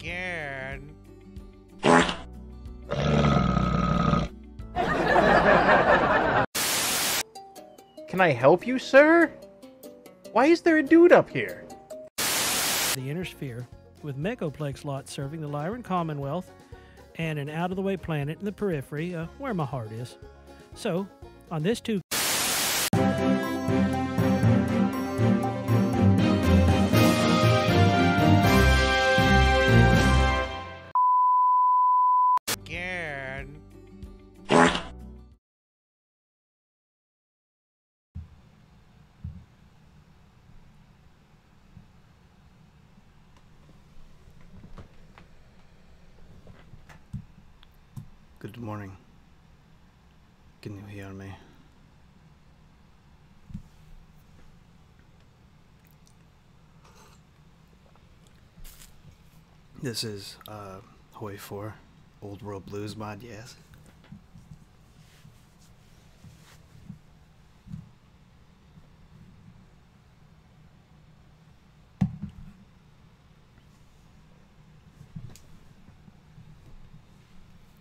Again. Can I help you, sir? Why is there a dude up here? The inner sphere, with Megaplex lots serving the Lyran Commonwealth, and an out-of-the-way planet in the periphery, where my heart is. So, on this two... Again. Good morning. Can you hear me? This is Hawaii 4 Old World Blues mod, yes.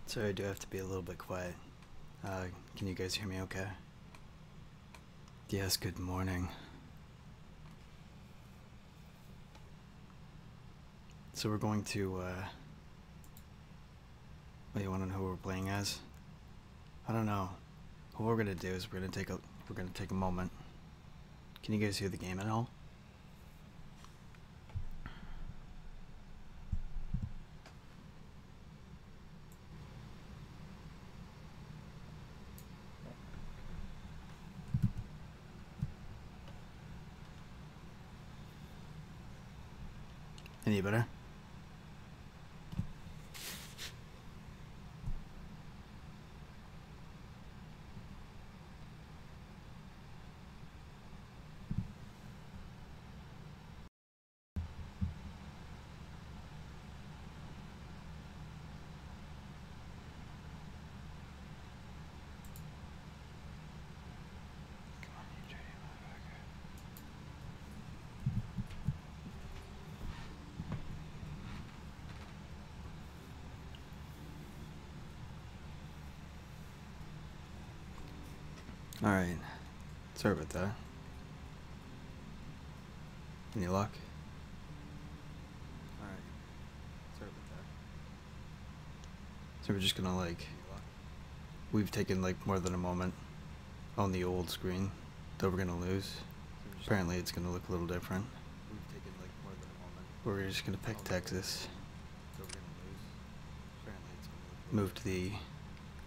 Sorry, I do have to be a little bit quiet. Can you guys hear me okay? Yes, good morning. So we're going to, what do you want to know who we're playing as? I don't know. What we're gonna do is we're gonna take a moment. Can you guys hear the game at all? Any better? Alright. Sorry about that. Any luck? Alright. Sorry about that. So we're just gonna we've taken more than a moment on the old screen that we're gonna lose. Apparently it's gonna look a little different. We've taken more than a moment. We're just gonna pick Texas. Move to the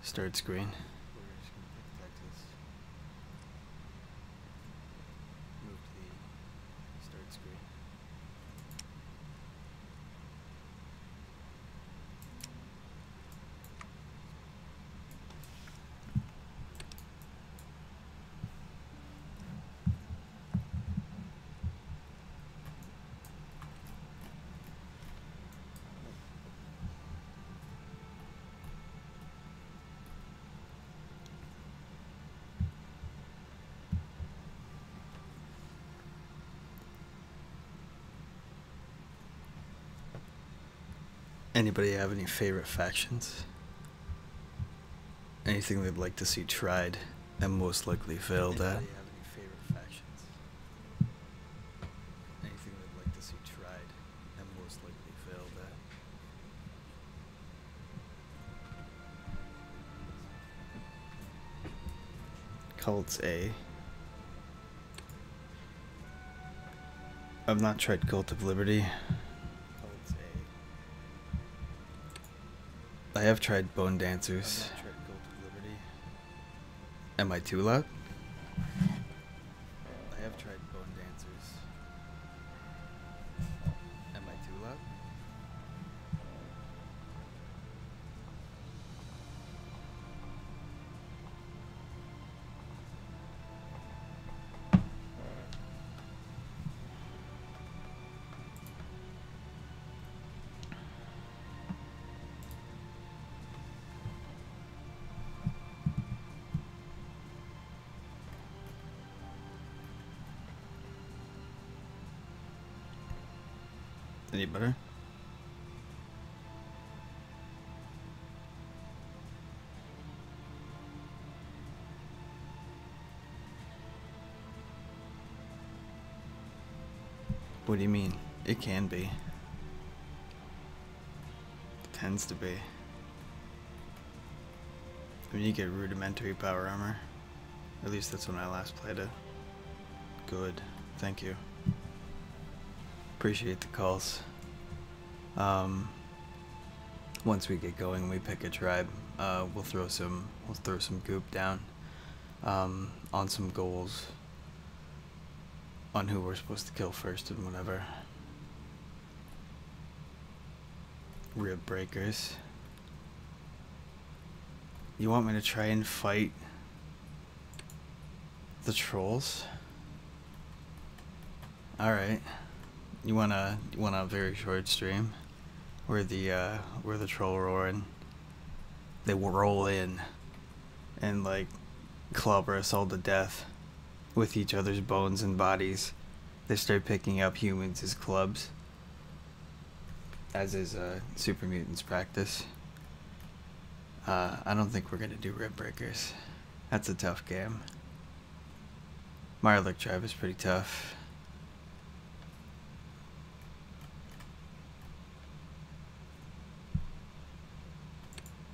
start screen. Anybody have any favorite factions? Anything they'd like to see tried and most likely failed at? Anything they'd like to see tried and most likely failed at? Cults A. I've not tried Cult of Liberty. I have tried Bone Dancers. Am I too loud? I have tried Bone Dancers. Am I too loud? Any better? What do you mean? It can be. It tends to be. I mean, you get rudimentary power armor. At least that's when I last played it. Good. Thank you. Appreciate the calls. Once we get going, we pick a tribe. We'll throw some goop down on some goals on who we're supposed to kill first and whatever. Rib breakers. You want me to try and fight the trolls? All right. You want a very short stream where the troll roaring, they will roll in and like clobber us all to death with each other's bones and bodies. They start picking up humans as clubs, as is Super Mutants practice. I don't think we're gonna do rib breakers. That's a tough game. Mirelurk tribe is pretty tough.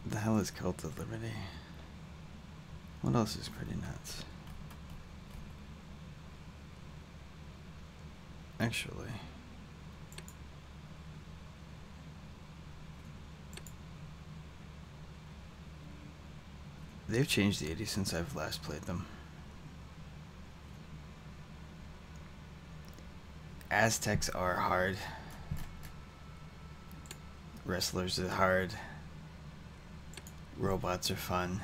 The hell is Cult of Liberty? What else is pretty nuts? Actually, they've changed the 80s since I've last played them. Aztecs are hard. Wrestlers are hard. Robots are fun.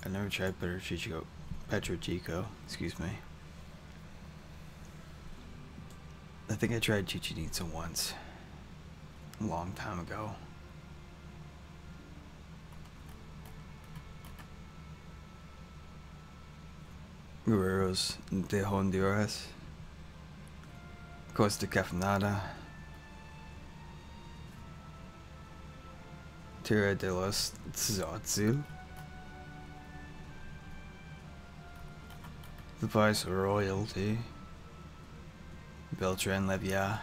I never tried Petro Chico, excuse me. I think I tried Chichen Itza once, a long time ago. Guerreros de Honduras, Costa Cafanada, Tierra de los Tzotzu, the Vice Royalty, Beltran Levia,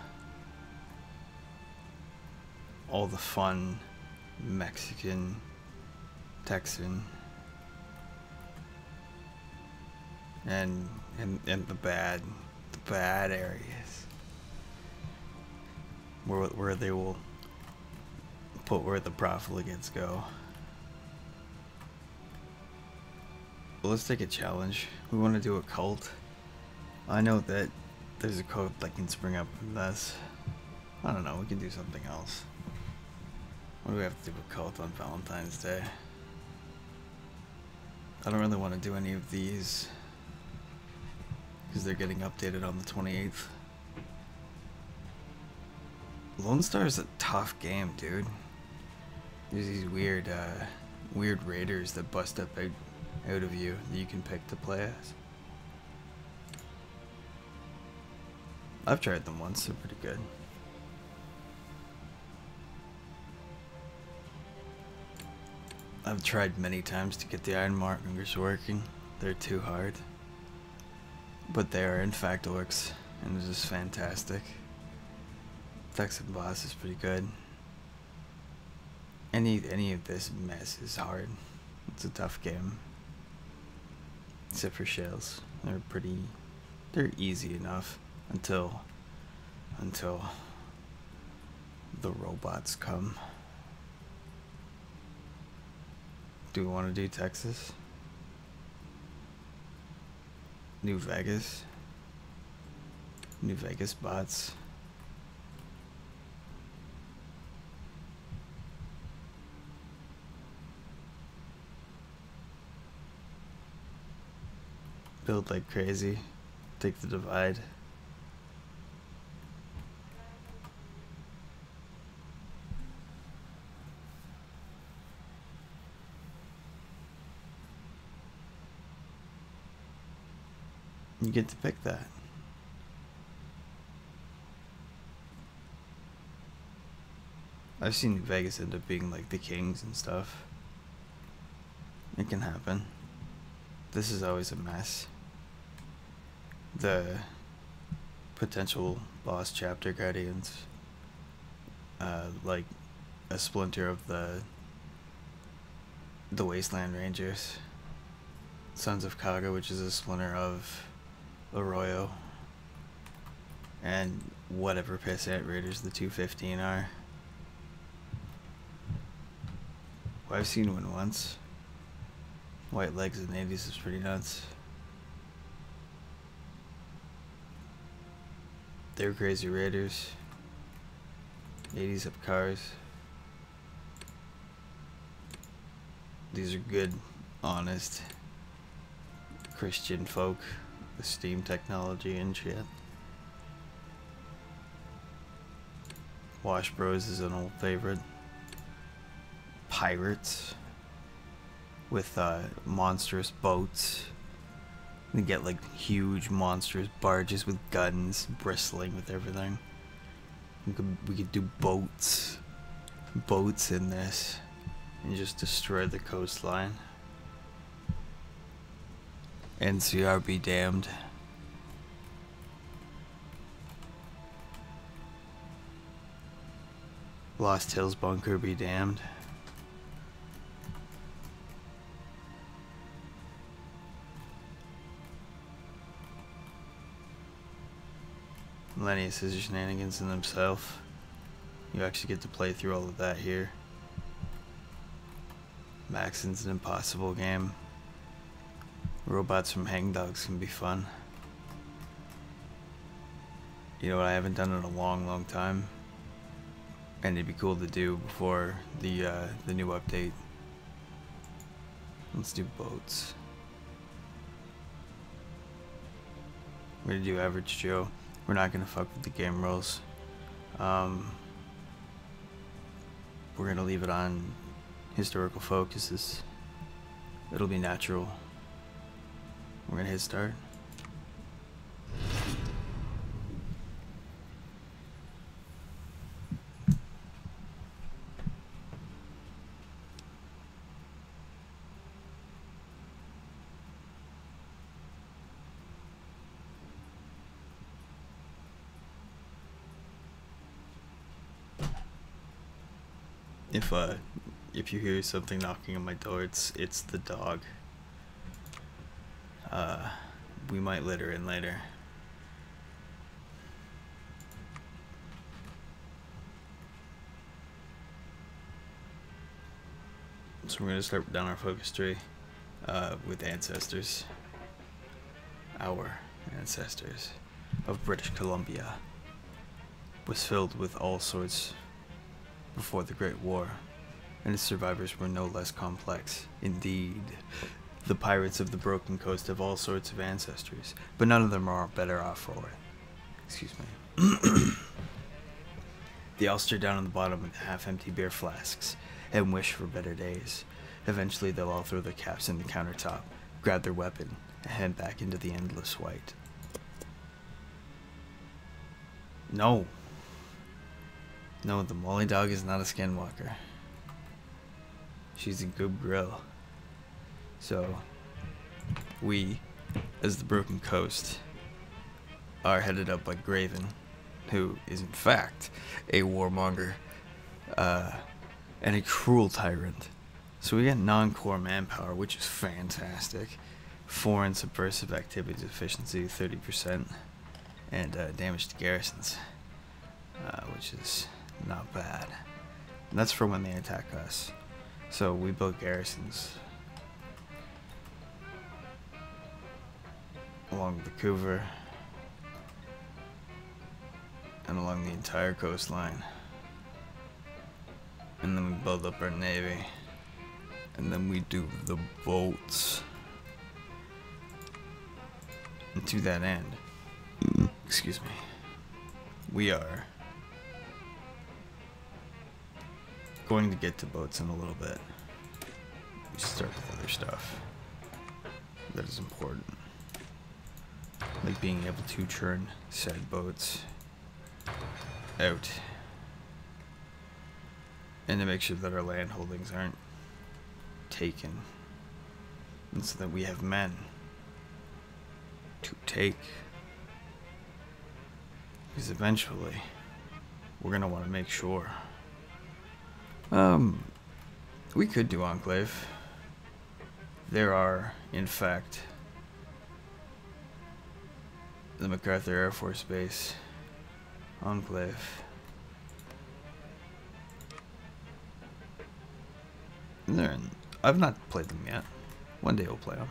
all the fun Mexican, Texan, and the bad areas where they will put where the profligates go. Well, let's take a challenge. We want to do a cult. I know that there's a cult that can spring up from this. I don't know, we can do something else. What do we have to do with cult on Valentine's Day? I don't really want to do any of these because they're getting updated on the 28th. Lone Star is a tough game, dude. There's these weird raiders that bust up out of you that you can pick to play as. I've tried them once, they're pretty good. I've tried many times to get the Iron Mongers working. They're too hard. But they are in fact orcs, and it's just fantastic. Texan boss is pretty good. Any of this mess is hard. It's a tough game. Except for shells. They're easy enough until the robots come. Do we want to do Texas? New Vegas? New Vegas bots? Build like crazy. Take the divide. You get to pick that. I've seen New Vegas end up being like the Kings and stuff. It can happen. This is always a mess. The potential boss chapter guardians. Like a splinter of the Wasteland Rangers. Sons of Kaga, which is a splinter of Arroyo. And whatever Pissant Raiders the 215 are. Well, I've seen one once. White Legs in the 80s is pretty nuts. They're crazy raiders. 80s up cars. These are good, honest Christian folk with steam technology and shit. Wash Bros is an old favorite. Pirates with monstrous boats. We get like huge monstrous barges with guns bristling with everything. We could do boats in this and just destroy the coastline. NCR be damned. Lost Hills Bunker be damned. Lennius is shenanigans in himself. You actually get to play through all of that here. Maxon's an impossible game. Robots from Hangdogs can be fun. You know what I haven't done in a long time? And it'd be cool to do before the new update. Let's do boats. We're gonna do Average Joe. We're not gonna fuck with the game rules. We're gonna leave it on historical focuses. It'll be natural. We're gonna hit start. If you hear something knocking on my door, it's the dog. We might let her in later. So we're gonna start down our focus tree with ancestors. Our ancestors of British Columbia was filled with all sorts before the Great War, and its survivors were no less complex. Indeed, the pirates of the Broken Coast have all sorts of ancestors, but none of them are better off for it. Excuse me. They all stare down on the bottom with half-empty beer flasks and wish for better days. Eventually, they'll all throw their caps in the countertop, grab their weapon, and head back into the endless white. No, the Molly Dog is not a skinwalker. She's a good grill. So, we, as the Broken Coast, are headed up by Graven, who is in fact a warmonger, and a cruel tyrant. So we got non-core manpower, which is fantastic. Foreign subversive activities efficiency 30%, and damage to garrisons, which is not bad. And that's for when they attack us. So we built garrisons along the Vancouver and along the entire coastline. And then we build up our navy. And then we do the boats. And to that end, excuse me, we are going to get to boats in a little bit. We start with other stuff that is important, like being able to churn said boats out, and to make sure that our land holdings aren't taken, and so that we have men to take Because eventually, we're gonna want to make sure. We could do Enclave. There are, in fact, the MacArthur Air Force Base Enclave. I've not played them yet. One day we'll play them.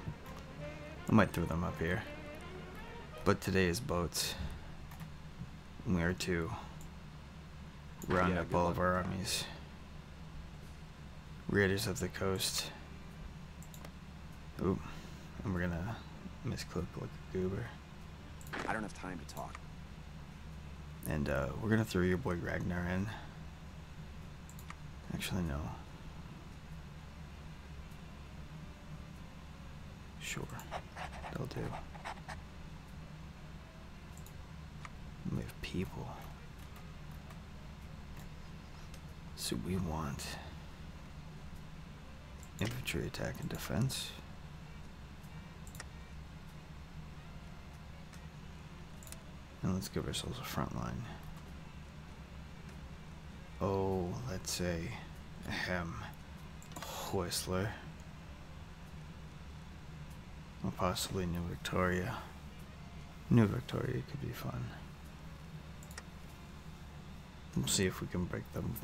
I might throw them up here. But today is boats. And we are to round up all of our armies. Raiders of the Coast. Oop. And we're gonna misclick like a goober. I don't have time to talk. And we're gonna throw your boy Ragnar in. Actually, no. Sure. That'll do. We have people. So we want infantry attack and defense. And let's give ourselves a front line. Oh, let's say Whistler. Or possibly New Victoria. New Victoria could be fun. We'll see if we can break them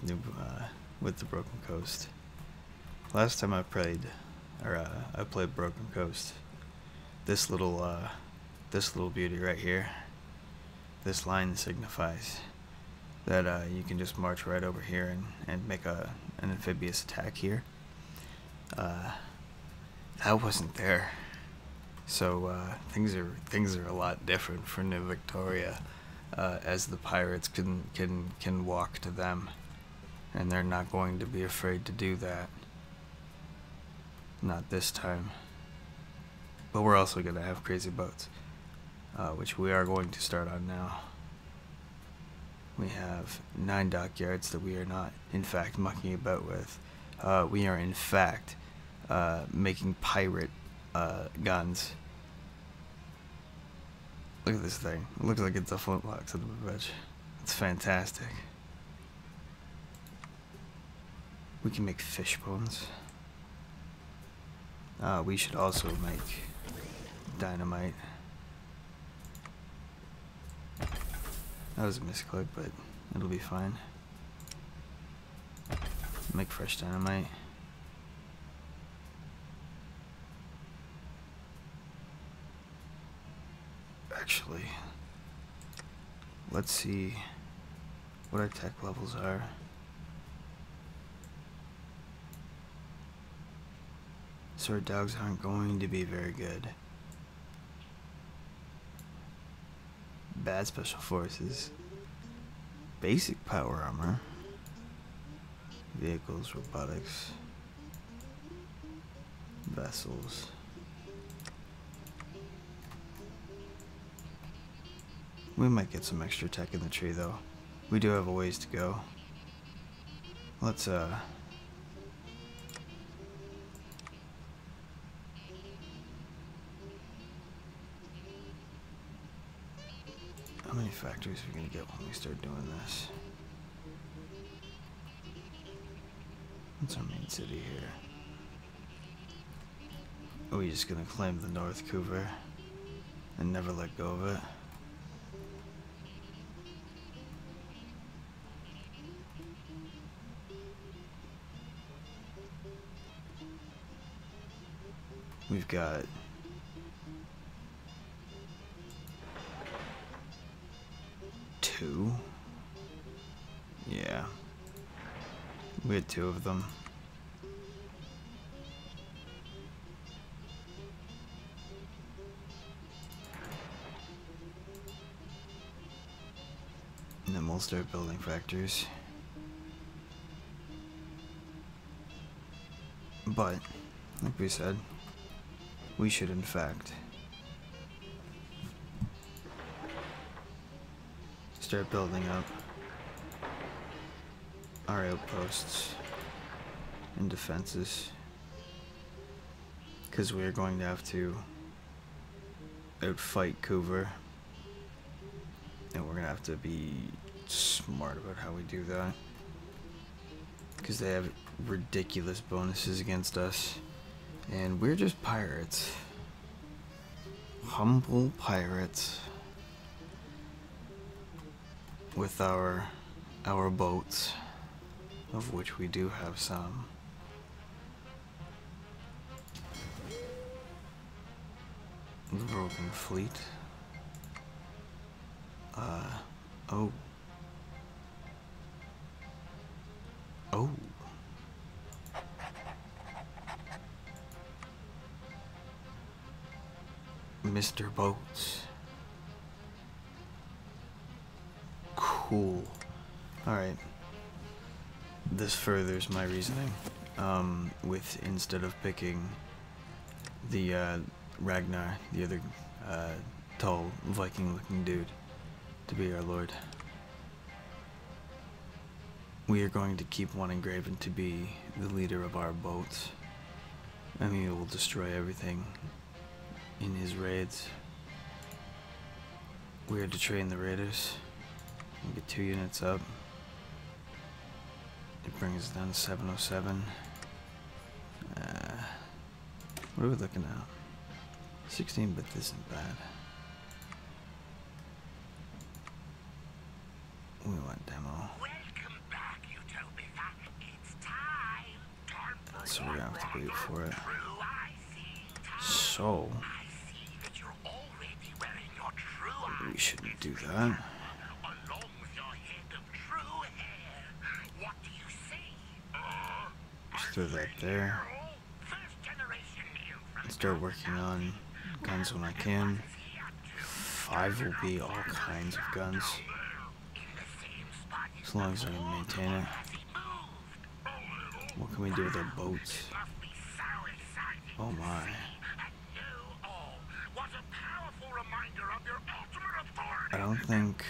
with the Broken Coast. Last time I played Broken Coast. This little beauty right here. This line signifies that you can just march right over here and make an amphibious attack here. That wasn't there, so things are a lot different for New Victoria, as the pirates can walk to them, and they're not going to be afraid to do that. Not this time. But we're also going to have crazy boats, which we are going to start on now. We have 9 dockyards that we are not, in fact, mucking about with. We are, in fact, making pirate guns. Look at this thing. It looks like it's a flintlock, of a bitch. It's fantastic. We can make fish bones. We should also make dynamite. That was a misclick, but it'll be fine. Make fresh dynamite. Actually, let's see what our tech levels are. So our dogs aren't going to be very good. Bad special forces. Basic power armor. Vehicles, robotics. Vessels. We might get some extra tech in the tree though. We do have a ways to go. Let's How many factories are we gonna get when we start doing this? What's our main city here? Are we just gonna claim the North Couver and never let go of it? We've got two. Yeah. We had 2 of them. And then we'll start building factories. But, like we said, we should in fact start building up our outposts and defenses, because we are going to have to outfight Couver And we're gonna have to be smart about how we do that. Because they have ridiculous bonuses against us. And we're just pirates. Humble pirates. With our boats. Of which we do have some. The Broken Fleet. Oh. Oh. Mr. Boats. Cool. Alright. This furthers my reasoning. With instead of picking the Ragnar, the other tall Viking looking dude, to be our lord. We are going to keep one engraven to be the leader of our boats. I mean, he will destroy everything in his raids. We are to train the raiders. We get 2 units up. It brings us down to 707. What are we looking at? 16-bit isn't bad. We want demo. Welcome back, Utopia. It's time. So we're gonna have to wait for it. True, I see. So I see that you're already wearing your true we shouldn't do that. along with your head of true hair. What do you see? Just throw that there. First generation And start working on guns when I can. 5 will be all kinds of guns. As long as I can maintain it. What can we do with our boats? Oh my. I don't think...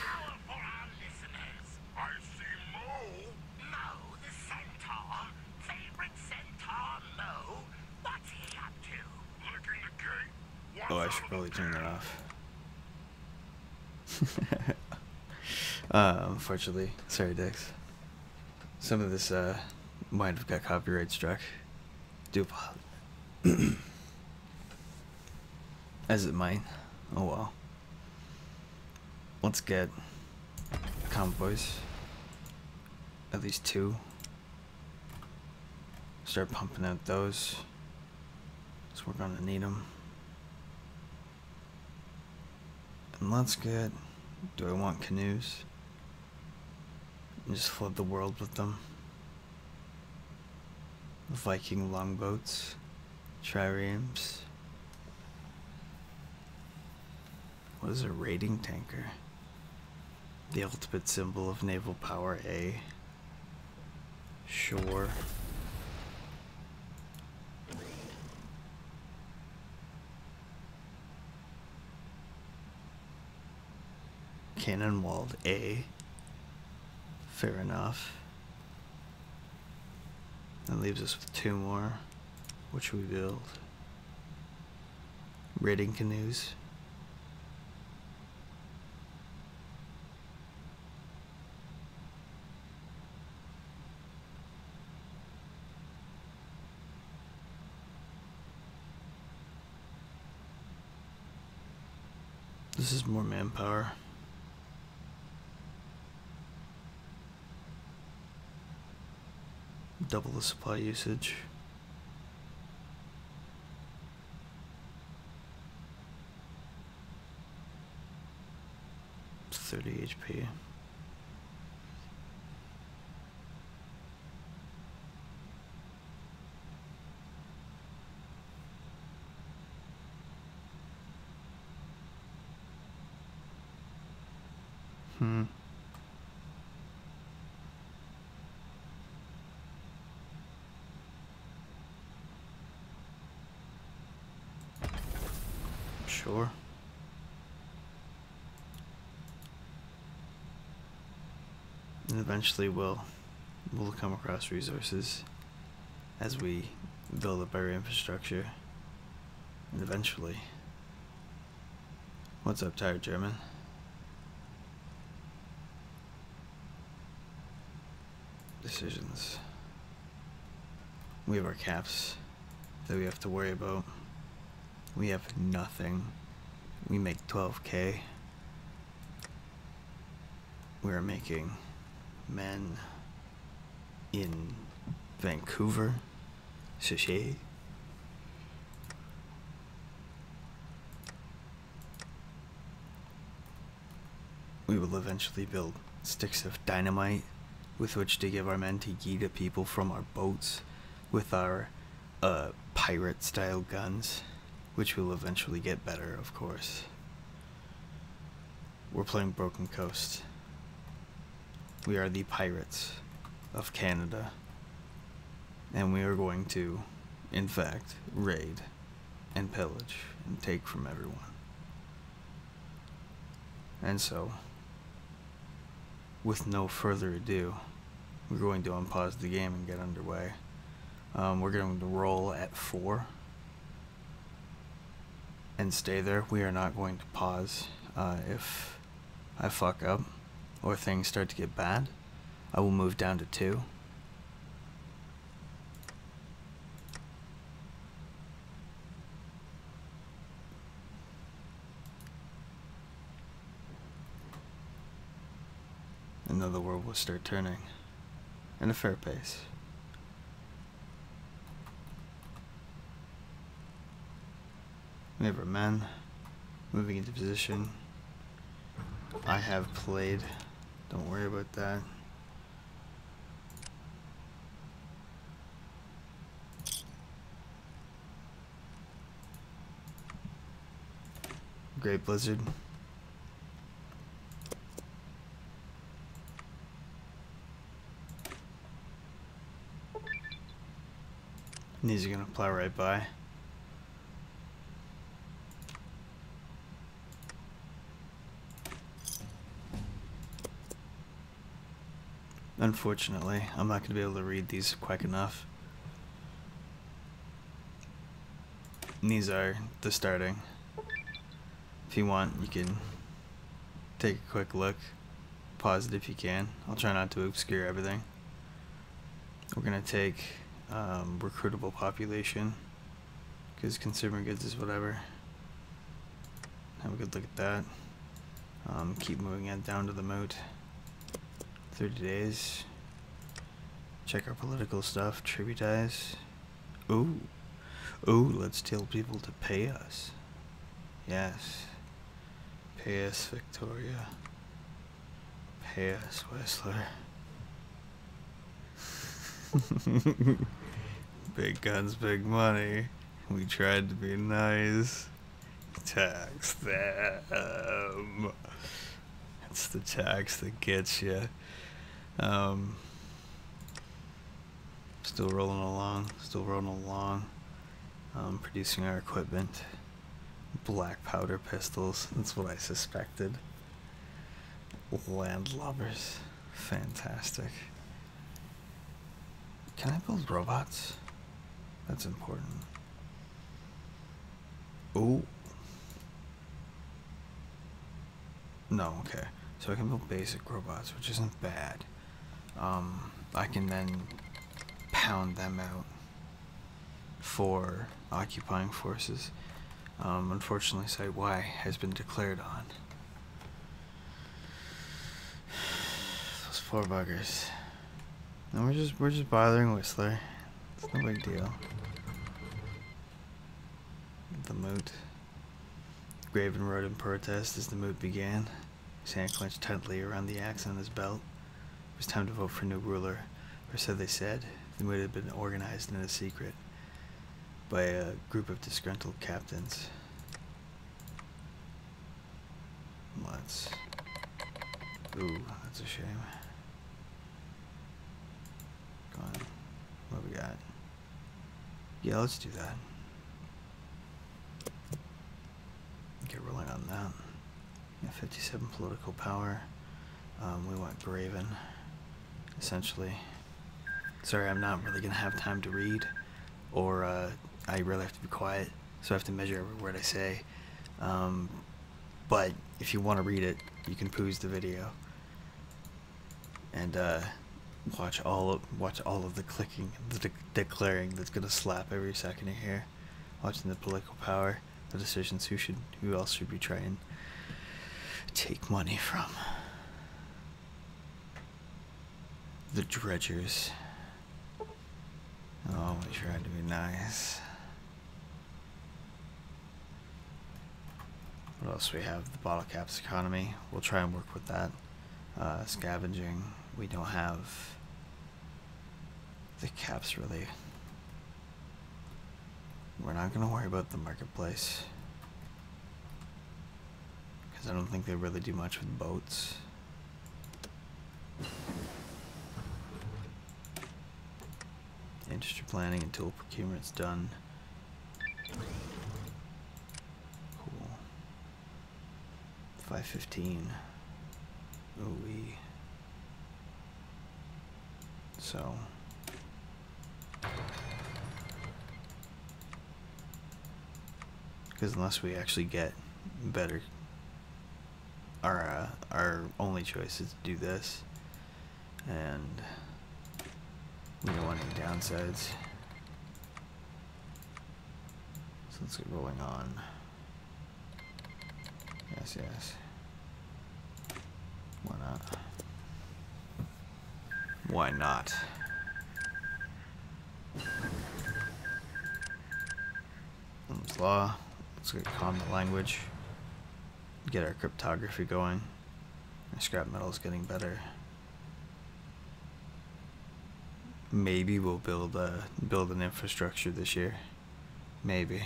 Oh, I should probably turn that off. Unfortunately. Sorry, Dex. Some of this, might have got copyright struck. Do apologize. As it might. Oh well. Let's get convoys. At least 2. Start pumping out those. So we're gonna need them. And let's get... Do I want canoes? And just flood the world with them. Viking longboats. Triremes. What is a raiding tanker? The ultimate symbol of naval power, A. Sure. Cannon walled, A. Fair enough. That leaves us with 2 more. Which we build. Raiding canoes. This is more manpower. Double the supply usage. It's 30 HP. Sure. And eventually we'll come across resources as we build up our infrastructure. And eventually... What's up, Tired German? decisions. We have our caps that we have to worry about. We have nothing. We make 12K. We're making men in Vancouver, Sachet. We will eventually build sticks of dynamite with which to give our men to yeet at people from our boats with our pirate style guns, which will eventually get better, of course. We're playing Broken Coast. We are the pirates of Canada, and we are going to, in fact, raid and pillage and take from everyone. And so, with no further ado, we're going to unpause the game and get underway. We're going to roll at 4 and stay there. We are not going to pause. If I fuck up or things start to get bad, I will move down to 2. And then the world will start turning at a fair pace. We have our men moving into position. I have played. Don't worry about that. Great Blizzard. And these are gonna plow right by. Unfortunately, I'm not going to be able to read these quick enough. And these are the starting. If you want, you can take a quick look. Pause it if you can. I'll try not to obscure everything. We're going to take recruitable population, because consumer goods is whatever. Have a good look at that. Keep moving it down to the moat. 30 days. Check our political stuff. Tributize. Ooh. Ooh, let's tell people to pay us. Yes. Pay us, Victoria. Pay us, Whistler. Big guns, big money. We tried to be nice. Tax them. It's the tax that gets you. Still rolling along, producing our equipment. Black powder pistols, that's what I suspected. Landlubbers, fantastic. Can I build robots? That's important. Ooh. No, okay. So I can build basic robots, which isn't bad. I can then pound them out for occupying forces. Unfortunately, Site Y has been declared on. Those poor buggers. And we're just bothering Whistler. It's no big deal. The moot. Graven rode in protest as the moot began. His hand clenched tightly around the axe on his belt. It was time to vote for new ruler, or so they said. The moot had been organized in a secret by a group of disgruntled captains. Let's... Ooh, that's a shame. Go on. What we got? Yeah, let's do that. Get rolling on that. Yeah, 57 political power. We want Graven, essentially. Sorry, I'm not really gonna have time to read, or I really have to be quiet, so I have to measure every word I say. But if you want to read it, you can pause the video and Watch all of the clicking, the declaring that's gonna slap every second you hear. Watching the political power, the decisions who else should be trying to take money from. The dredgers. Oh, we tried to be nice. What else we have? The bottle caps economy. We'll try and work with that. Scavenging. We don't have the caps really. We're not gonna worry about the marketplace, because I don't think they really do much with boats. Industry planning and tool procurement's done. Cool. 515. Ooh-wee. So because unless we actually get better, our only choice is to do this, and we don't want any downsides. So let's get rolling on. Yes, yes. Why not? Why not? Ohm's law. Let's get calm the language. Get our cryptography going. Our scrap metal is getting better. Maybe we'll build an infrastructure this year. Maybe.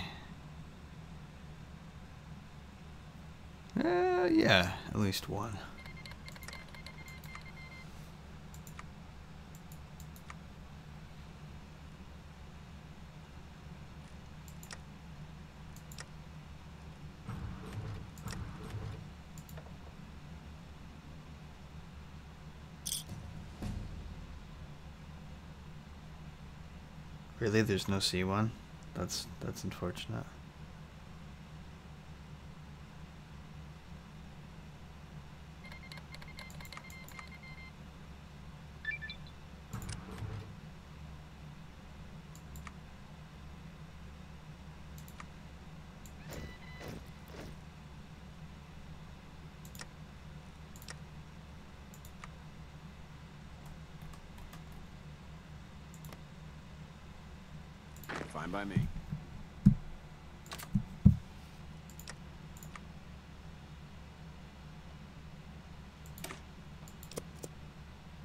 Yeah, at least one. Really, there's no C1? That's unfortunate. Fine by me.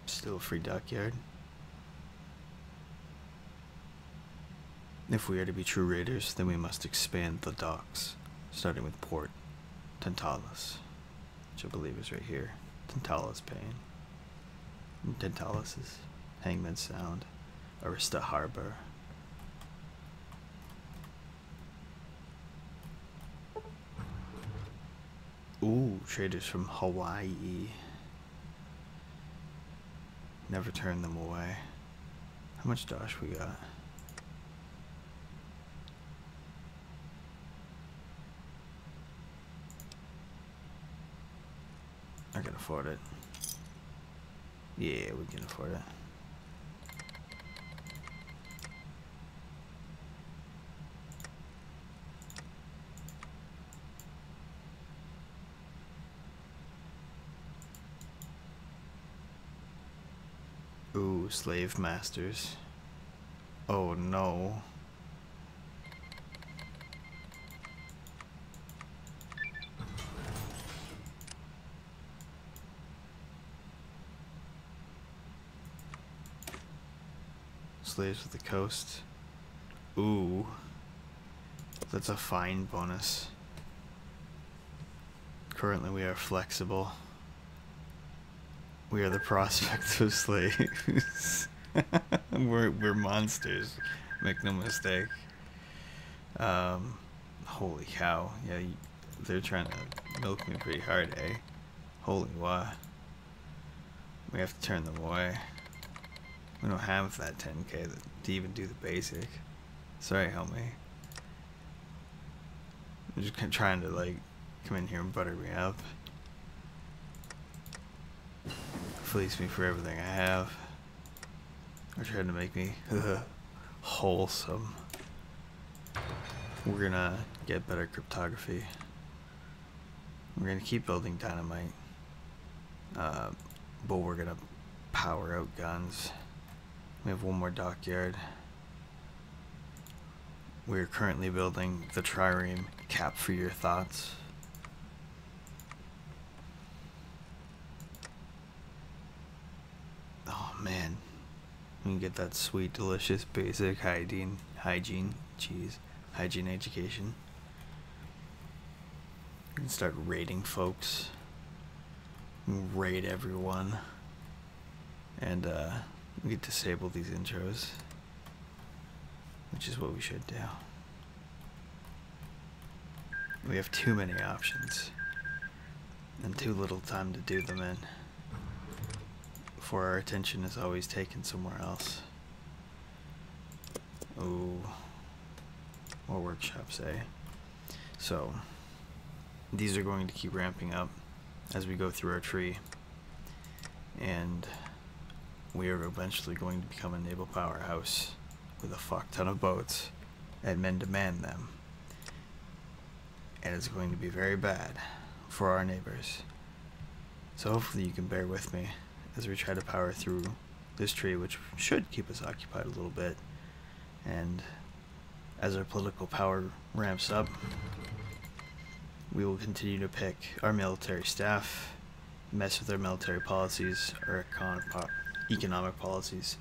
Still a free dockyard. If we are to be true raiders, then we must expand the docks, starting with Port Tantalus, which I believe is right here. Tantalus Pain. Tantalus is Hangman Sound, Arista Harbor. Ooh, traders from Hawaii. Never turn them away. How much dosh we got? I can afford it. Yeah, we can afford it. Ooh, slave masters. Oh no. Slaves of the coast. Ooh. That's a fine bonus. Currently we are flexible. We are the prospect of slaves. we're monsters. Make no mistake. Holy cow. Yeah, they're trying to milk me pretty hard, eh? Holy wow. We have to turn them away. We don't have that 10k to even do the basic. Sorry, homie. I'm just trying to, like, come in here and butter me up. Fleece me for everything I have. are trying to make me wholesome. We're gonna get better cryptography. We're gonna keep building dynamite. But we're gonna power out guns. We have one more dockyard. We're currently building the trireme cap for your thoughts. Oh man, we can get that sweet, delicious, basic hygiene education. We can start raiding folks. Raid everyone. And we can disable these intros, which is what we should do. We have too many options and too little time to do them in, for our attention is always taken somewhere else. Ooh, more workshops, eh? So these are going to keep ramping up as we go through our tree, and we are eventually going to become a naval powerhouse with a fuck ton of boats and men to man them. And it's going to be very bad for our neighbors. So hopefully you can bear with me as we try to power through this tree, which should keep us occupied a little bit. And as our political power ramps up, we will continue to pick our military staff, mess with our military policies, our economic policies,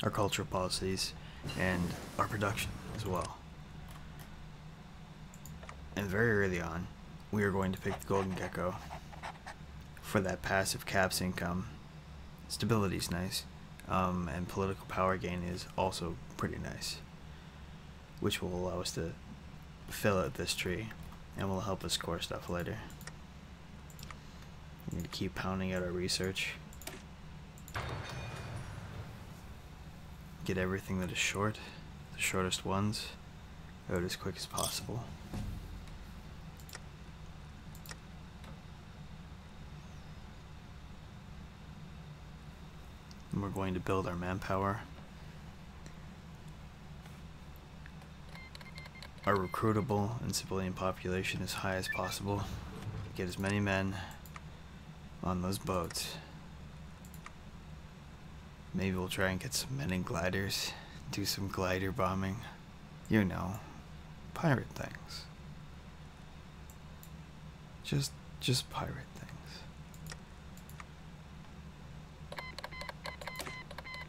our cultural policies, and our production as well. And very early on, we are going to pick the Golden Gecko for that passive caps income. Stability's nice, and political power gain is also pretty nice, which will allow us to fill out this tree and will help us score stuff later. We need to keep pounding out our research. Get everything that is short, the shortest ones, out as quick as possible. And we're going to build our manpower. Our recruitable and civilian population as high as possible. Get as many men on those boats. Maybe we'll try and get some men in gliders, do some glider bombing. You know, pirate things. Just pirate things.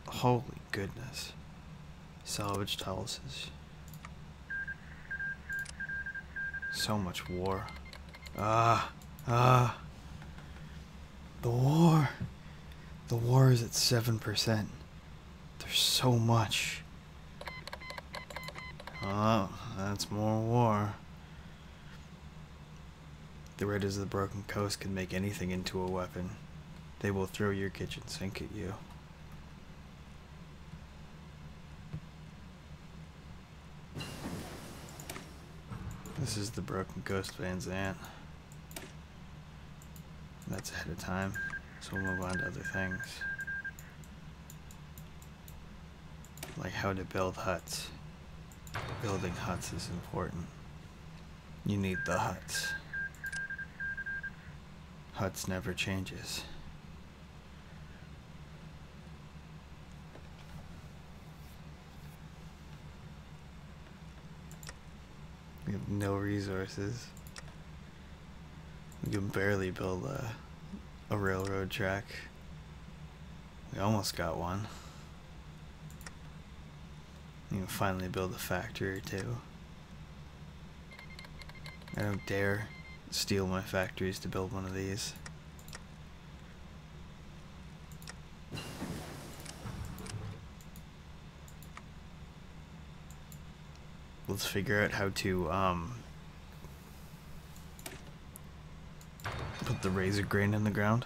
Holy goodness. Salvage Taluses. So much war. The war. The war is at 7%. There's so much. Oh, that's more war. The Raiders of the Broken Coast can make anything into a weapon. They will throw your kitchen sink at you. This is the Broken Coast Van Zant. That's ahead of time, so we'll move on to other things. Like how to build huts. Building huts is important. You need the huts. Huts never changes. We have no resources. We can barely build a railroad track. We almost got one. You can finally build a factory or two. I don't dare steal my factories to build one of these. Let's figure out how to put the razor grain in the ground.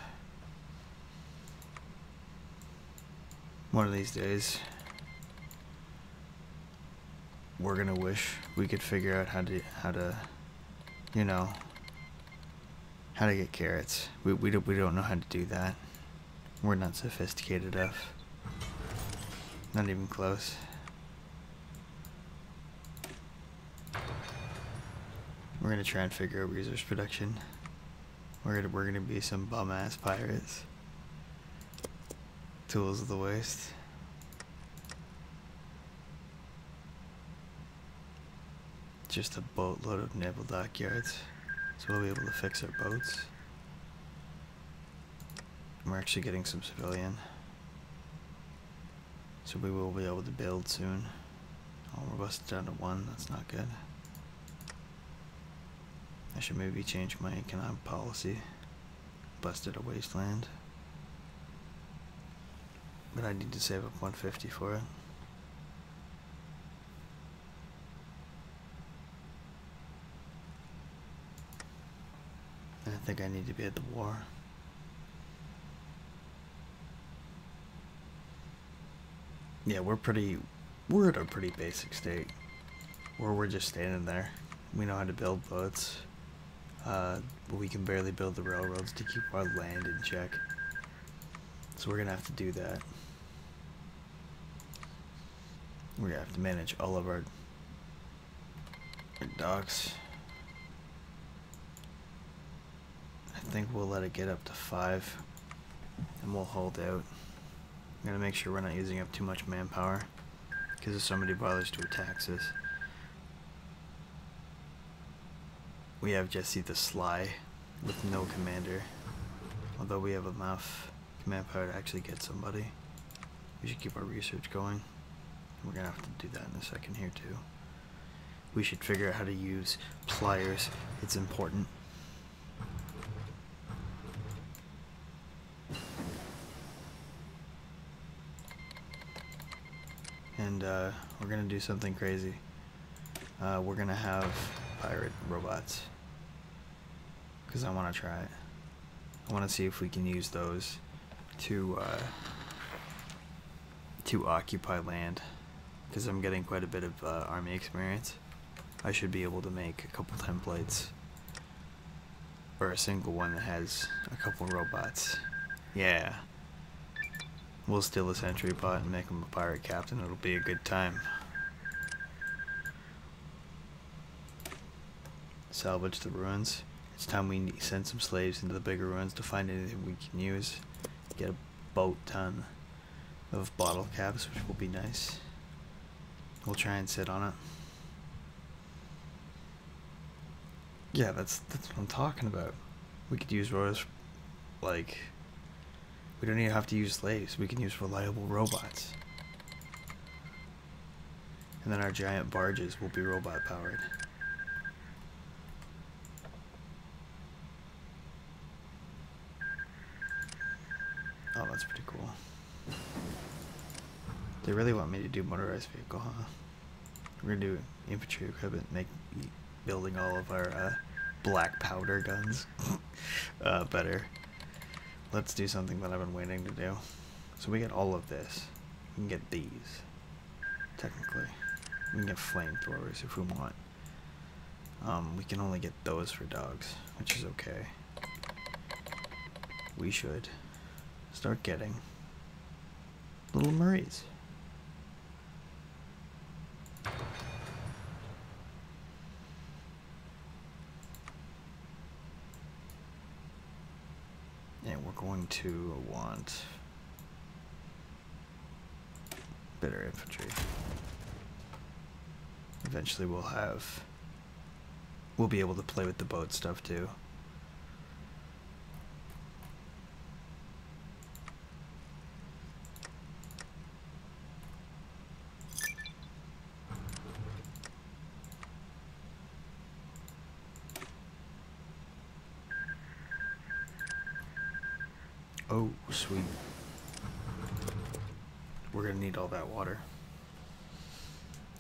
One of these days, we're gonna wish we could figure out how to, you know, how to get carrots. We don't know how to do that. We're not sophisticated enough. Not even close. We're gonna try and figure out resource production. We're gonna be some bum ass pirates. Tools of the waste. Just a boatload of naval dockyards, so we'll be able to fix our boats. And we're actually getting some civilian, so we will be able to build soon. Oh, we're busted down to 1. That's not good. I should maybe change my economic policy. Busted a wasteland. But I need to save up 150 for it. And I think I need to be at the war. Yeah, we're at a pretty basic state. Where we're just standing there. We know how to build boats. But we can barely build the railroads to keep our land in check. So we're gonna have to do that. We're gonna have to manage all of our docks. I think we'll let it get up to 5 and we'll hold out. I'm gonna make sure we're not using up too much manpower, because if somebody bothers to attack us, we have Jesse the Sly with no commander. Although we have enough manpower to actually get somebody. We should keep our research going. We're gonna have to do that in a second here too. We should figure out how to use pliers. It's important. And we're gonna do something crazy. We're gonna have pirate robots. Because I want to try it. I want to see if we can use those to occupy land. Because I'm getting quite a bit of army experience. I should be able to make a couple templates. Or a single one that has a couple robots. Yeah. We'll steal a sentry pot and make him a pirate captain. It'll be a good time. Salvage the ruins. It's time we send some slaves into the bigger ruins to find anything we can use. Get a boat ton of bottle caps, which will be nice. We'll try and sit on it. Yeah, that's what I'm talking about. We could use rows, like, we don't even have to use slaves. We can use reliable robots. And then our giant barges will be robot powered. Oh, that's pretty cool. They really want me to do motorized vehicle, huh? We're gonna do infantry equipment, building all of our black powder guns better. Let's do something that I've been waiting to do. So we get all of this. We can get these. Technically. We can get flamethrowers if we want. We can only get those for dogs, which is okay. We should start getting little Murrays. And we're going to want better infantry. Eventually we'll be able to play with the boat stuff too. Oh, sweet. We're gonna need all that water.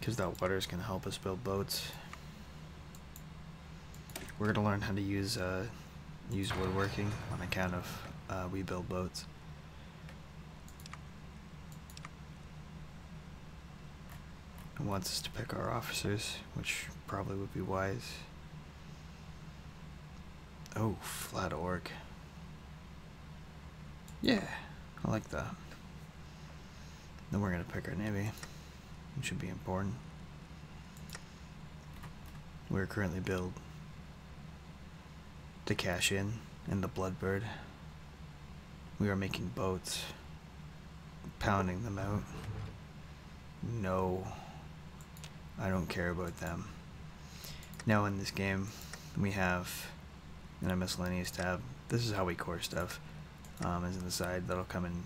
Because that water is gonna help us build boats. We're gonna learn how to use woodworking on account of we build boats. It wants us to pick our officers, which probably would be wise. Oh, flat orc. Yeah, I like that. Then we're gonna pick our navy, which should be important. We're currently built the Cash In and the Bloodbird. We are making boats, pounding them out. No, I don't care about them. Now in this game, we have in a miscellaneous tab. This is how we core stuff. As in the side, that'll come in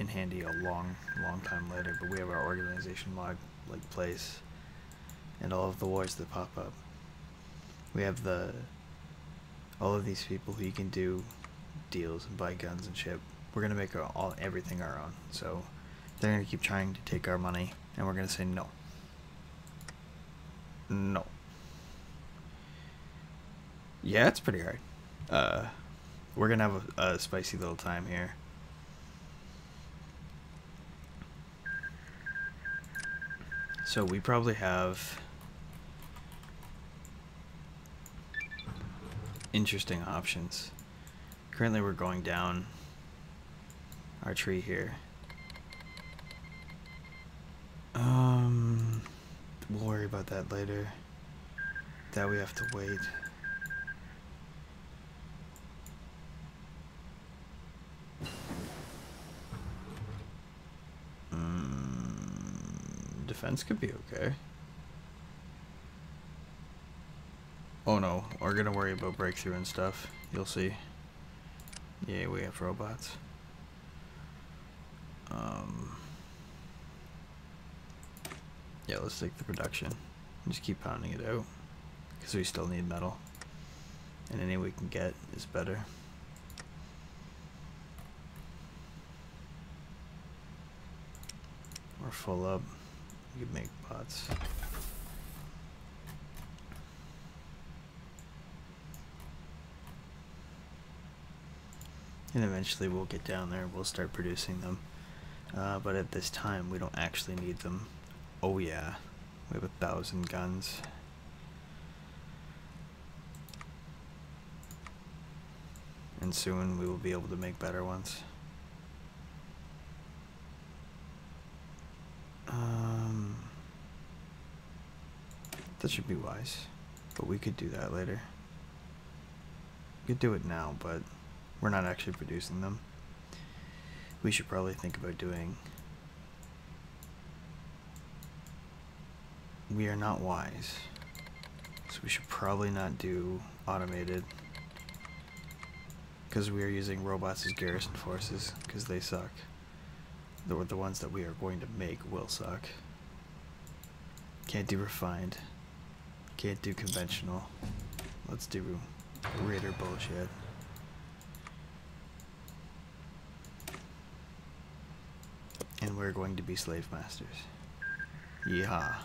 handy a long time later. But we have our organization log like place, and all of the wars that pop up. We have all of these people who you can do deals and buy guns and shit. We're gonna make everything our own. So they're gonna keep trying to take our money, and we're gonna say no. No. Yeah, it's pretty hard. We're gonna have a spicy little time here. So we probably have interesting options. Currently we're going down our tree here. We'll worry about that later. That we have to wait. Defense could be okay. Oh no, we're gonna worry about breakthrough and stuff. You'll see. Yeah, we have robots. Yeah, let's take the production. Just keep pounding it out. Because we still need metal. And any we can get is better. We're full up. We can make pots. And eventually we'll get down there, we'll start producing them. But at this time, we don't actually need them. Oh yeah, we have 1,000 guns. And soon we will be able to make better ones. That should be wise, but we could do that later. We could do it now, but we're not actually producing them. We should probably think about doing... We are not wise, so we should probably not do automated, because we are using robots as garrison forces, because they suck. The ones that we are going to make will suck. Can't do refined. Can't do conventional. Let's do raider bullshit. And we're going to be slave masters. Yeehaw.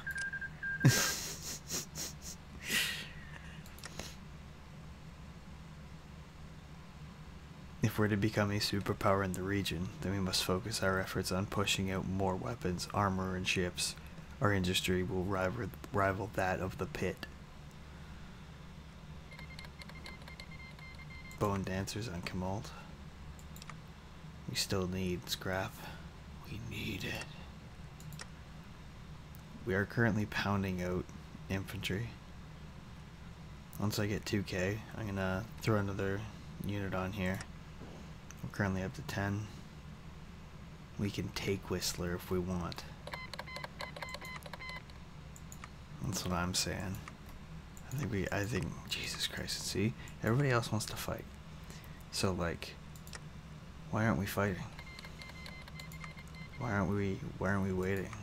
If we're to become a superpower in the region, then we must focus our efforts on pushing out more weapons, armor, and ships. Our industry will rival that of the pit. Bone dancers on Kamalt. We still need scrap. We need it. We are currently pounding out infantry. Once I get 2k, I'm gonna throw another unit on here. We're currently up to 10. We can take Whistler if we want. That's what I'm saying. I think, Jesus Christ, see? Everybody else wants to fight. So, like, why aren't we fighting? Why aren't we waiting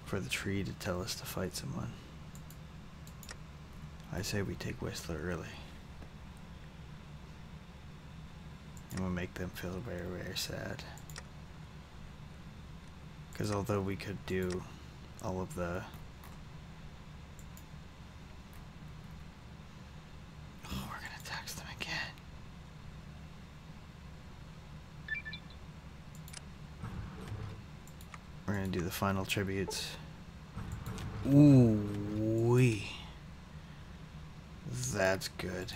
for the tree to tell us to fight someone? I say we take Whistler early. And we'll make them feel very, very sad. Because although we could do all of the... Oh, we're gonna tax them again. We're gonna do the final tributes. Ooh-wee. That's good.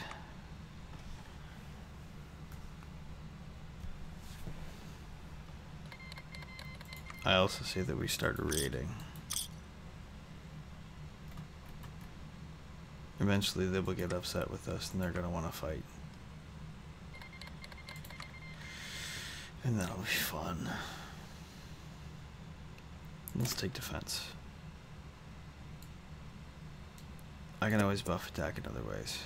I also say that we start raiding. Eventually they will get upset with us and they're gonna want to fight. And that'll be fun. Let's take defense. I can always buff attack in other ways.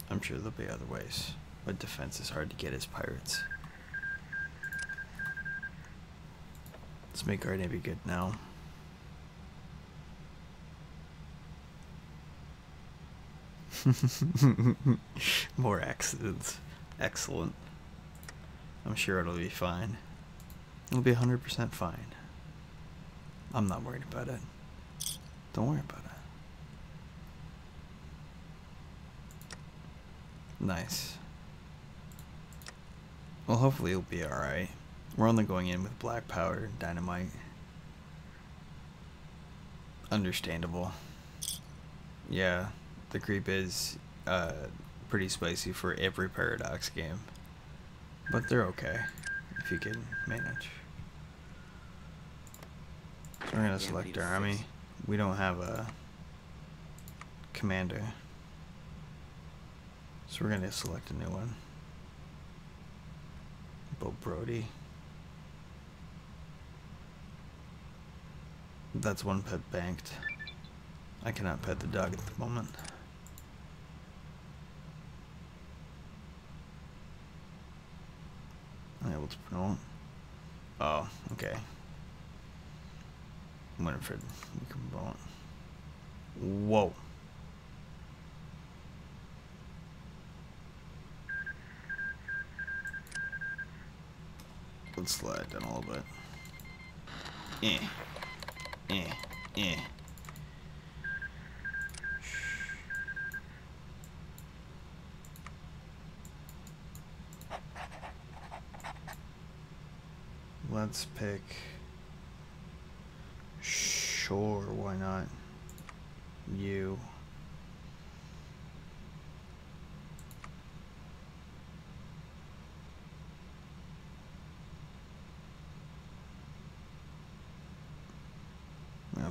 I'm sure there'll be other ways, but defense is hard to get as pirates. Let's make our navy good now. More accidents. Excellent. I'm sure it'll be fine. It'll be 100% fine. I'm not worried about it. Don't worry about it. Nice. Well, hopefully it'll be alright. We're only going in with black powder and dynamite. Understandable. Yeah, the creep is pretty spicy for every Paradox game. But they're okay, if you can manage. So we're gonna select our army. We don't have a commander. So we're gonna select a new one. Bo Brody. That's one pet banked. I cannot pet the dog at the moment. Unable to promote. Oh, okay. Winifred, you can promote. Whoa. Let's slide down a little bit. Let's pick. Sure, why not? You.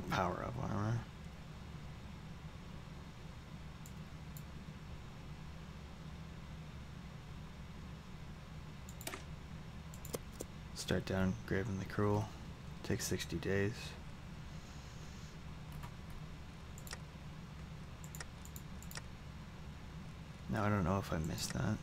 Power up armor. Start down Graven the Cruel. Takes 60 days. Now I don't know if I missed that.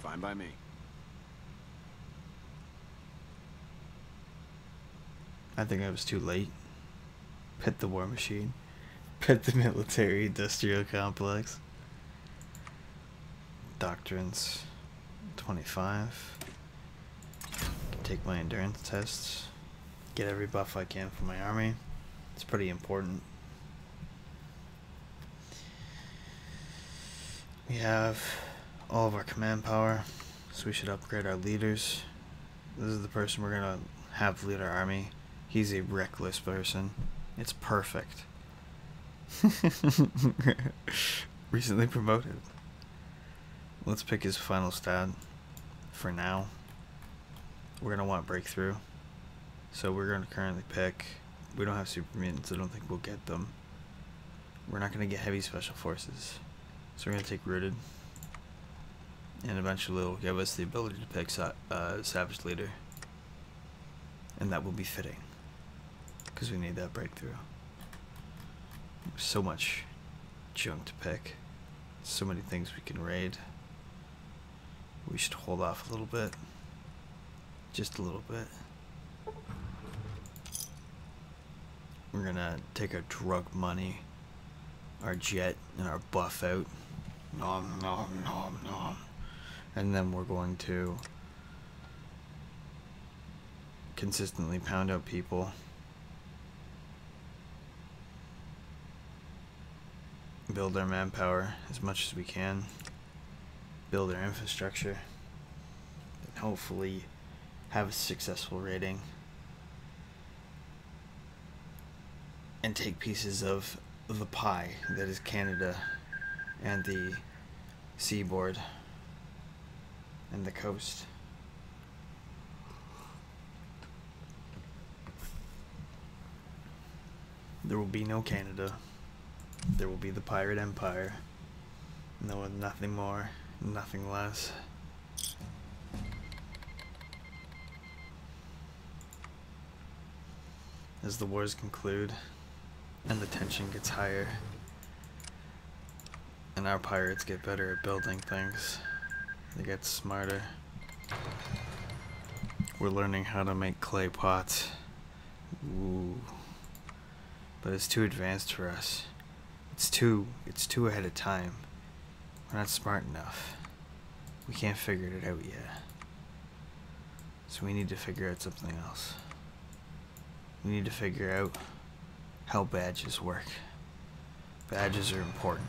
Fine by me. I think I was too late. Pet the war machine. Pet the military industrial complex. Doctrines 25. Take my endurance tests. Get every buff I can for my army. It's pretty important. We have all of our command power, so we should upgrade our leaders. This is the person we're gonna have lead our army. He's a reckless person. It's perfect. Recently promoted. Let's pick his final stat for now. We're gonna want breakthrough, so we're gonna currently pick. We don't have super mutants. I don't think we'll get them. We're not gonna get heavy special forces, so we're gonna take rooted. And eventually it'll give us the ability to pick Savage Leader. And that will be fitting. Because we need that breakthrough. So much junk to pick. So many things we can raid. We should hold off a little bit. Just a little bit. We're gonna take our drug money, our jet, and our buff out. Nom nom nom nom. And then we're going to consistently pound out people. Build our manpower as much as we can. build our infrastructure, and hopefully have a successful raiding, and take pieces of the pie that is Canada and the seaboard and the coast. There will be no Canada. There will be the pirate empire. No, nothing more, nothing less. As the wars conclude and the tension gets higher and our pirates get better at building things, they get smarter. We're learning how to make clay pots. Ooh. But it's too advanced for us. It's too ahead of time. We're not smart enough. We can't figure it out yet. So we need to figure out something else. We need to figure out how badges work. Badges are important.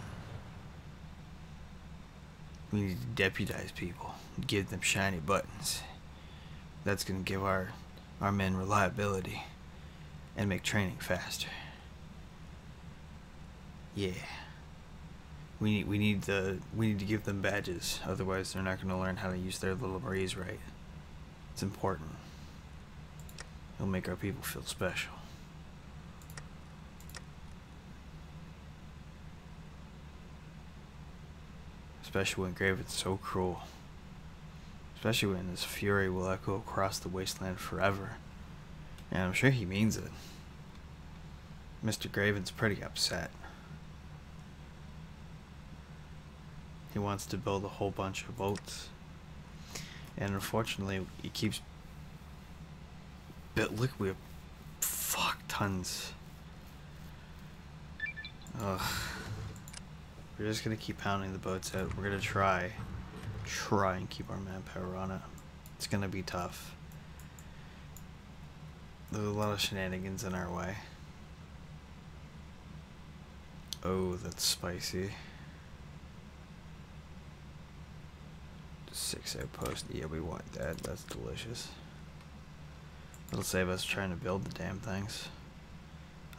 We need to deputize people, give them shiny buttons. That's gonna give our men reliability and make training faster. Yeah. We need to give them badges, otherwise they're not gonna learn how to use their little marines right. It's important. It'll make our people feel special. Especially when Graven's so cruel. Especially when his fury will echo across the wasteland forever. And I'm sure he means it. Mr. Graven's pretty upset. He wants to build a whole bunch of boats. And unfortunately, he keeps... But look, we have... Fuck, tons. Ugh. We're just gonna keep pounding the boats out. We're gonna try and keep our manpower on it. It's gonna be tough. There's a lot of shenanigans in our way. Oh, that's spicy. 6 outposts. Yeah, we want that. That's delicious. It'll save us trying to build the damn things.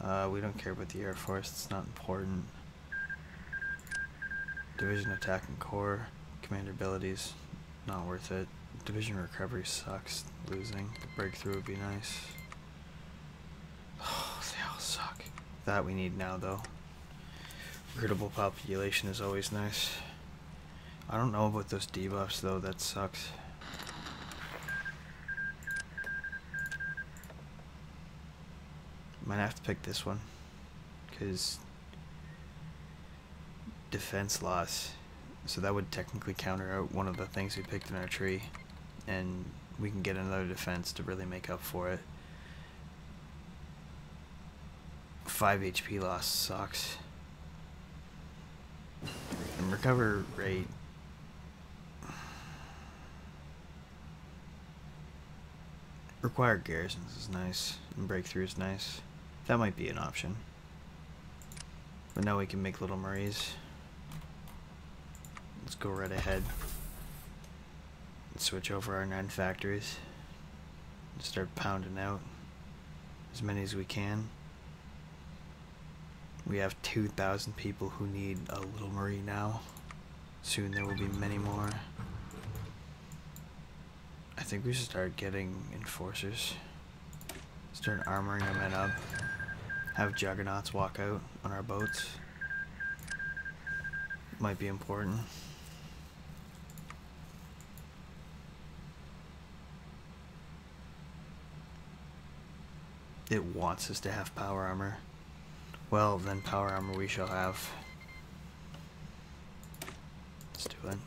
We don't care about the Air Force. It's not important. Division attack and core. Commander abilities. Not worth it. Division recovery sucks. Losing. The breakthrough would be nice. Oh, they all suck. That we need now, though. Recruitable population is always nice. I don't know about those debuffs, though. That sucks. Might have to pick this one. Because... defense loss. So that would technically counter out one of the things we picked in our tree. And we can get another defense to really make up for it. 5 HP loss sucks. And recover rate... required garrisons is nice. And breakthrough is nice. That might be an option. But now we can make little Marys. Let's go right ahead. Let's switch over our 9 factories. And start pounding out as many as we can. We have 2,000 people who need a little Marine now. Soon there will be many more. I think we should start getting enforcers. Start armoring our men up. Have juggernauts walk out on our boats. Might be important. It wants us to have power armor. Well, then power armor we shall have. Let's do it.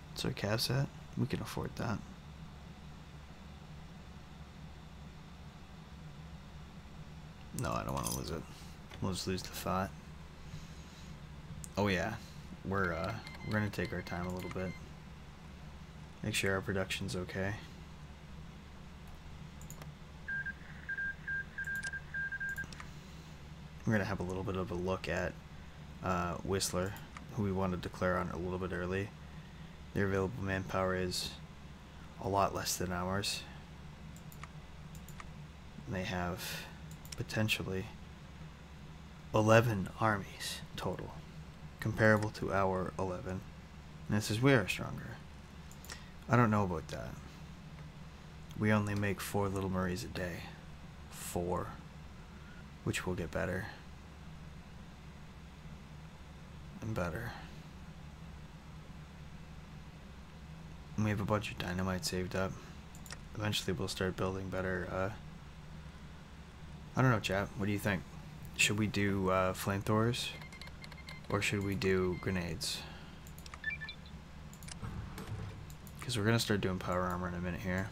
What's our cap set? We can afford that. No, I don't want to lose it. We'll just lose the fight. Oh yeah, we're gonna take our time a little bit. Make sure our production's okay. we're gonna have a little bit of a look at Whistler, who we want to declare on a little bit early. Their available manpower is a lot less than ours. And they have potentially 11 armies total, comparable to our 11. And this is we are stronger. I don't know about that. We only make 4 Little Maries a day. 4. Which will get better. And better. And we have a bunch of dynamite saved up. Eventually we'll start building better, I don't know, chat. What do you think? Should we do flamethrowers? Or should we do grenades? Because we're going to start doing power armor in a minute here.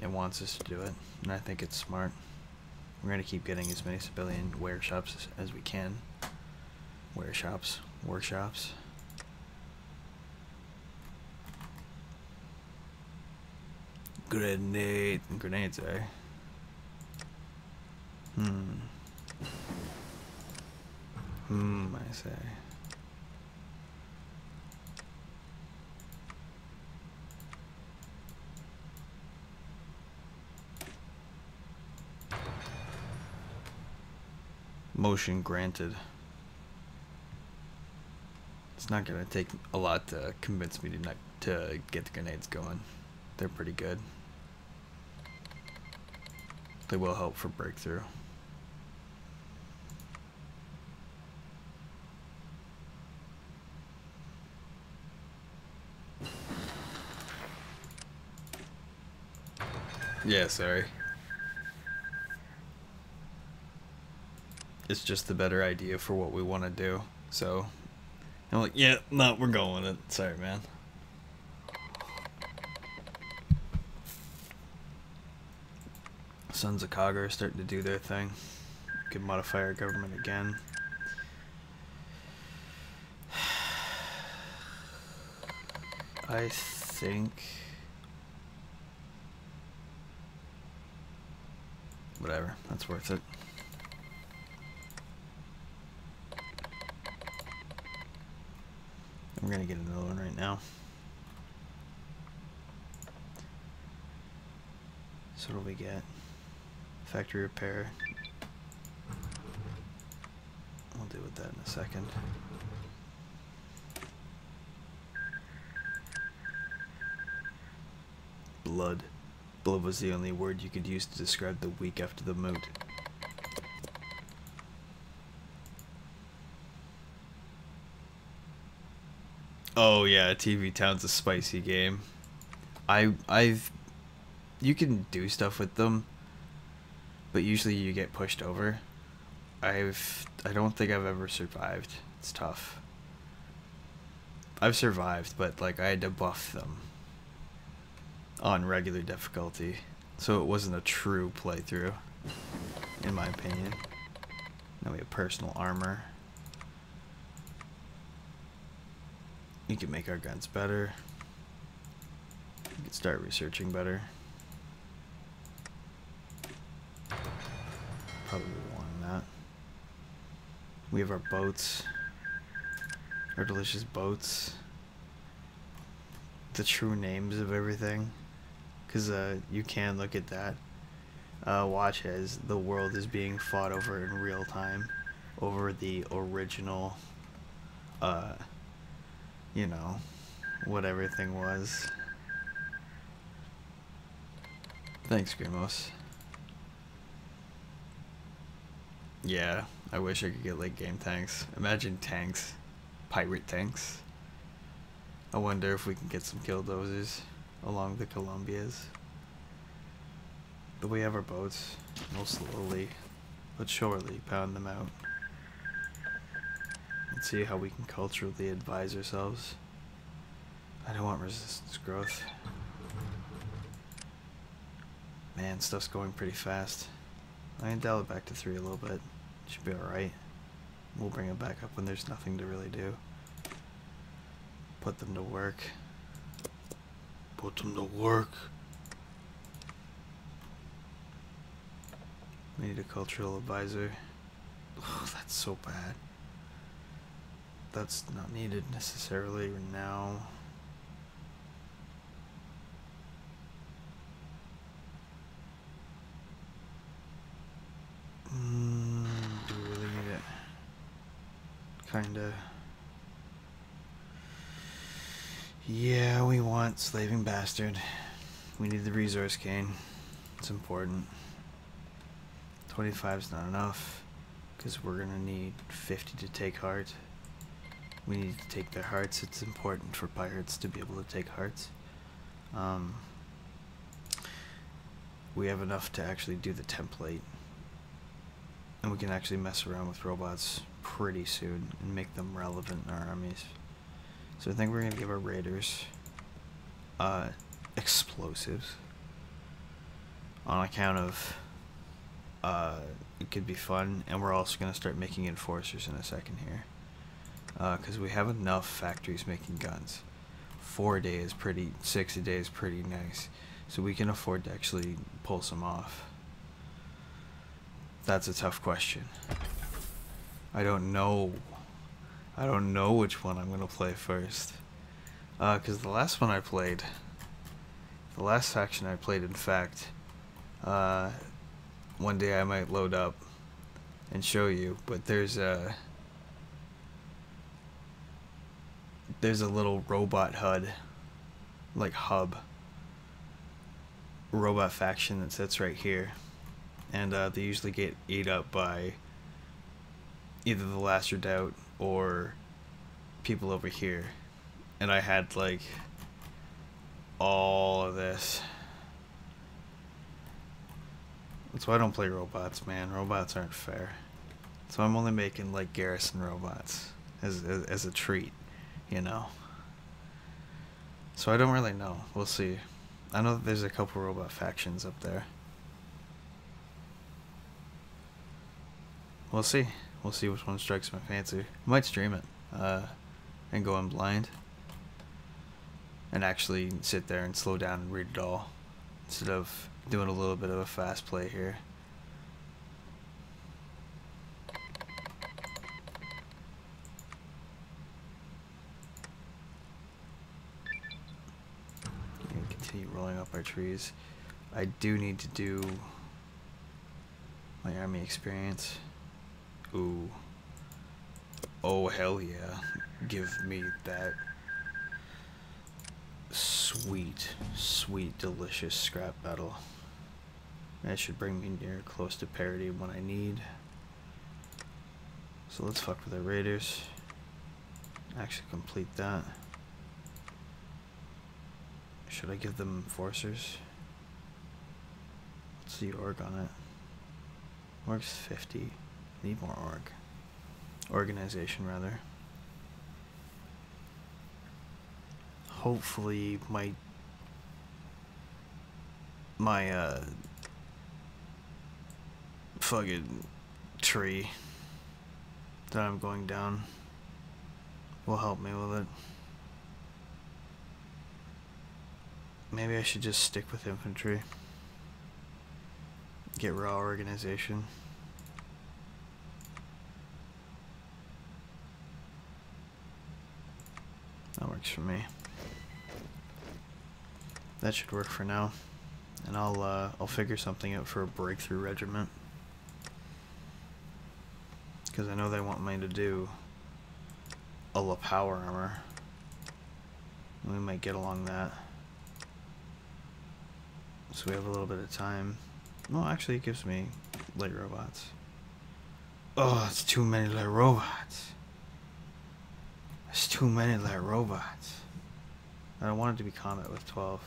It wants us to do it, and I think it's smart. We're going to keep getting as many civilian workshops as we can. Workshops. Grenades, eh? I say. Motion granted. It's not gonna take a lot to convince me to get the grenades going. They're pretty good. They will help for breakthrough. Yeah, sorry. It's just the better idea for what we want to do. So, I'm like, yeah, no, we're going with it. Sorry, man. Sons of Kaga are starting to do their thing. We can modify our government again. I think... whatever, that's worth it. We're gonna get another one right now. So what do we get? Factory repair. I'll deal with that in a second. Blood. Blood was the only word you could use to describe the week after the moot. Oh yeah, TV Town's a spicy game. You can do stuff with them, but usually you get pushed over. I don't think I've ever survived. It's tough. I've survived, but like I had to buff them on regular difficulty, so it wasn't a true playthrough, in my opinion. Now we have personal armor. We can make our guns better. We can start researching better. Probably want that. We have our boats. Our delicious boats. The true names of everything. Because you can look at that. Watch as the world is being fought over in real time. Over the original, you know, what everything was. Thanks, Grimos. Yeah, I wish I could get late game tanks. Imagine tanks. Pirate tanks. I wonder if we can get some killdozer along the Columbias. But we have our boats. We'll slowly but surely pound them out. And see how we can culturally advise ourselves. I don't want resistance growth. Man, stuff's going pretty fast. I can dial it back to 3 a little bit. Should be alright. We'll bring it back up when there's nothing to really do. Put them to work. Put them to work. We need a cultural advisor. Oh, that's so bad. That's not needed necessarily now. Do we really need it? Kinda. Yeah, we want Slaving Bastard. We need the resource cane. It's important. 25's not enough, because we're gonna need 50 to take heart. We need to take their hearts. It's important for pirates to be able to take hearts. We have enough to actually do the template. And we can actually mess around with robots pretty soon and make them relevant in our armies. So I think we're gonna give our raiders explosives on account of it could be fun, and we're also gonna start making enforcers in a second here, because we have enough factories making guns. 4 a day is pretty, 6 a day is pretty nice, so we can afford to actually pull some off. That's a tough question. I don't know which one I'm gonna play first, because the last one I played, the last faction I played, in fact, one day I might load up and show you, but there's a little robot HUD, like hub, robot faction that sits right here, and they usually get ate up by either the Last Redoubt or people over here, and I had like all of this. That's why I don't play robots, man. Robots aren't fair. So I'm only making like garrison robots as a treat, you know. So I don't really know. We'll see. I know that there's a couple robot factions up there. We'll see. We'll see which one strikes my fancy. I might stream it and go in blind and actually sit there and slow down and read it all instead of doing a little bit of a fast play here. And continue rolling up our trees. I do need to do my army experience. Ooh. Oh, hell yeah. Give me that sweet, sweet, delicious scrap metal. That should bring me near close to parity when I need. So let's fuck with our raiders. Actually complete that. Should I give them enforcers? What's the org on it? Org's 50. Need more org. Organization, rather. Hopefully my fucking tree that I'm going down will help me with it. Maybe I should just stick with infantry. Get raw organization. That works for me. That should work for now, and I'll figure something out for a breakthrough regiment, because I know they want me to do a La Power armor. We might get along that, so we have a little bit of time. Well, actually, it gives me light robots. Oh, it's too many light robots. There's too many light robots. I don't want it to be combat with 12.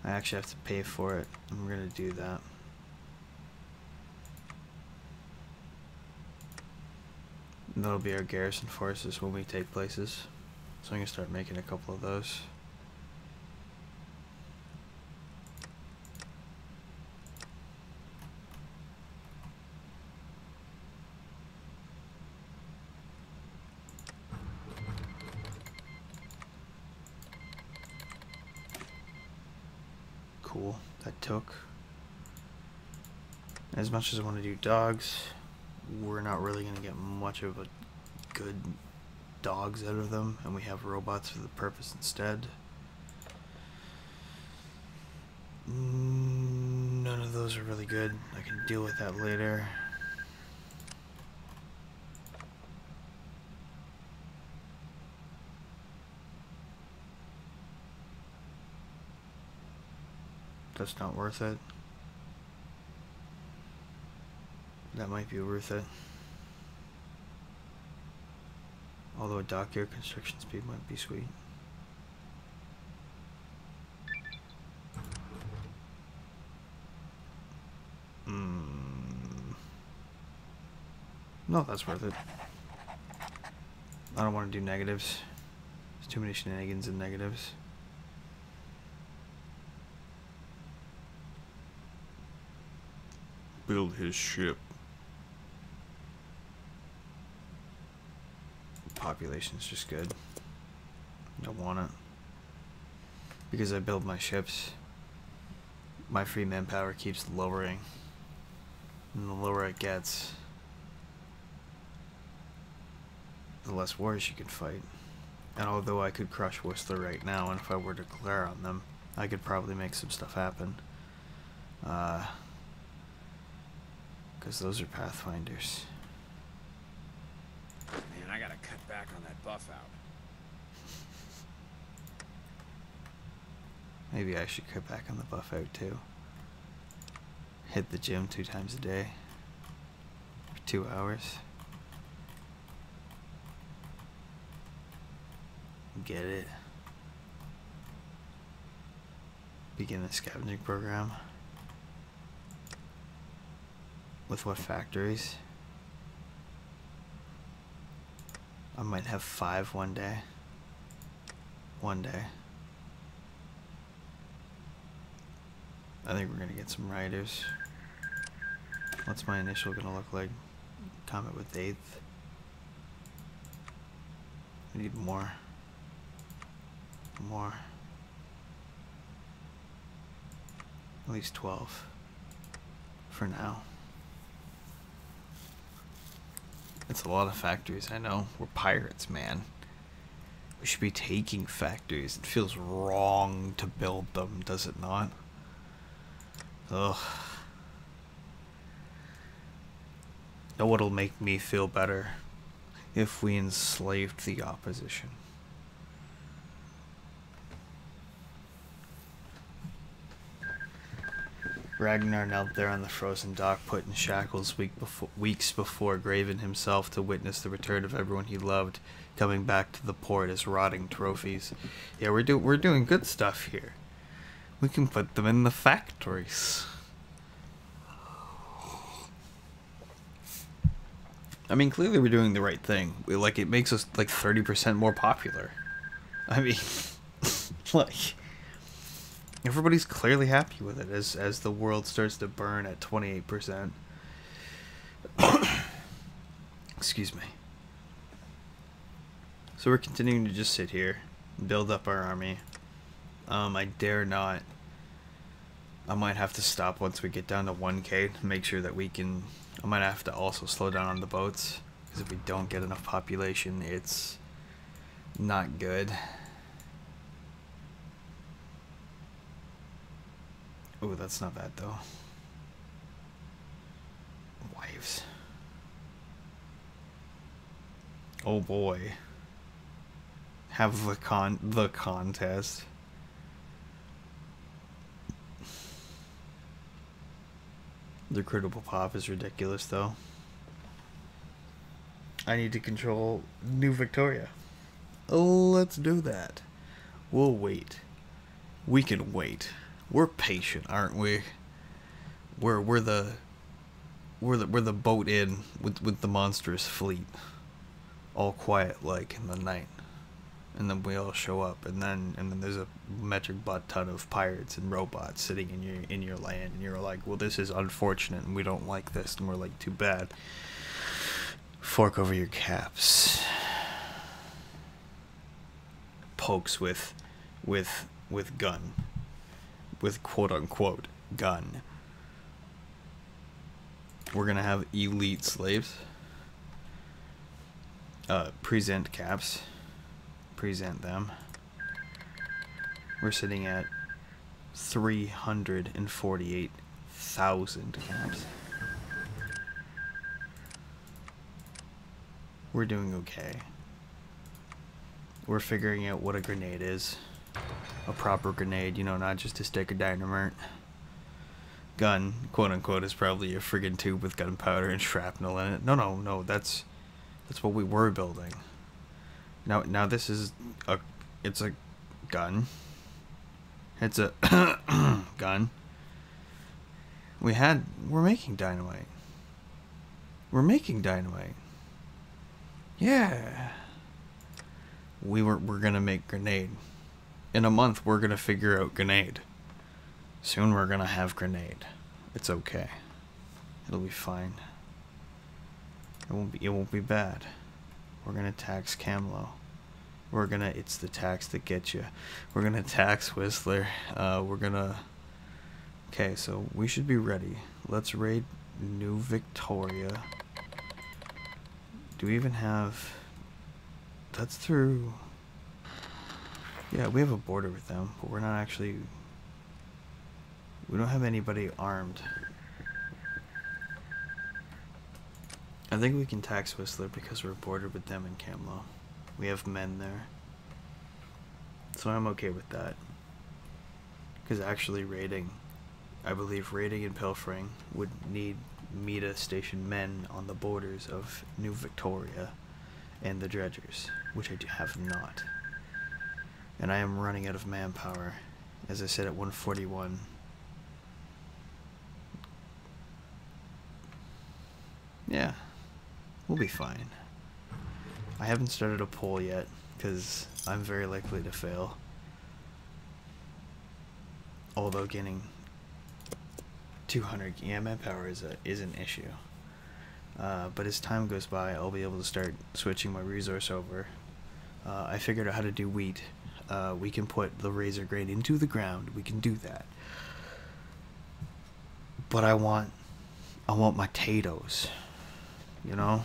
I actually have to pay for it, and we're gonna do that. And that'll be our garrison forces when we take places. So I'm gonna start making a couple of those. Cool, that took. As much as I want to do dogs, we're not really going to get much of a good dogs out of them, and we have robots for the purpose instead. None of those are really good. I can deal with that later. That's not worth it. That might be worth it. Although a dockyard construction speed might be sweet. No, that's worth it. I don't want to do negatives. There's too many shenanigans and negatives. Build his ship. Population's just good. Don't want it. Because I build my ships, my free manpower keeps lowering. And the lower it gets, the less wars you can fight. And although I could crush Whistler right now, and if I were to declare on them, I could probably make some stuff happen. Because those are Pathfinders. Man, I gotta cut back on that buff out. Maybe I should cut back on the buff out too. Hit the gym 2 times a day for 2 hours. Get it. Begin a scavenging program. With what factories? I might have 5 one day. One day. I think we're gonna get some riders. What's my initial gonna look like? Comet with 8th. I need more. More. At least 12. For now. It's a lot of factories, I know. We're pirates, man. We should be taking factories. It feels wrong to build them, does it not? Ugh. Know what'll make me feel better? If we enslaved the opposition. Ragnar knelt there on the frozen dock, put in shackles weeks before Graven himself to witness the return of everyone he loved, coming back to the port as rotting trophies. Yeah, we're doing good stuff here. We can put them in the factories. I mean, clearly we're doing the right thing. It makes us like 30% more popular. I mean, like, everybody's clearly happy with it as the world starts to burn at 28%. Excuse me. So we're continuing to just sit here, build up our army. I dare not. I might have to stop once we get down to 1K to make sure that we can. I might have to also slow down on the boats, because if we don't get enough population, it's not good. Ooh, that's not bad though. Wives. Oh boy. Have the contest. The critical pop is ridiculous though. I need to control New Victoria. Let's do that. We'll wait. We can wait. We're patient, aren't we? We're the boat in with the monstrous fleet, all quiet like in the night, and then we all show up, and then there's a metric butt ton of pirates and robots sitting in your land, and you're like, well, this is unfortunate, and we don't like this, and we're like, too bad. Fork over your caps. Pokes with gun. With quote-unquote gun. we're gonna have elite slaves. Present caps. Present them. We're sitting at 348,000 caps. We're doing okay. We're figuring out what a grenade is. A proper grenade, you know, not just a stick of dynamite. Gun, quote unquote, is probably a friggin' tube with gunpowder and shrapnel in it. No, that's what we were building. Now this is it's a gun. It's a gun. We're making dynamite. We're making dynamite. Yeah. We're gonna make grenade. In a month we're gonna figure out grenade. Soon we're gonna have grenade. It's okay. It'll be fine. It won't be bad. We're gonna tax Camlo. It's the tax that gets you. We're gonna tax Whistler. Okay, so we should be ready. Let's raid New Victoria. Do we even have... That's through... Yeah, we have a border with them, but we're not actually... We don't have anybody armed. I think we can tax Whistler because we're bordered with them in Camlo. We have men there. So I'm okay with that. Because actually raiding, I believe raiding and pilfering would need me to station men on the borders of New Victoria and the dredgers, which I have not. And I am running out of manpower, as I said, at 141. Yeah, we'll be fine. I haven't started a poll yet, because I'm very likely to fail. Although getting 200 manpower is an issue. But as time goes by, I'll be able to start switching my resource over. I figured out how to do wheat. We can put the razor grain into the ground. We can do that. But I want my potatoes. You know?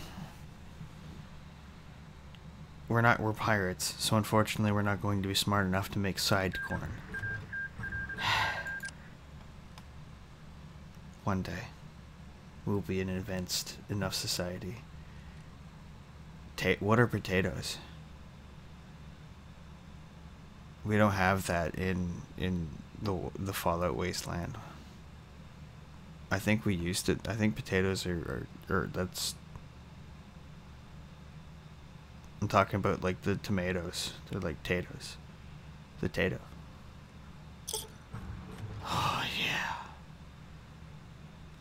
We're pirates, so unfortunately we're not going to be smart enough to make side corn. One day, we'll be an advanced enough society. What are potatoes? We don't have that in the Fallout Wasteland. I think we used it. I think potatoes are that's... I'm talking about like the tomatoes. They're like potatoes. Potato. Oh yeah.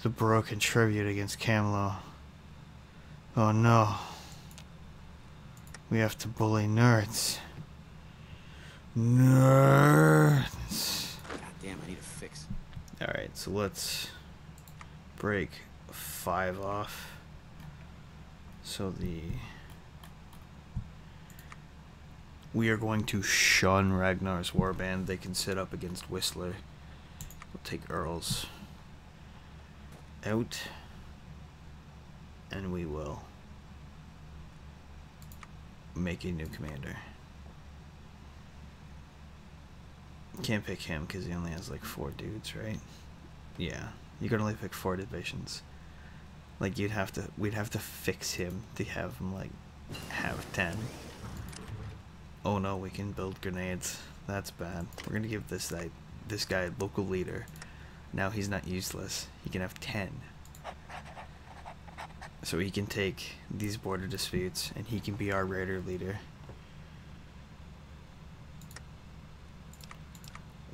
The broken tribute against Camlo. Oh no. We have to bully nerds. Nerds. God damn, I need a fix. Alright, so let's break 5 off. So we are going to shun Ragnar's warband. They can sit up against Whistler. We'll take Earls out, and we will make a new commander. Can't pick him because he only has like 4 dudes, right? Yeah, you can only pick 4 divisions. Like we'd have to fix him to have him like have 10. Oh no, we can build grenades. That's bad. We're gonna give this guy local leader. Now he's not useless. He can have 10. So he can take these border disputes and he can be our raider leader.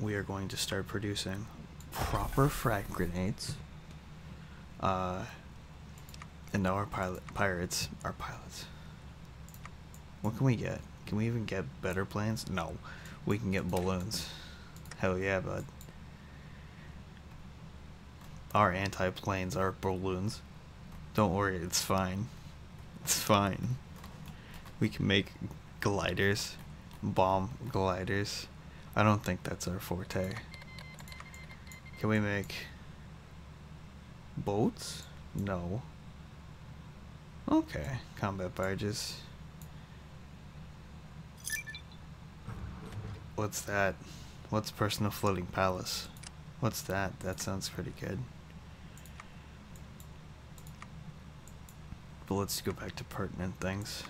We are going to start producing proper frag grenades. And now our pirates are pilots. What can we get? Can we even get better planes? No. We can get balloons. Hell yeah, bud. Our anti-planes are balloons. Don't worry, it's fine. It's fine. We can make gliders. Bomb gliders. I don't think that's our forte. Can we make boats? No. Okay, combat barges. What's that? What's personal floating palace? What's that? That sounds pretty good. But let's go back to pertinent things.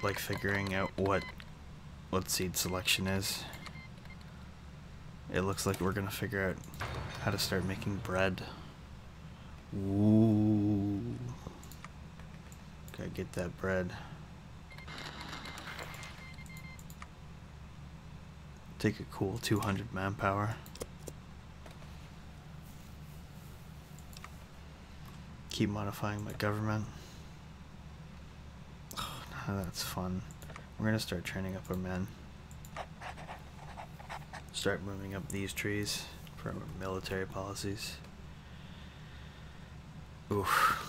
Like figuring out what seed selection is. It looks like we're gonna figure out how to start making bread. Ooh. Gotta get that bread. Take a cool 200 manpower. Keep modifying my government. Oh, that's fun. We're gonna start training up our men. Start moving up these trees for our military policies. Oof.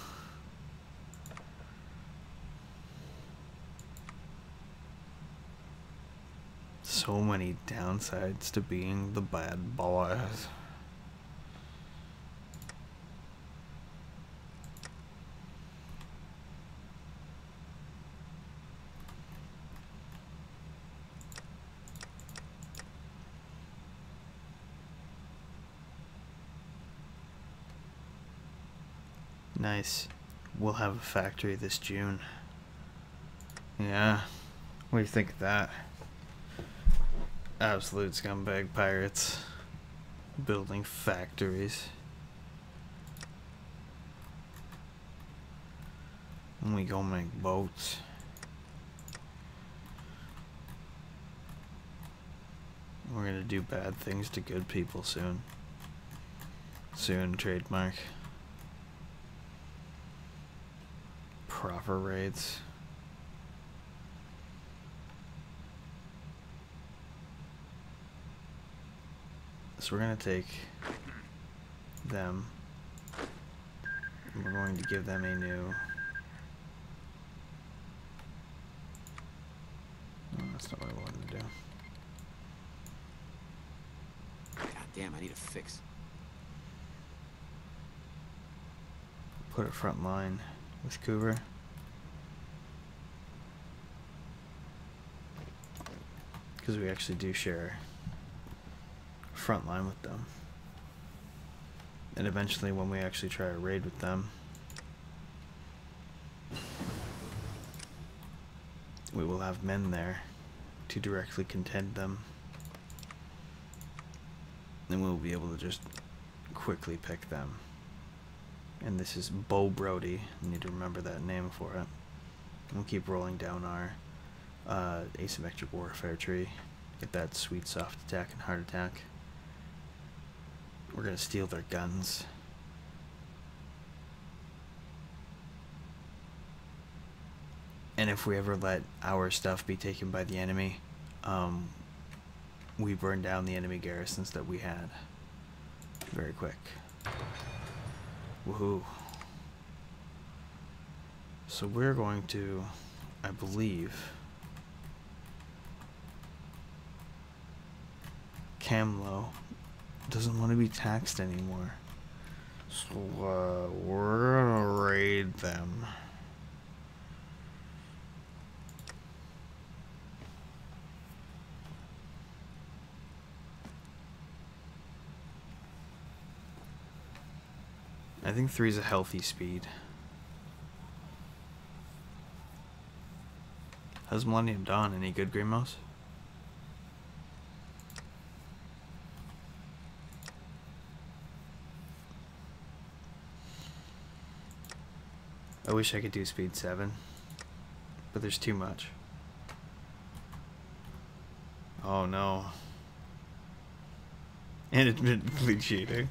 So many downsides to being the bad boys. Nice. We'll have a factory this June. Yeah. What do you think of that? Absolute scumbag pirates building factories. And we go make boats. We're gonna do bad things to good people soon. Soon, trademark. Proper raids. So we're gonna take them, and we're going to give them a new... Oh, that's not what I wanted to do. God damn, I need a fix. Put a front line with Coover. Because we actually do share front line with them. And eventually when we actually try a raid with them, we will have men there to directly contend them. And we'll be able to just quickly pick them. And this is Bo Brody. You need to remember that name for it. We'll keep rolling down our asymmetric warfare tree. Get that sweet soft attack and hard attack. We're gonna steal their guns. And if we ever let our stuff be taken by the enemy, we burn down the enemy garrisons that we had. Very quick. Woohoo. So we're going to, I believe, Camlo doesn't want to be taxed anymore. So we're gonna raid them. I think 3 is a healthy speed. How's Millennium Dawn? Any good, Green Mouse? I wish I could do speed 7, but there's too much. Oh no. And admittedly cheating.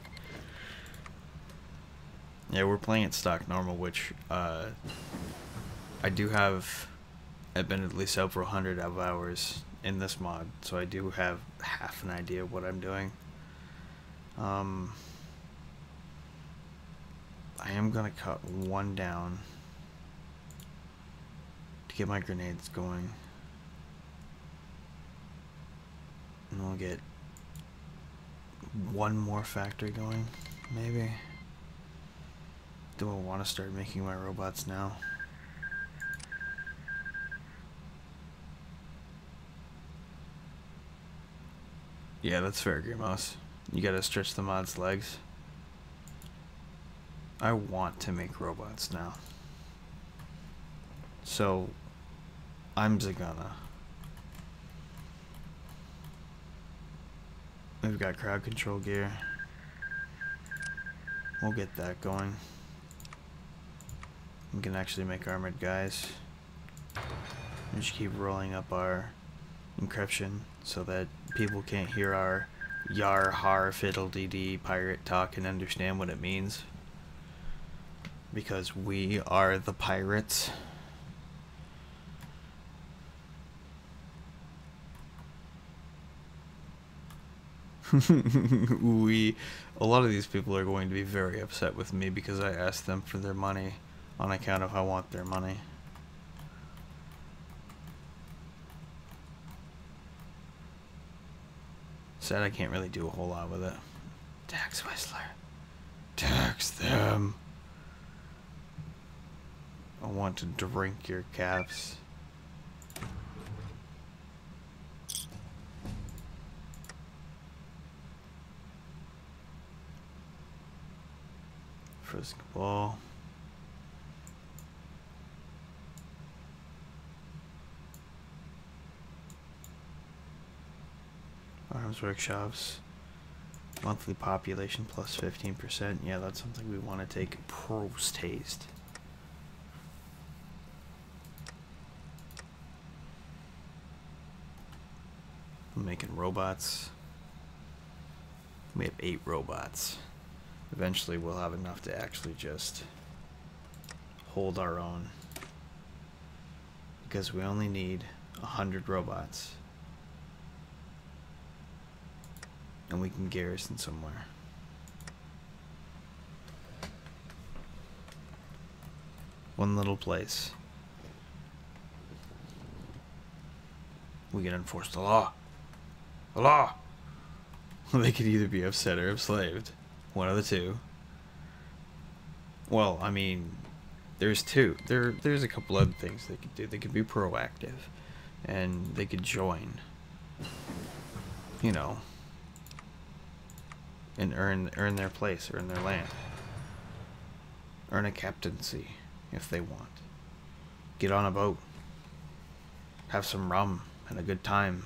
Yeah, we're playing at stock normal, which I do have admittedly several hundred of hours in this mod, so I do have half an idea of what I'm doing. I am gonna cut 1 down to get my grenades going, and we'll get 1 more factory going, maybe. Do I want to start making my robots now? Yeah, that's fair, Grimouse. You gotta stretch the mod's legs. I want to make robots now. So, I'm gonna. We've got crowd control gear. We'll get that going. We can actually make armored guys. And just keep rolling up our encryption so that people can't hear our yar har fiddle dee dee pirate talk and understand what it means. Because we are the pirates. A lot of these people are going to be very upset with me because I asked them for their money on account of I want their money. Sad I can't really do a whole lot with it. Tax Whistler. Tax them. I want to drink your caps. Frisk ball. Arms workshops. Monthly population plus 15%. Yeah, that's something we want to take pros taste. I'm making robots. We have 8 robots. Eventually we'll have enough to actually just hold our own. Because we only need 100 robots. And we can garrison somewhere. One little place. We can enforce the law. The law! They could either be upset or enslaved. One of the two. Well, I mean, there's two. There's a couple other things they could do. They could be proactive. And they could join. You know. And earn their place, earn their land. Earn a captaincy, if they want. Get on a boat. Have some rum and a good time.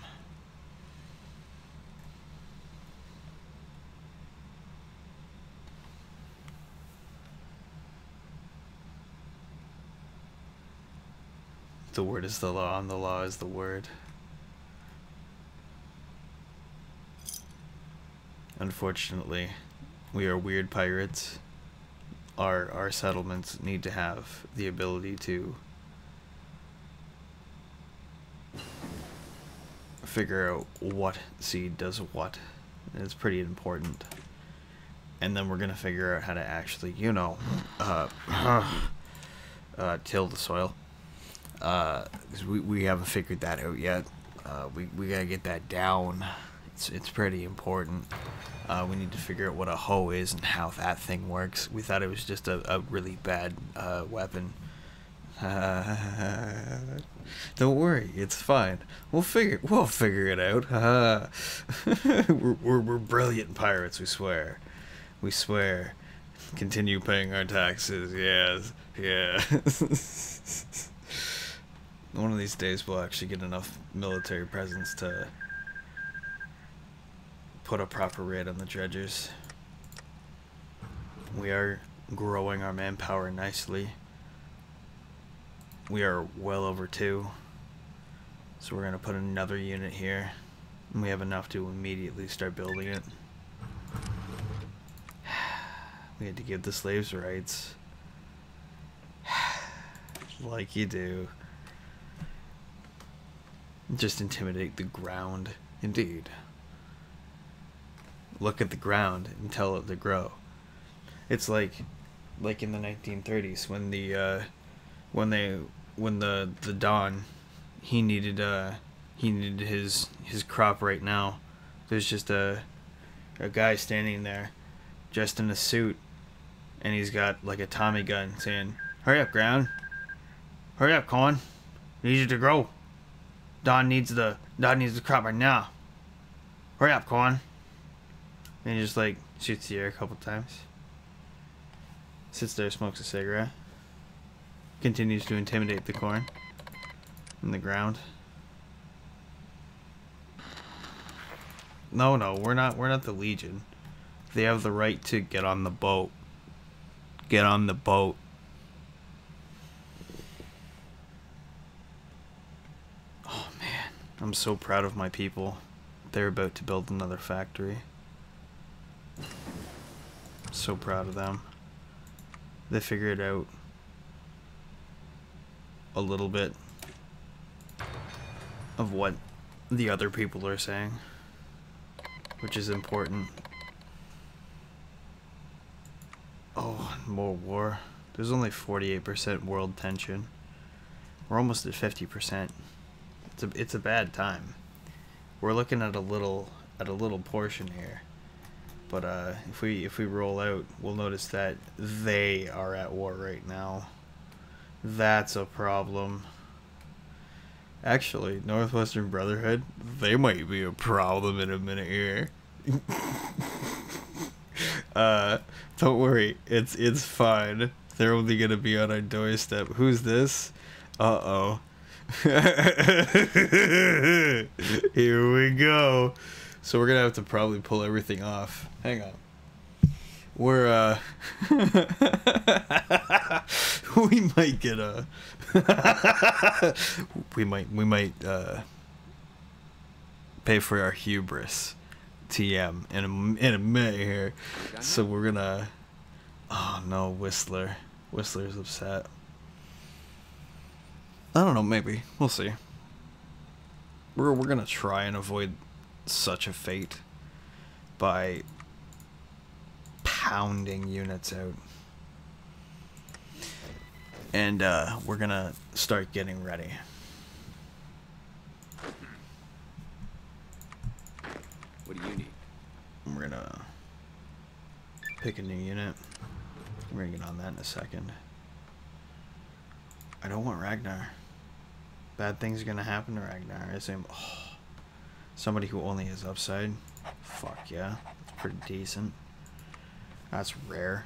The word is the law, and the law is the word. Unfortunately, we are weird pirates. Our settlements need to have the ability to figure out what seed does what. It's pretty important. And then we're gonna figure out how to actually, you know, till the soil. 'Cause we haven't figured that out yet. We gotta get that down. It's pretty important. We need to figure out what a hoe is and how that thing works. We thought it was just a really bad weapon. Don't worry, it's fine. We'll figure it out. We're brilliant pirates, we swear. We swear. Continue paying our taxes. Yes. Yeah. One of these days we'll actually get enough military presence to put a proper raid on the dredgers. We are growing our manpower nicely. We are well over 2. So we're going to put another unit here. And we have enough to immediately start building it. We had to give the slaves rights. Like you do. Just intimidate the ground. Indeed. Look at the ground and tell it to grow. It's like in the 1930s when the Don he needed his crop right now. There's just a guy standing there dressed in a suit and he's got like a Tommy gun saying, "Hurry up, ground. Hurry up, corn. Need you to grow. Don needs the crop right now. Hurry up, corn." And he just like shoots the air a couple times. Sits there, smokes a cigarette. Continues to intimidate the corn in the ground. No, we're not the Legion. They have the right to get on the boat. Get on the boat. Oh man, I'm so proud of my people. They're about to build another factory. I'm so proud of them. They figured out a little bit of what the other people are saying, which is important. Oh, more war. There's only 48% world tension. We're almost at 50%. It's a bad time. We're looking at a little portion here. But if we roll out, we'll notice that they are at war right now. That's a problem. Actually, Northwestern Brotherhood, they might be a problem in a minute here. Don't worry, it's fine. They're only gonna be on our doorstep. Who's this? Uh-oh. Here we go. So we're gonna have to probably pull everything off. Hang on. We're we might get a we might pay for our hubris TM in a minute here. So we're gonna, oh no, Whistler's upset. I don't know, maybe we'll see. We're gonna try and avoid such a fate by pounding units out, and we're gonna start getting ready. What do you need? We're gonna pick a new unit. We're gonna get on that in a second. I don't want Ragnar. Bad things are gonna happen to Ragnar. I assume. Oh, somebody who only has upside. Fuck yeah, that's pretty decent. That's rare.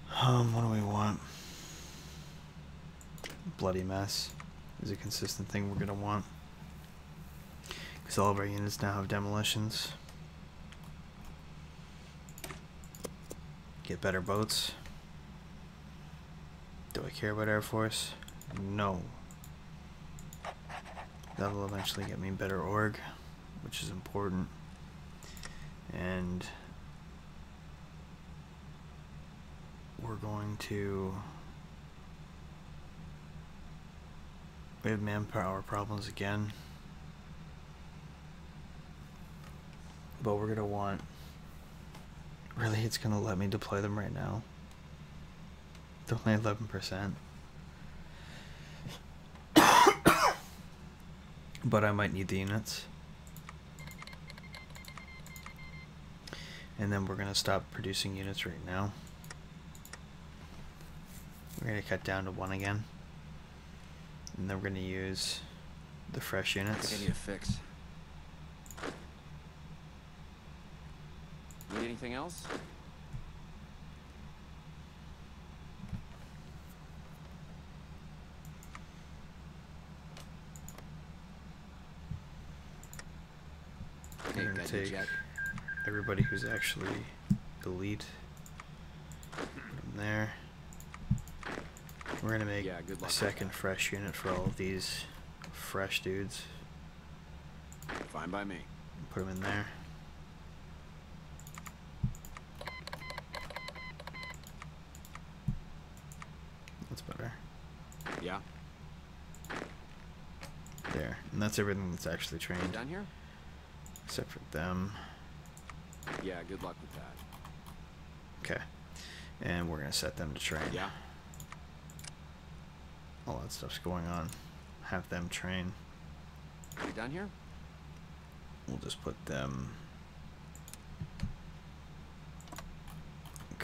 What do we want? Bloody mess is a consistent thing we're gonna want, because all of our units now have demolitions. Get better boats. Do I care about Air Force? No. That'll eventually get me better org, which is important. And we're going to... We have manpower problems again. But we're going to want... Really, it's going to let me deploy them right now. It's only 11%. But I might need the units. And then we're going to stop producing units right now. We're going to cut down to 1 again. And then we're going to use the fresh I units. think I need a fix. Need anything else? We're going to take everybody who's actually elite, put them there. We're going to make a second fresh unit for all of these fresh dudes. Fine by me. Put them in there. That's better. Yeah. There. And that's everything that's actually trained. Down here? Except for them. Yeah, good luck with that. Okay. And we're going to set them to train. Yeah. All that stuff's going on. Have them train. You down here? We'll just put them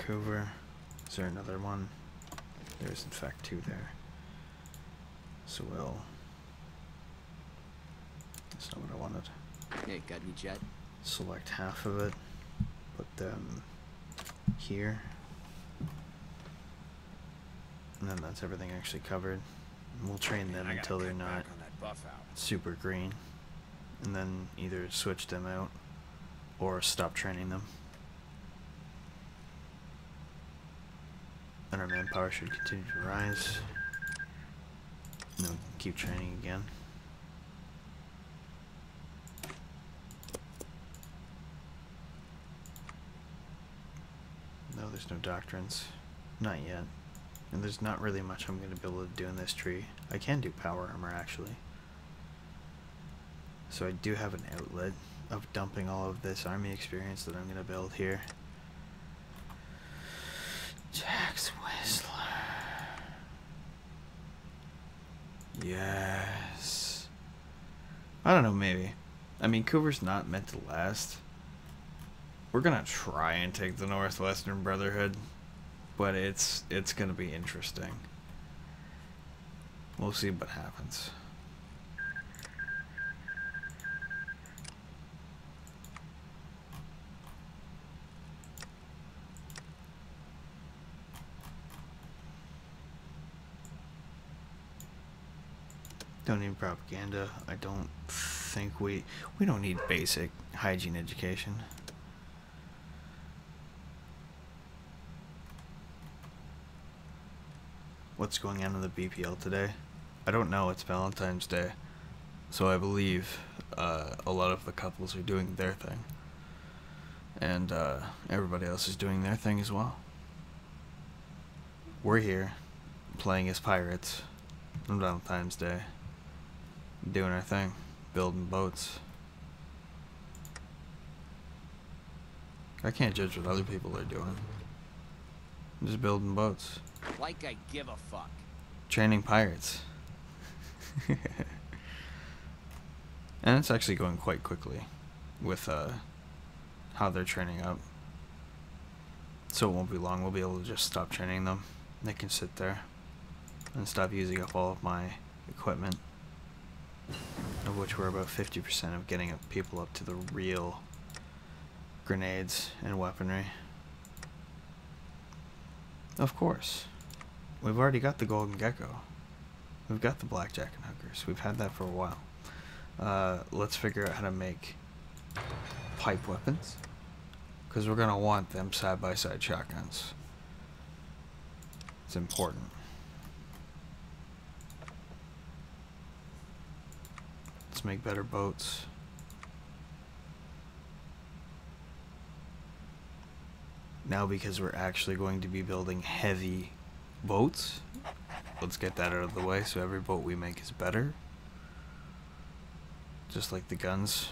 Vancouver. Is there another one? There's in fact 2 there. So we'll... That's not what I wanted. Hey, got any jet? Select half of it. Put them here. And then that's everything actually covered. And we'll train them until they're not On that buff out. super green. And then either switch them out or stop training them. And our manpower should continue to rise. And then keep training again. No, there's no doctrines. Not yet. And there's not really much I'm going to be able to do in this tree. I can do power armor, actually. So I do have an outlet of dumping all of this army experience that I'm going to build here. Jax Whistler. Yes. I don't know, maybe. I mean, Cooper's not meant to last. We're gonna try and take the Northwestern Brotherhood, but it's gonna be interesting. We'll see what happens. Don't need propaganda. I don't think we don't need basic hygiene education. What's going on in the BPL today? I don't know. It's Valentine's Day, so I believe a lot of the couples are doing their thing, and everybody else is doing their thing as well. We're here playing as pirates on Valentine's Day, doing our thing, building boats. I can't judge what other people are doing. I'm just building boats. Like I give a fuck. Training pirates. And it's actually going quite quickly with how they're training up. So it won't be long. We'll be able to just stop training them. They can sit there and stop using up all of my equipment, of which we're about 50% of getting people up to the real grenades and weaponry. Of course. We've already got the Golden Gecko. We've got the Blackjack and Hookers. We've had that for a while. Let's figure out how to make pipe weapons, because we're going to want them side-by-side shotguns. It's important. Let's make better boats. Now, because we're actually going to be building heavy boats, let's get that out of the way so every boat we make is better. Just like the guns.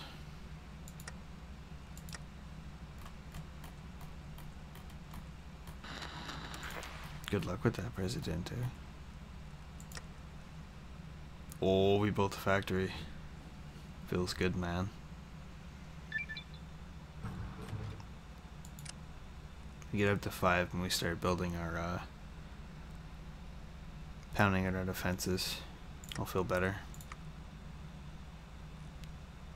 Good luck with that, Presidente. Oh, we built a factory. Feels good, man. We get up to 5 and we start building our, pounding at our defenses. I'll feel better.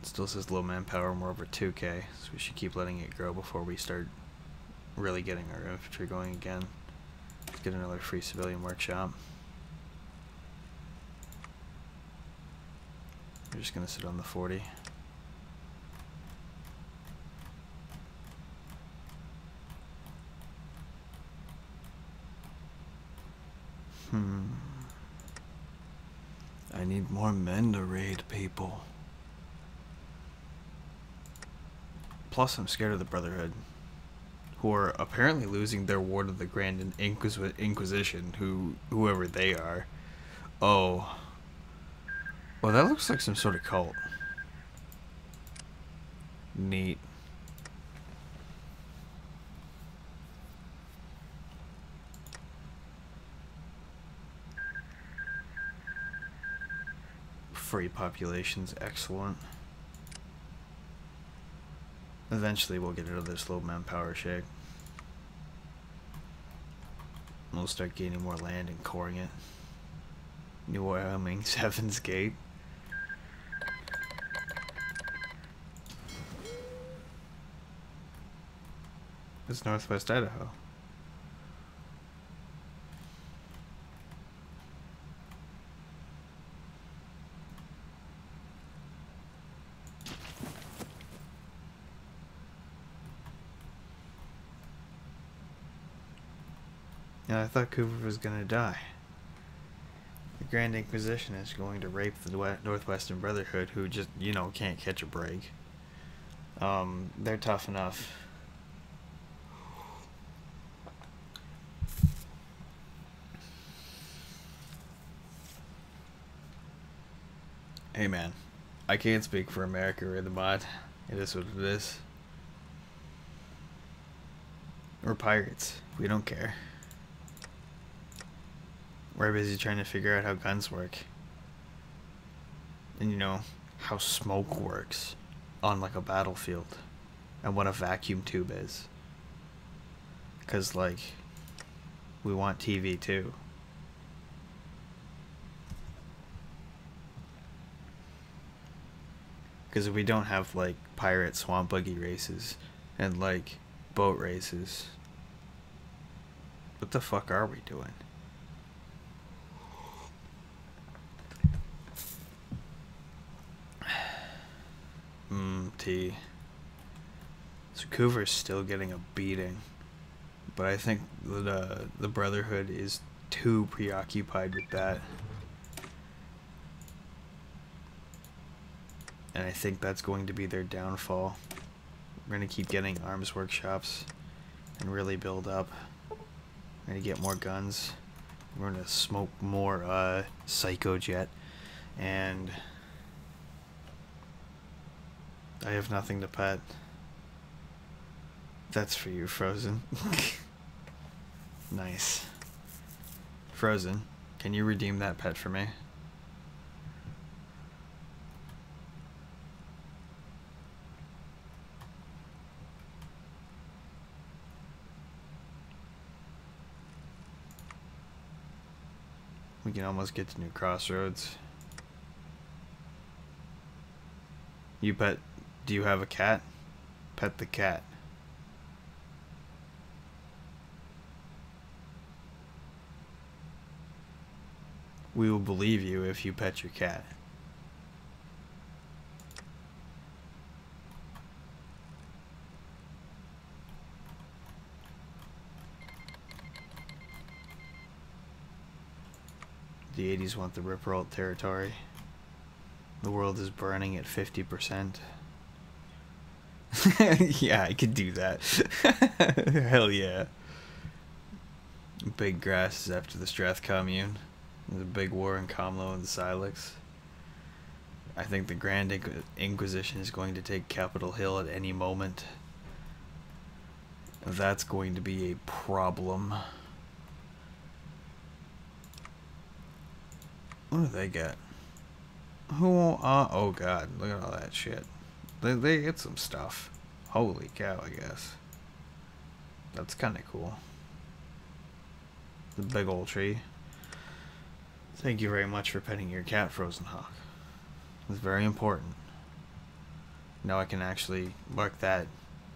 It still says low manpower, we're over 2k, so we should keep letting it grow before we start really getting our infantry going again. Let's get another free civilian workshop. We're just gonna sit on the 40. I need more men to raid people. Plus, I'm scared of the Brotherhood, who are apparently losing their Ward of the Grand Inquisition, whoever they are. Oh. Well, that looks like some sort of cult. Neat. Free population's excellent. Eventually we'll get out of this low manpower shake. We'll start gaining more land and coring it. New Wyoming, Seven's Gate. It's Northwest Idaho. Yeah, I thought Cooper was gonna die. The Grand Inquisition is going to rape the Northwestern Brotherhood, who just, you know, can't catch a break. They're tough enough. Hey man, I can't speak for America or the mod. It is what it is. We're pirates. We don't care. We're busy trying to figure out how guns work. And you know, how smoke works on like a battlefield. And what a vacuum tube is. 'Cause like, we want TV too. Because if we don't have like pirate swamp buggy races and like boat races, what the fuck are we doing? Tea. So Coover's still getting a beating, but I think the Brotherhood is too preoccupied with that. And I think that's going to be their downfall. We're going to keep getting arms workshops and really build up. We're going to get more guns. We're going to smoke more Psycho Jet. And I have nothing to pet. That's for you, Frozen. Nice. Frozen, can you redeem that pet for me? We can almost get to New Crossroads. You pet... Do you have a cat? Pet the cat. We will believe you if you pet your cat. The 80s want the Ripperalt territory. The world is burning at 50%. Yeah, I could do that. Hell yeah. Big grass is after the Strath Commune. There's a big war in Comlo and the Silex. I think the Grand Inquisition is going to take Capitol Hill at any moment. That's going to be a problem. What do they get? Who? Oh god, look at all that shit. They get some stuff. Holy cow, I guess. That's kind of cool. The big old tree. Thank you very much for petting your cat, Frozen Hawk. It's very important. Now I can actually mark that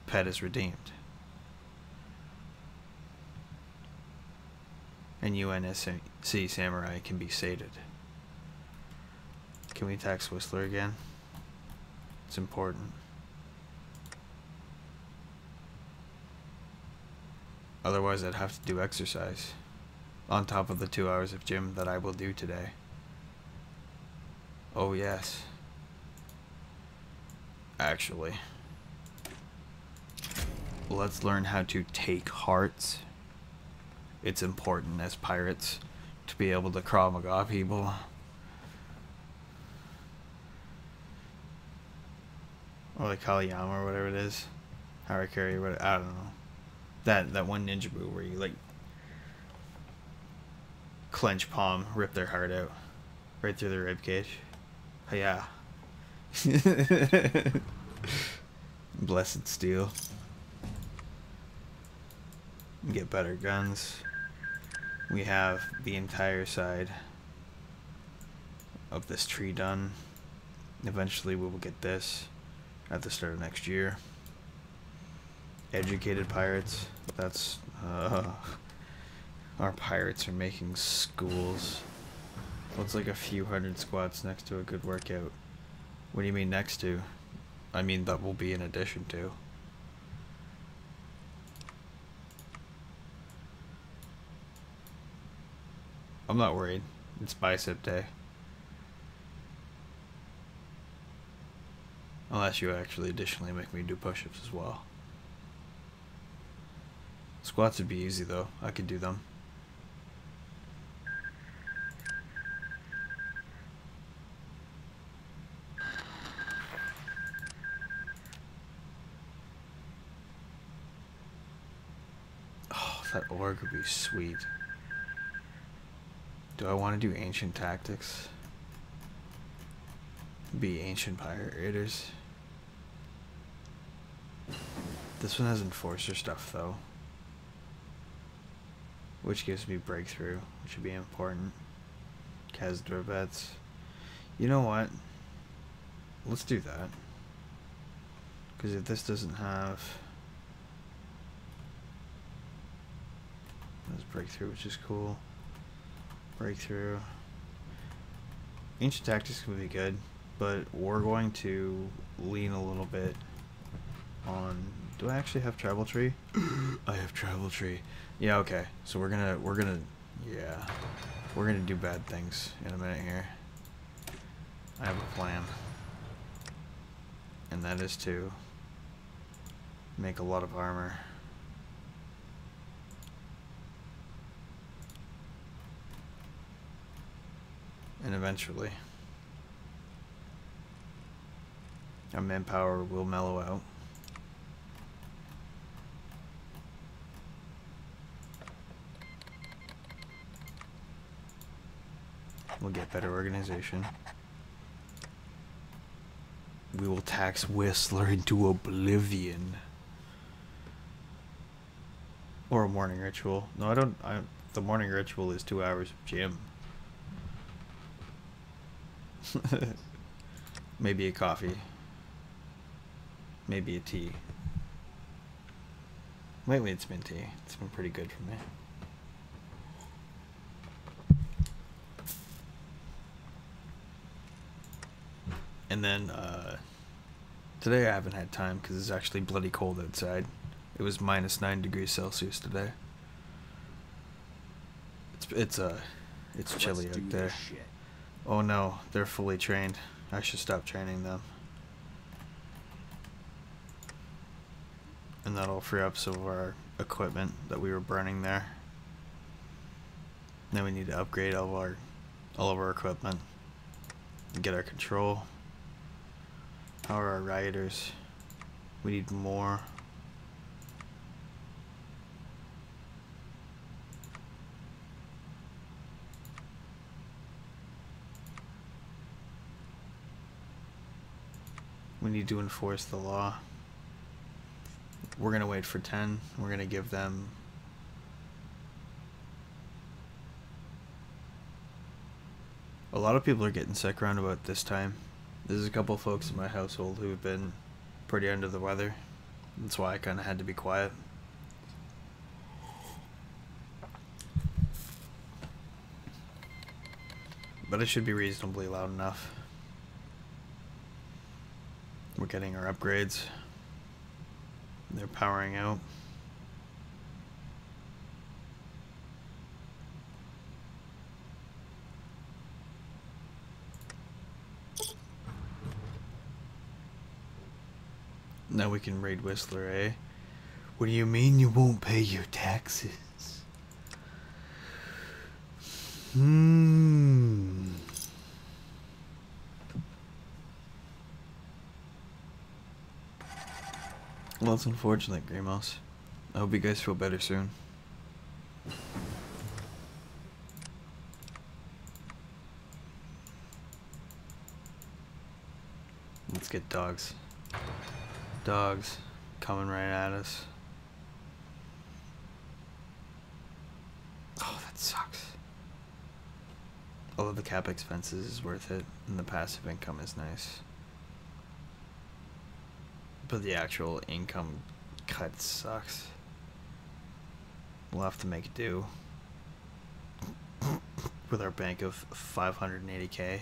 pet as redeemed. And UNSC Samurai can be sated. Can we tax Whistler again? It's important. Otherwise I'd have to do exercise on top of the 2 hours of gym that I will do today. Oh yes. Actually, let's learn how to take hearts. It's important as pirates to be able to Krav Maga people. Or like Kaliyama or whatever it is. Harakiri or whatever, I don't know. That one ninja move where you like clench palm, rip their heart out. Right through the rib cage. Oh, yeah. Blessed steel. Get better guns. we have the entire side of this tree done. Eventually we will get this at the start of next year. Educated pirates, that's our pirates are making schools. Looks like a few hundred squats next to a good workout. What do you mean next to? I mean that will be in addition to. I'm not worried. It's bicep day. Unless you actually additionally make me do push-ups as well. Squats would be easy though. I could do them. Oh, that org would be sweet. Do I want to do ancient tactics? Be ancient pirate raiders. This one has enforcer stuff though, which gives me breakthrough, which would be important. Kazdor bets. You know what? Let's do that. Because if this doesn't have this breakthrough, which is cool. Breakthrough. Ancient tactics would be good, but we're going to lean a little bit on. Do I actually have travel tree? I have travel tree. Yeah, okay. So we're gonna do bad things in a minute here. I have a plan, and that is to make a lot of armor. And eventually our manpower will mellow out. We'll get better organization. We will tax Whistler into oblivion. Or a morning ritual. No, the morning ritual is 2 hours of gym. Maybe a coffee. Maybe a tea. Lately it's been tea. It's been pretty good for me. And then today I haven't had time because it's actually bloody cold outside. It was -9 degrees Celsius today. It's chilly out there. Oh no, they're fully trained. I should stop training them. And that'll free up some of our equipment that we were burning there. Then we need to upgrade all of our equipment. And get our control. How are our rioters? We need more. We need to enforce the law. We're gonna wait for 10. We're gonna give them a lot of people are getting sick around about this time. There's a couple folks in my household who have been pretty under the weather. That's why I kind of had to be quiet. But it should be reasonably loud enough. We're getting our upgrades. They're powering out. Now we can raid Whistler, eh? What do you mean you won't pay your taxes? Well, it's unfortunate, Grimos. I hope you guys feel better soon. Let's get dogs. Dogs coming right at us. Oh, that sucks. Although the cap expenses is worth it, and the passive income is nice. But the actual income cut sucks. We'll have to make do with our bank of 580k.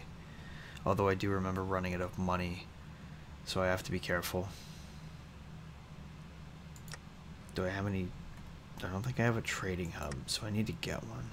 Although I do remember running out of money, so I have to be careful. Do I have any? I don't think I have a trading hub, so I need to get one.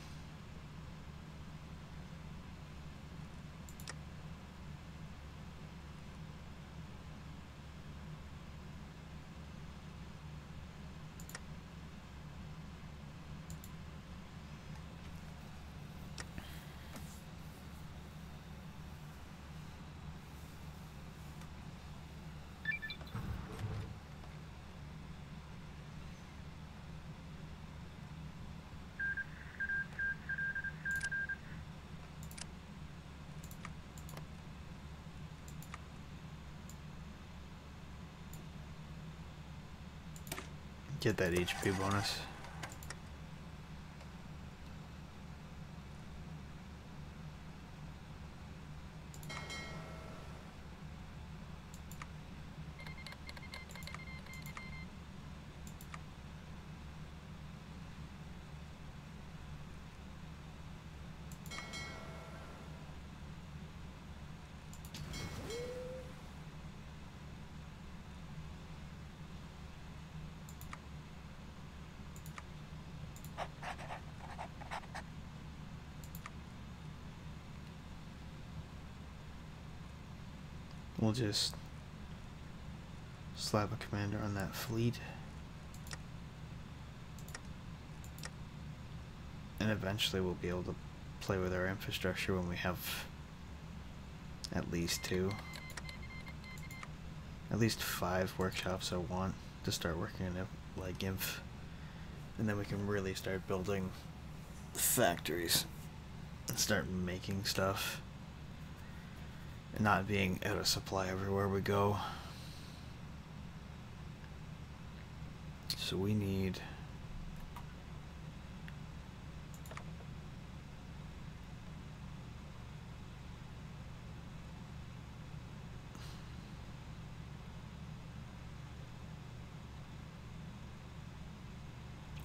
Get that HP bonus. We'll just slap a commander on that fleet. And eventually we'll be able to play with our infrastructure when we have at least 2. At least 5 workshops I want to start working in, like Inf. And then we can really start building factories and start making stuff. And not being out of supply everywhere we go. So we need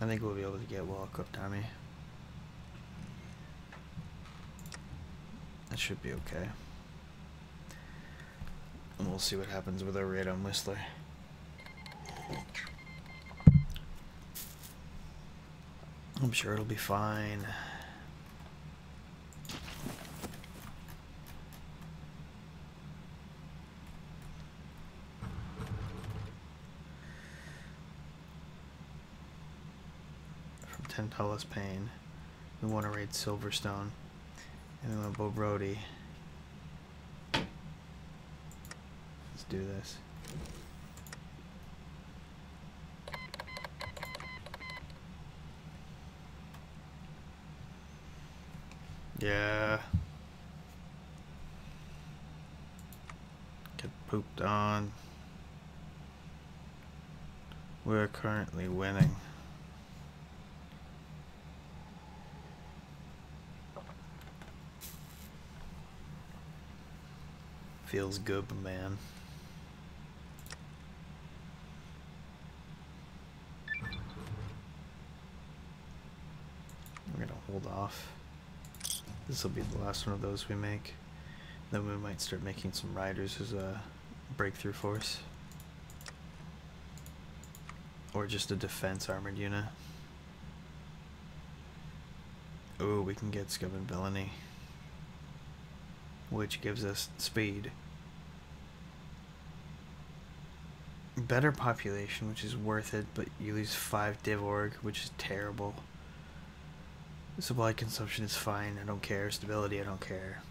I think we'll be able to get well-equipped army. That should be okay. And we'll see what happens with our raid on Whistler. I'm sure it'll be fine. From Tentalis Pain, we want to raid Silverstone, and we want Bo Brody. Do this. Yeah. Get pooped on. We're currently winning. Feels good, man. We're gonna hold off. This will be the last one of those we make. Then we might start making some riders as a breakthrough force. Or just a defense armored unit. Ooh, we can get Scum and Villainy, which gives us speed. Better population, which is worth it, but you lose 5 div org, which is terrible. Supply consumption is fine, I don't care. Stability, I don't care.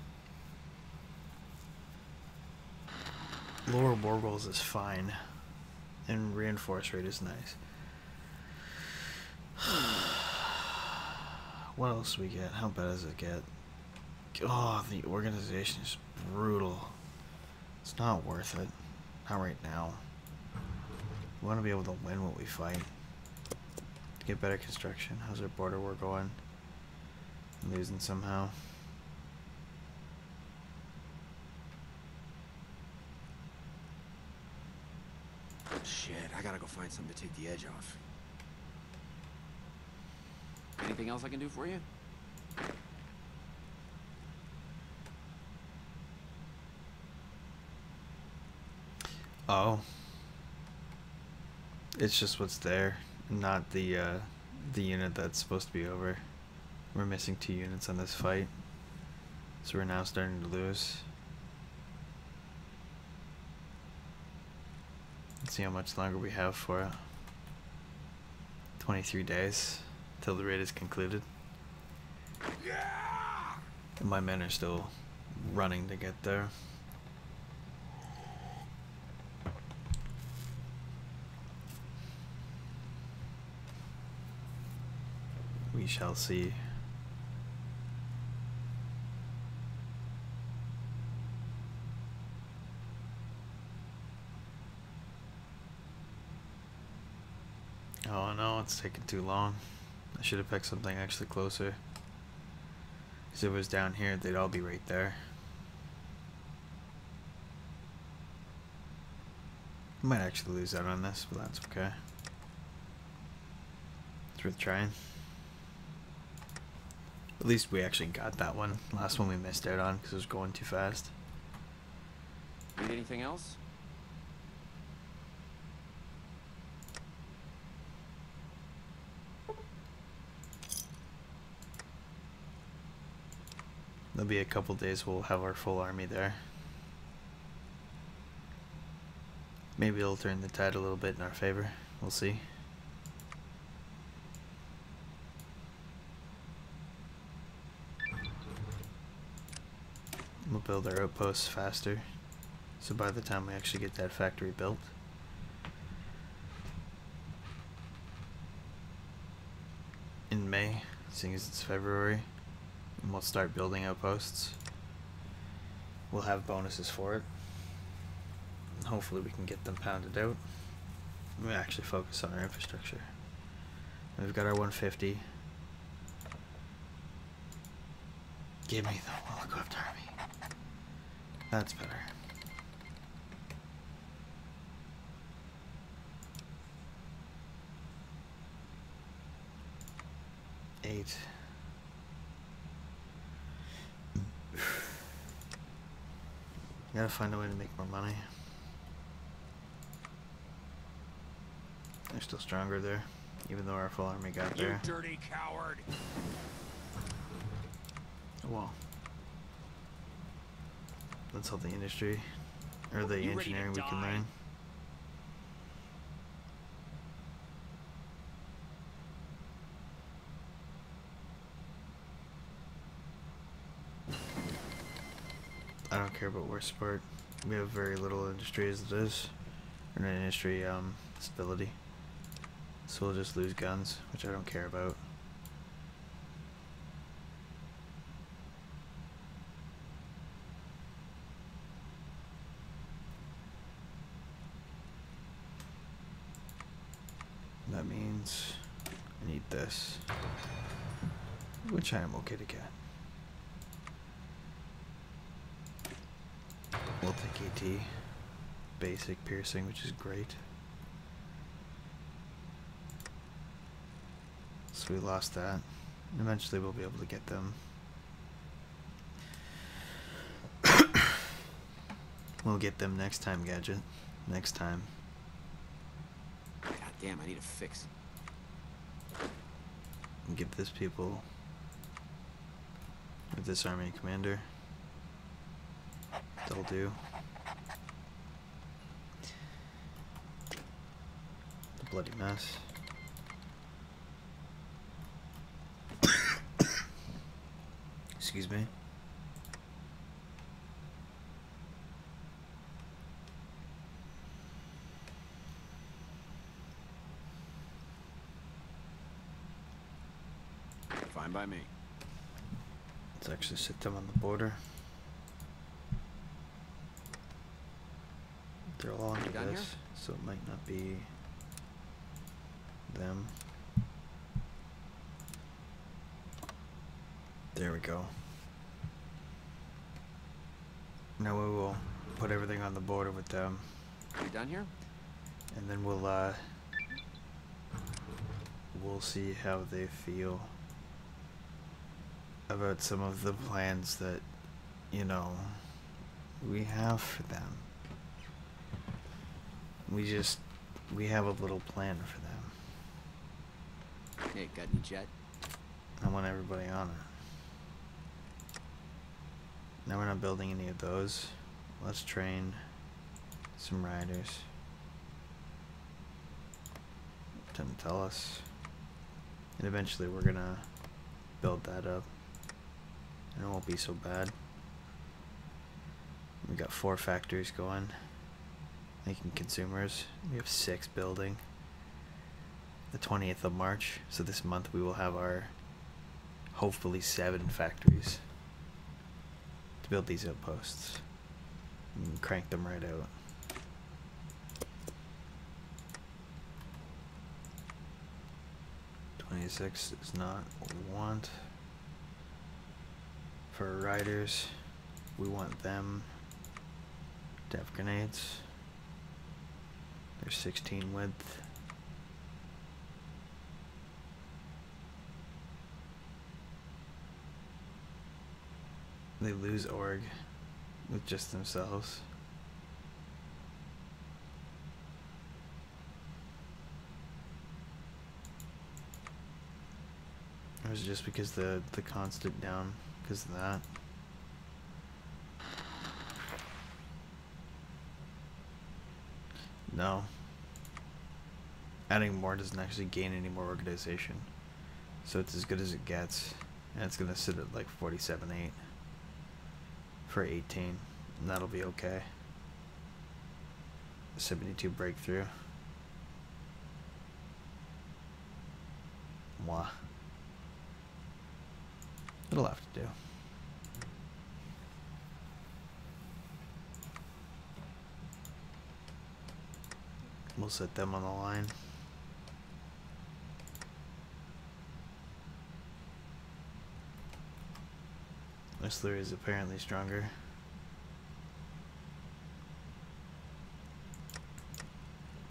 Lower war rolls is fine. And reinforce rate is nice. What else do we get? How bad does it get? Oh, the organization is brutal. It's not worth it. Not right now. We want to be able to win what we fight. Get better construction. How's our border war going? I'm losing somehow. shit. I gotta go find something to take the edge off. Anything else I can do for you? Oh. It's just what's there, not the unit that's supposed to be over. We're missing 2 units on this fight. So we're now starting to lose. Let's see how much longer we have for it. 23 days till the raid is concluded. And my men are still running to get there. We shall see. Oh no, it's taking too long. I should have picked something actually closer. Because if it was down here, they'd all be right there. I might actually lose out on this, but that's okay. It's worth trying. At least we actually got that one. Last one we missed out on because it was going too fast. Need anything else? There'll be a couple days we'll have our full army there. Maybe it'll turn the tide a little bit in our favor. We'll see. We'll build our outposts faster, so by the time we actually get that factory built, in May, seeing as it's February, and we'll start building outposts. We'll have bonuses for it. And hopefully we can get them pounded out. We actually focus on our infrastructure. We've got our 150. Give me the helicopter army. That's better. Eight. Gotta find a way to make more money. They're still stronger there, even though our full army got there. You dirty coward! Well, that's all the industry or the You ready to engineering we can die? learn. I don't care about war support. We have very little industry as it is, or an industry stability. So we'll just lose guns, which I don't care about. That means I need this, which I am okay to get. We'll take AT, basic piercing, which is great. So we lost that. Eventually we'll be able to get them. We'll get them next time, Gadget. Next time. God damn, I need a fix. And give this people, or this army commander, they'll do. The bloody mess. Excuse me. Fine by me. Let's actually sit them on the border. They're all under Down this, here? so it might not be them. There we go. Now we will put everything on the border with them. You done here? And then we'll see how they feel about some of the plans that, you know, we have for them. We have a little plan for them. Hey, got any jet? I want everybody on it. Now we're not building any of those. Let's train some riders. Them tell us. And eventually we're gonna build that up. And it won't be so bad. We got 4 factories going, making consumers. We have 6 building. The 20th of March, so this month we will have our hopefully 7 factories to build these outposts and crank them right out. '26 is not what we want. For riders, we want them to have grenades. They're 16 width. They lose org with just themselves. It was just because the constant down because of that. No. Adding more doesn't actually gain any more organization. So it's as good as it gets. And it's gonna sit at like 47.8 for 18. And that'll be okay. 72 breakthrough. Mwah. It'll have to do. We'll set them on the line. Whistler is apparently stronger.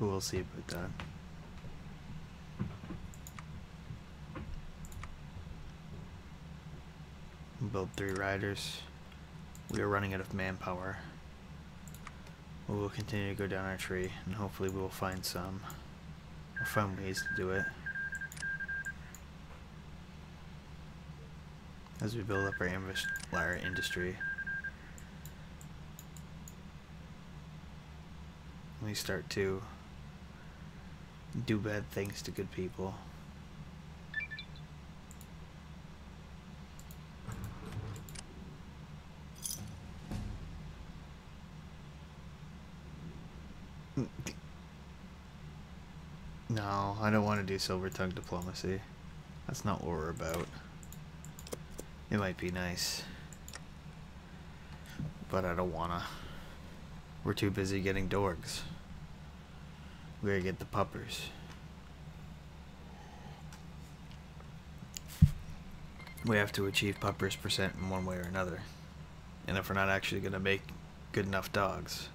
But we'll see about that. Build 3 riders. We are running out of manpower. We will continue to go down our tree, and hopefully we will find some. We'll find ways to do it. As we build up our industry. We start to do bad things to good people. No, I don't want to do silver tongue diplomacy. That's not what we're about. It might be nice, but I don't wanna. We're too busy getting dorgs. We gotta get the puppers. We have to achieve puppers percent in one way or another. And if we're not actually gonna make good enough dogs,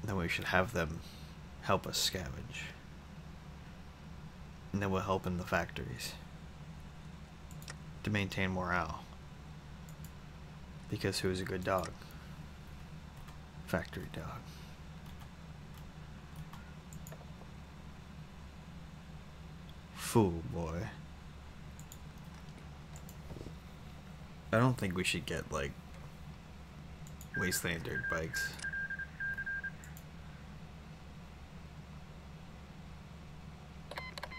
then we should have them help us scavenge. And then we'll help in the factories to maintain morale. Because who's a good dog? Factory dog. Fool boy. I don't think we should get like wasteland dirt bikes.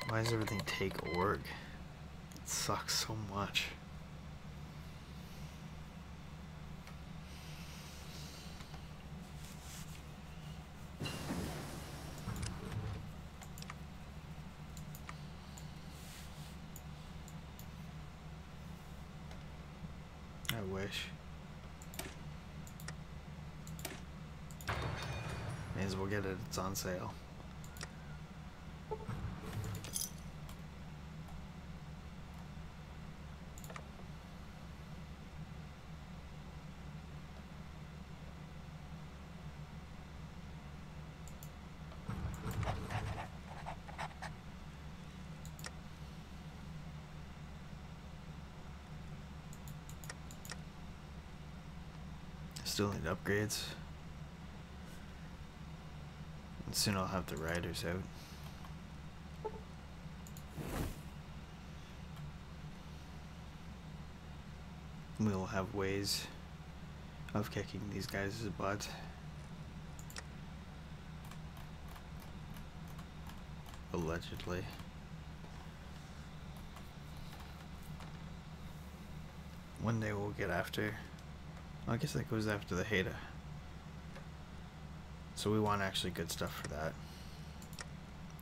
Why does everything take org? It sucks so much. I wish. May as well get it, it's on sale. Still need upgrades. And soon I'll have the riders out. We'll have ways of kicking these guys' butt. Allegedly. One day we'll get after. Well, I guess that goes after the Haida. So we want actually good stuff for that.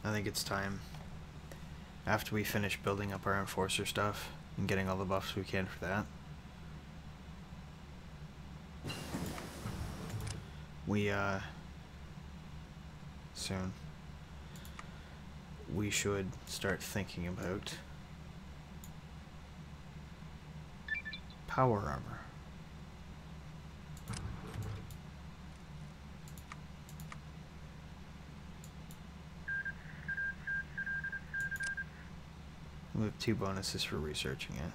I think it's time, after we finish building up our Enforcer stuff and getting all the buffs we can for that, we soon we should start thinking about power armor. We have 2 bonuses for researching it.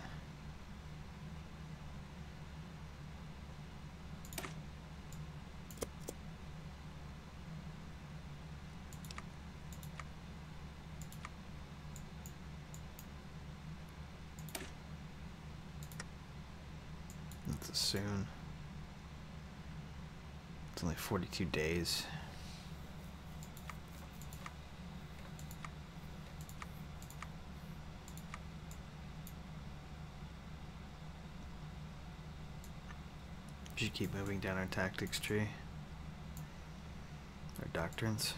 That's soon. It's only 42 days. We should keep moving down our tactics tree. Our doctrines.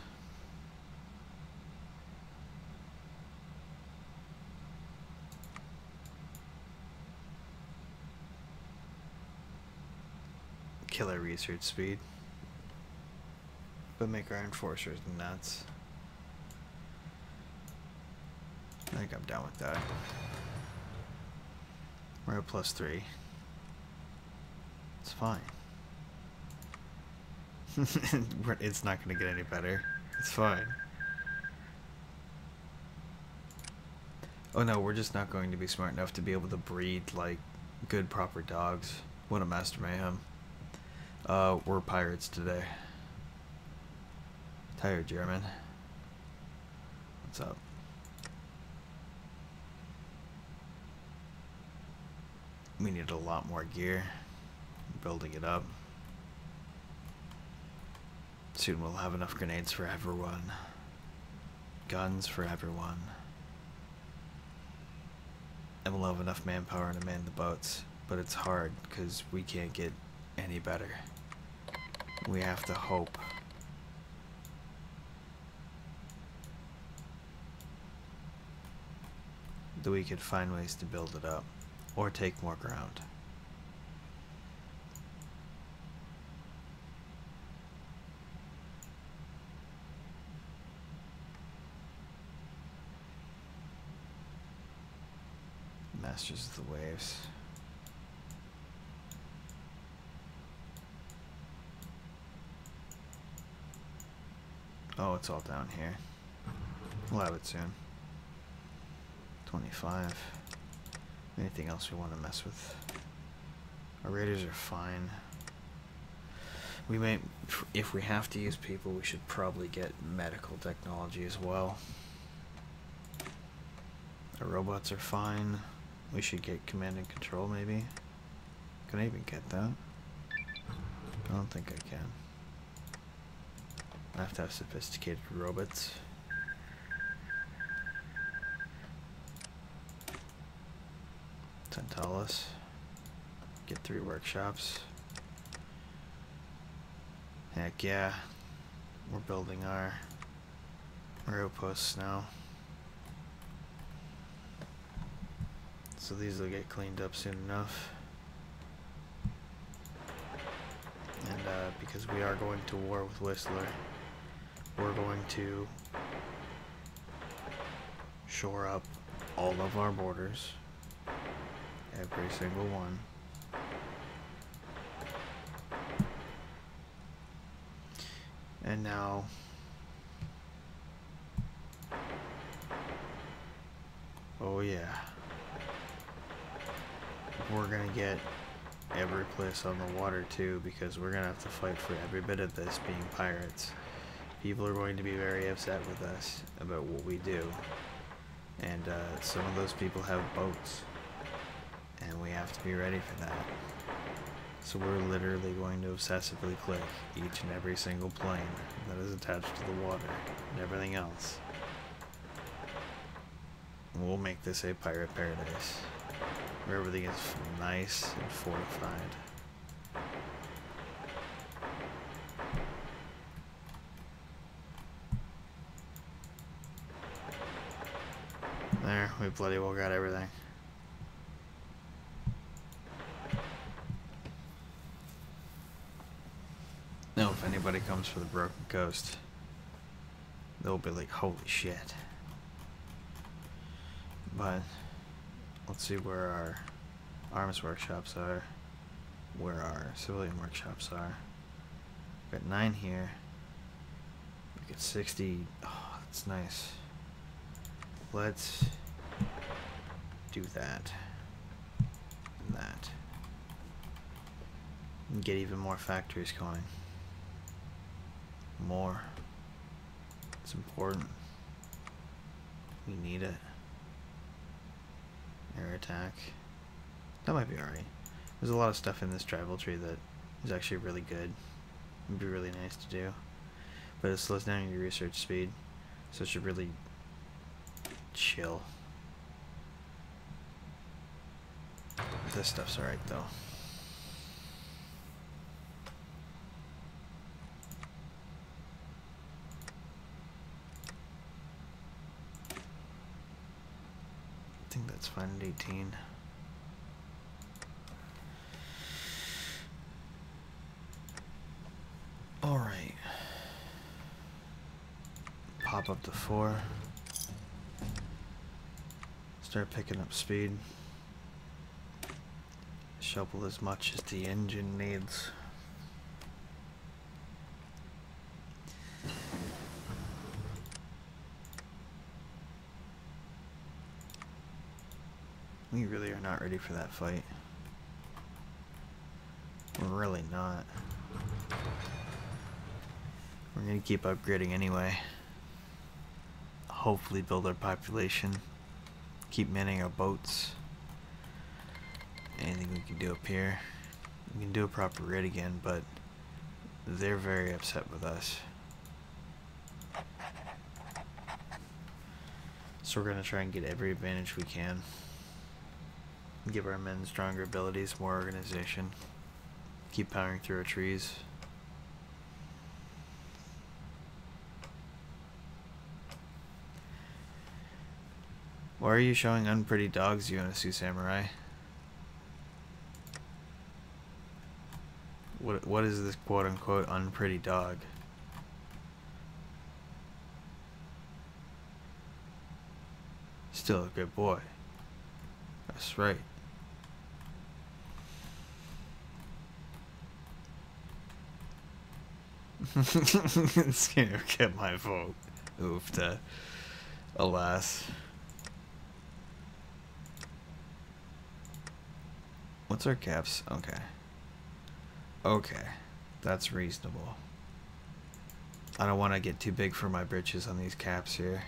Kill our research speed. But make our enforcers nuts. I think I'm down with that. We're at +3. It's fine. It's not going to get any better. It's fine. Oh no, we're just not going to be smart enough to be able to breed, like, good proper dogs. What a Master Mayhem. We're pirates today. Tired German. What's up? We need a lot more gear. Building it up. Soon we'll have enough grenades for everyone. Guns for everyone. And we'll have enough manpower to man the boats. But it's hard because we can't get any better. We have to hope. That we could find ways to build it up. Or take more ground. Masters of the Waves. Oh, it's all down here. We'll have it soon. 25. Anything else we want to mess with? Our raiders are fine. We may, if we have to use people, we should probably get medical technology as well. Our robots are fine. We should get command and control maybe. Can I even get that? I don't think I can. I have to have sophisticated robots. Tentalis. Get 3 workshops. Heck yeah. We're building our outposts now. So these will get cleaned up soon enough. And because we are going to war with Whistler, we're going to shore up all of our borders. Every single one. And now oh yeah, we're gonna get every place on the water too, because we're gonna have to fight for every bit of this being pirates. People are going to be very upset with us about what we do, and some of those people have boats, and we have to be ready for that. So we're literally going to obsessively click each and every single plane that is attached to the water and everything else. We'll make this a pirate paradise, where everything is nice and fortified. There, we bloody well got everything. Now, if anybody comes for the Broken Coast, they'll be like, holy shit. But let's see where our arms workshops are, where our civilian workshops are. We've got 9 here. We got 60. Oh, that's nice. Let's do that and that, and get even more factories going. More. It's important. We need it. Air attack. That might be alright. There's a lot of stuff in this tribal tree that is actually really good. It'd be really nice to do. But it slows down your research speed, so it should really chill. This stuff's alright though. I think that's fine at 18. Alright. Pop up to 4. Start picking up speed. Shovel as much as the engine needs. We really are not ready for that fight. We're really not. We're gonna keep upgrading anyway. Hopefully build our population. Keep manning our boats. Anything we can do up here. We can do a proper raid again, but they're very upset with us. So we're gonna try and get every advantage we can. Give our men stronger abilities, more organization. Keep powering through our trees. Why are you showing unpretty dogs, Yonasu Samurai? What is this quote-unquote unpretty dog? Still a good boy. That's right. It's gonna get my vote. Oofta. Alas. What's our caps? Okay. Okay. That's reasonable. I don't want to get too big for my britches on these caps here.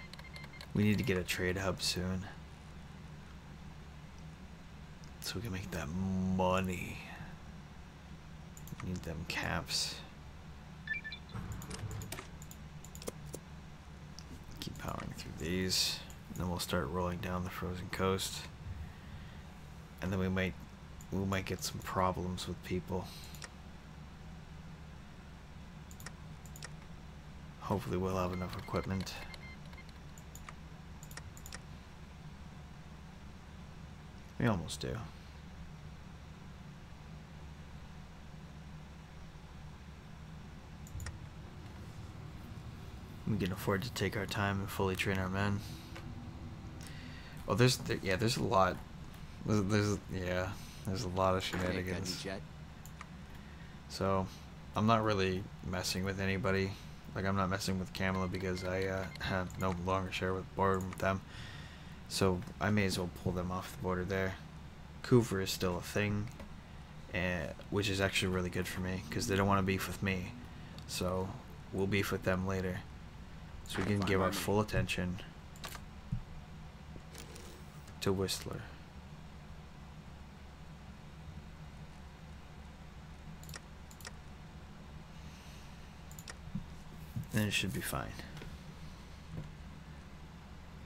We need to get a trade hub soon, so we can make that money. We need them caps. Keep powering through these, and then we'll start rolling down the frozen coast. And then we might get some problems with people. Hopefully we'll have enough equipment. We almost do. We can afford to take our time and fully train our men. Well, there's a lot. There's a lot of shenanigans. So, I'm not really messing with anybody. Like, I'm not messing with Kamala because I have no longer share with border with them. So I may as well pull them off the border there. Coover is still a thing, and which is actually really good for me because they don't want to beef with me, so we'll beef with them later. So we can give our full attention to Whistler. Then it should be fine.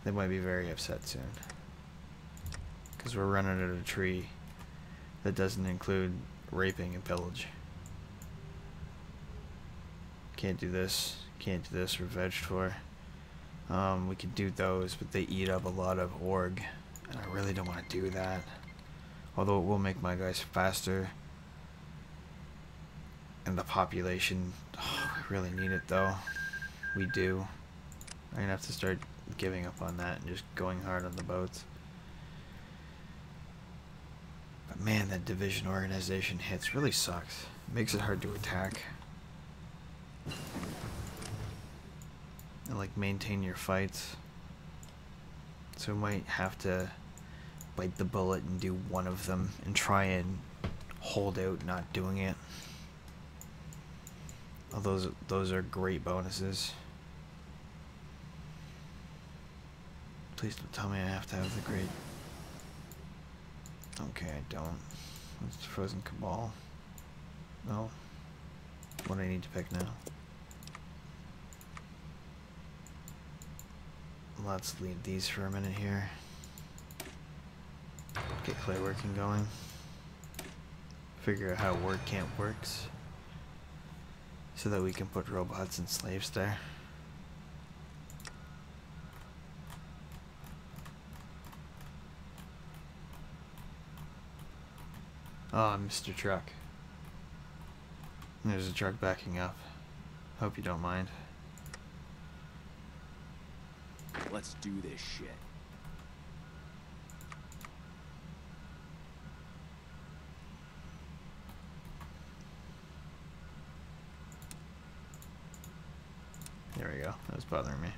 They might be very upset soon because we're running at a tree that doesn't include raping and pillage. Can't do this. Can't do this. We're vegged for. We can do those, but they eat up a lot of org, and I really don't want to do that. Although it will make my guys faster. And the population, oh, we really need it though. We do. I'm gonna have to start giving up on that and just going hard on the boats. But man, that division organization hits really sucks. It makes it hard to attack. And like maintain your fights. So we might have to bite the bullet and do one of them and try and hold out not doing it. Oh, those are great bonuses. Please don't tell me I have to have the great. Okay, I don't. It's Frozen Cabal. No. What do I need to pick now? Let's leave these for a minute here. Get clay working going. Figure out how word camp works, so that we can put robots and slaves there. Oh, Mr. Truck. There's a truck backing up. Hope you don't mind. Let's do this shit. There we go. That was bothering me.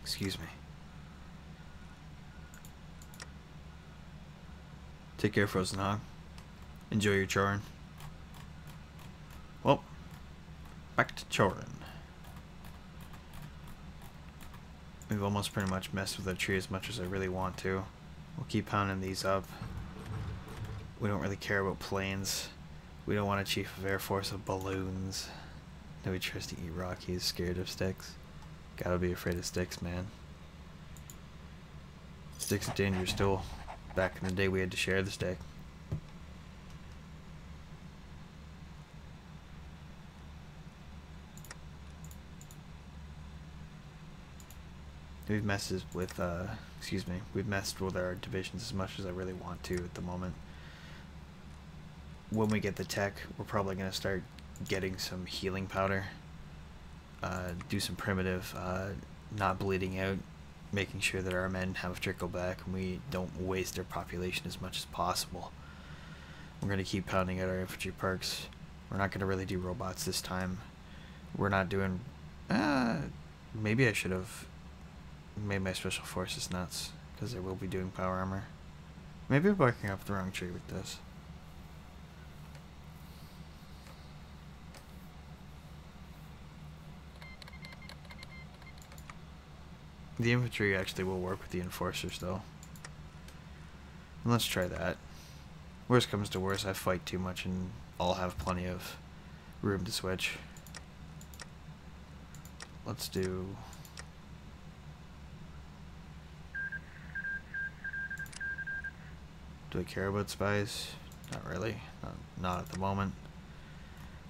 Excuse me. Take care, Frozen Hog. Enjoy your chorin. Well, back to chorin. We've almost pretty much messed with the tree as much as I really want to. We'll keep pounding these up. We don't really care about planes. We don't want a chief of air force of balloons. Nobody tries to eat rock. He's scared of sticks. Gotta be afraid of sticks, man. Sticks a dangerous tool. Back in the day we had to share the stick. We've messed with we've messed with our divisions as much as I really want to at the moment. When we get the tech, we're probably going to start getting some healing powder. Do some primitive, not bleeding out, making sure that our men have trickle back and we don't waste their population as much as possible. We're going to keep pounding out our infantry perks. We're not going to really do robots this time. We're not doing... maybe I should have made my special forces nuts, because I will be doing power armor. Maybe I'm barking up the wrong tree with this. The infantry actually will work with the enforcers though. And let's try that. Worst comes to worst, I fight too much and I'll have plenty of room to switch. Let's do... Do I care about spies? Not really. Not at the moment.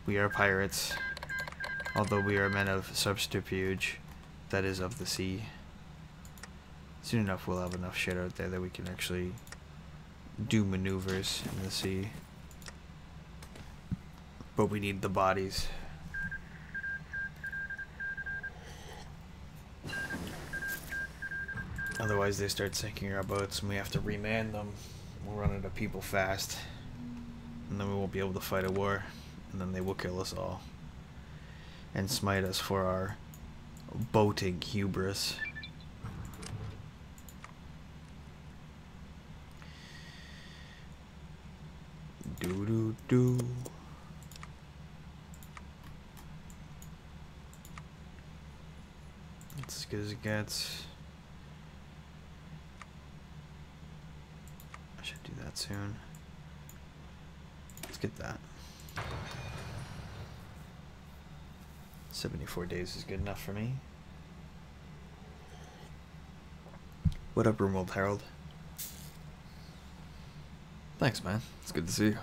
We are pirates. Although we are men of subterfuge, that is of the sea. Soon enough we'll have enough shit out there that we can actually do maneuvers in the sea. But we need the bodies. Otherwise they start sinking our boats and we have to reman them. We'll run out of people fast. And then we won't be able to fight a war. And then they will kill us all. And smite us for our boating hubris. do. It's as good as it gets. I should do that soon. Let's get that. 74 days is good enough for me. What up, Rumwold Harold? Thanks, man. It's good to see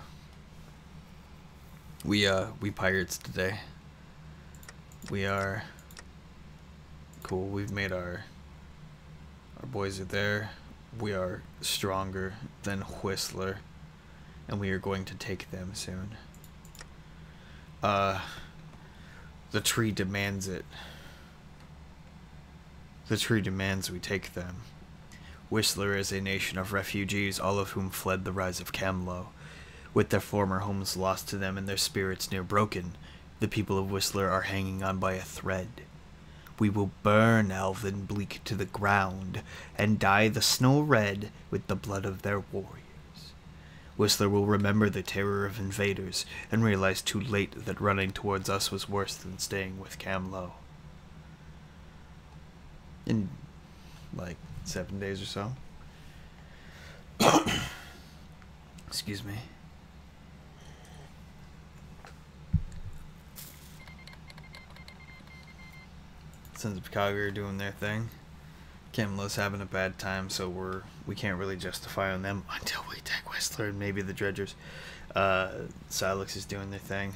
you. We pirates today. We are cool. We've made our boys are there. We are stronger than Whistler, and we are going to take them soon. The tree demands it. The tree demands we take them. Whistler is a nation of refugees, all of whom fled the rise of Camlo. With their former homes lost to them and their spirits near broken, the people of Whistler are hanging on by a thread. We will burn Alvin Bleak to the ground and dye the snow red with the blood of their warriors. Whistler will remember the terror of invaders and realize too late that running towards us was worse than staying with Camlo. In, like, 7 days or so. Excuse me. Sons of Chicago are doing their thing. Camlo's having a bad time, so we can't really justify on them until we take Whistler and maybe the Dredgers. Silex is doing their thing.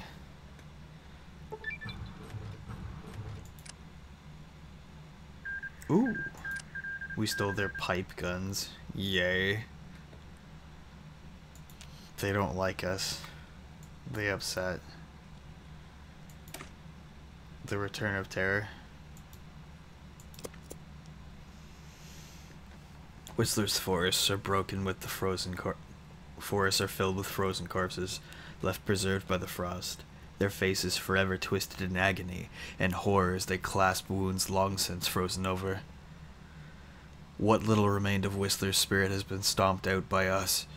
Ooh. We stole their pipe guns. Yay. They don't like us. They upset. The return of terror. Whistler's forests are broken with the frozen forests are filled with frozen corpses, left preserved by the frost. Their faces forever twisted in agony and horror as they clasp wounds long since frozen over. What little remained of Whistler's spirit has been stomped out by us.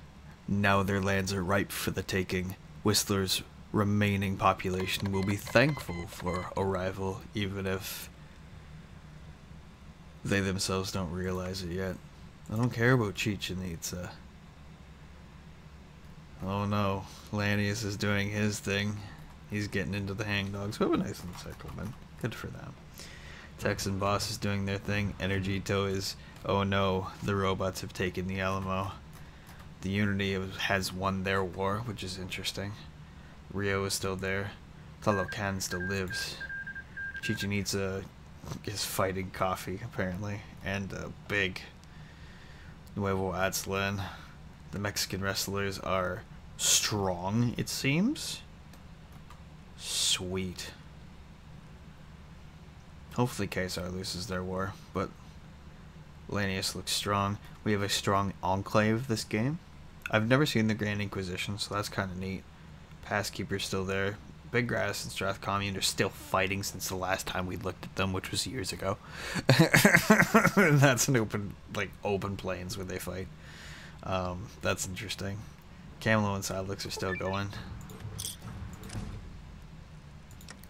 Now their lands are ripe for the taking. Whistler's remaining population will be thankful for arrival, even if they themselves don't realize it yet. I don't care about Chichen Itza. Oh no, Lanius is doing his thing. He's getting into the hangdogs. We have a nice little settlement. Good for them. Texan Boss is doing their thing. Energito is, oh no, the robots have taken the Alamo. The Unity has won their war, which is interesting. Rio is still there. Talocan still lives. Chichen Itza is fighting coffee, apparently. And big Nuevo Aztlan. The Mexican wrestlers are strong, it seems. Sweet. Hopefully Caesar loses their war, but Lanius looks strong. We have a strong enclave this game. I've never seen the Grand Inquisition, so that's kind of neat. Passkeeper's still there. Big Grass and Strath Commune are still fighting since the last time we looked at them, which was years ago. That's an open plains where they fight. That's interesting. Camlo and Silex are still going.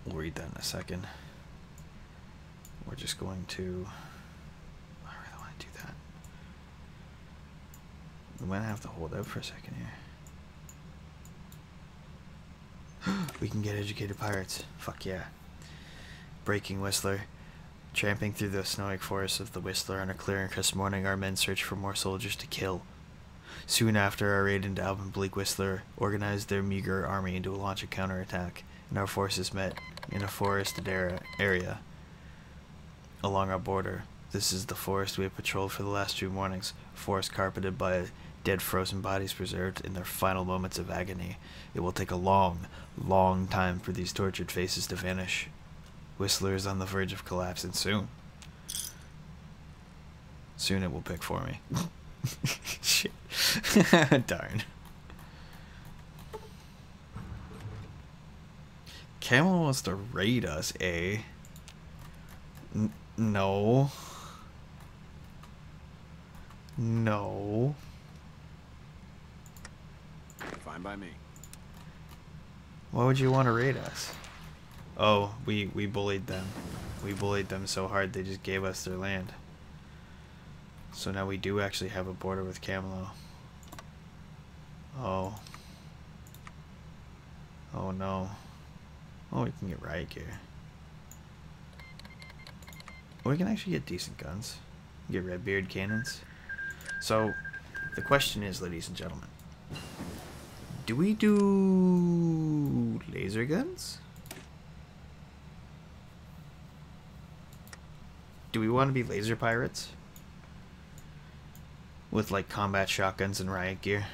We'll read that in a second. We're just going to... I really want to do that. We might have to hold out for a second here. We can get educated pirates. Fuck yeah. Breaking Whistler. Tramping through the snowy forests of the Whistler on a clear and crisp morning, our men search for more soldiers to kill. Soon after our raid into Alvin Bleak, Whistler organized their meager army to launch a counterattack, and our forces met in a forested area along our border. This is the forest we have patrolled for the last 2 mornings, a forest carpeted by dead frozen bodies preserved in their final moments of agony. It will take a long, long time for these tortured faces to vanish. Whistler is on the verge of collapse, and soon it will pick for me. Shit. Darn. Camel wants to raid us, eh? No. No. Fine by me. Why would you want to raid us? Oh, we bullied them. We bullied them so hard they just gave us their land. So now we do actually have a border with Camelot. Oh. Oh no. Oh, we can get riot gear. We can actually get decent guns. Get Redbeard cannons. So, the question is, ladies and gentlemen, do we do laser guns? Do we want to be laser pirates? With like combat shotguns and riot gear?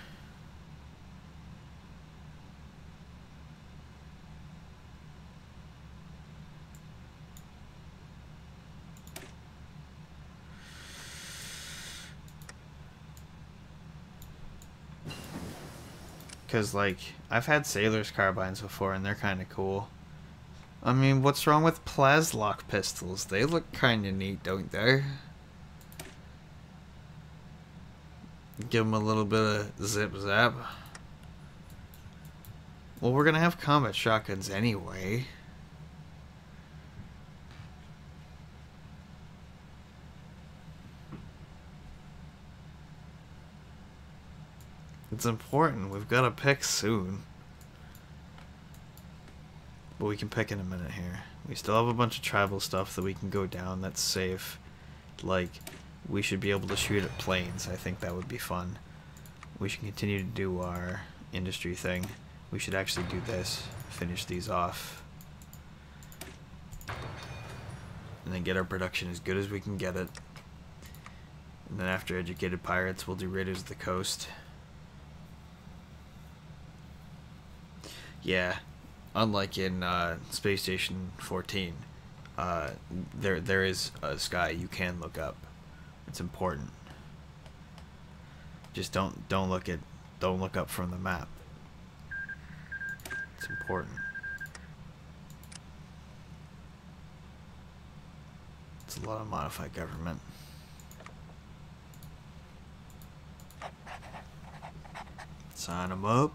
Because, like, I've had sailor's carbines before and they're kind of cool. I mean, what's wrong with Plaslock pistols? They look kind of neat, don't they? Give them a little bit of zip zap. Well, we're going to have combat shotguns anyway. It's important. We've got to pick soon. But we can pick in a minute here. We still have a bunch of tribal stuff that we can go down that's safe. Like, we should be able to shoot at planes. I think that would be fun. We should continue to do our industry thing. We should actually do this. Finish these off. And then get our production as good as we can get it. And then after Educated Pirates, we'll do Raiders of the Coast. Yeah, unlike in Space Station 14, there is a sky you can look up. It's important. Just don't look up from the map. It's important. It's a lot of modified government. Sign them up.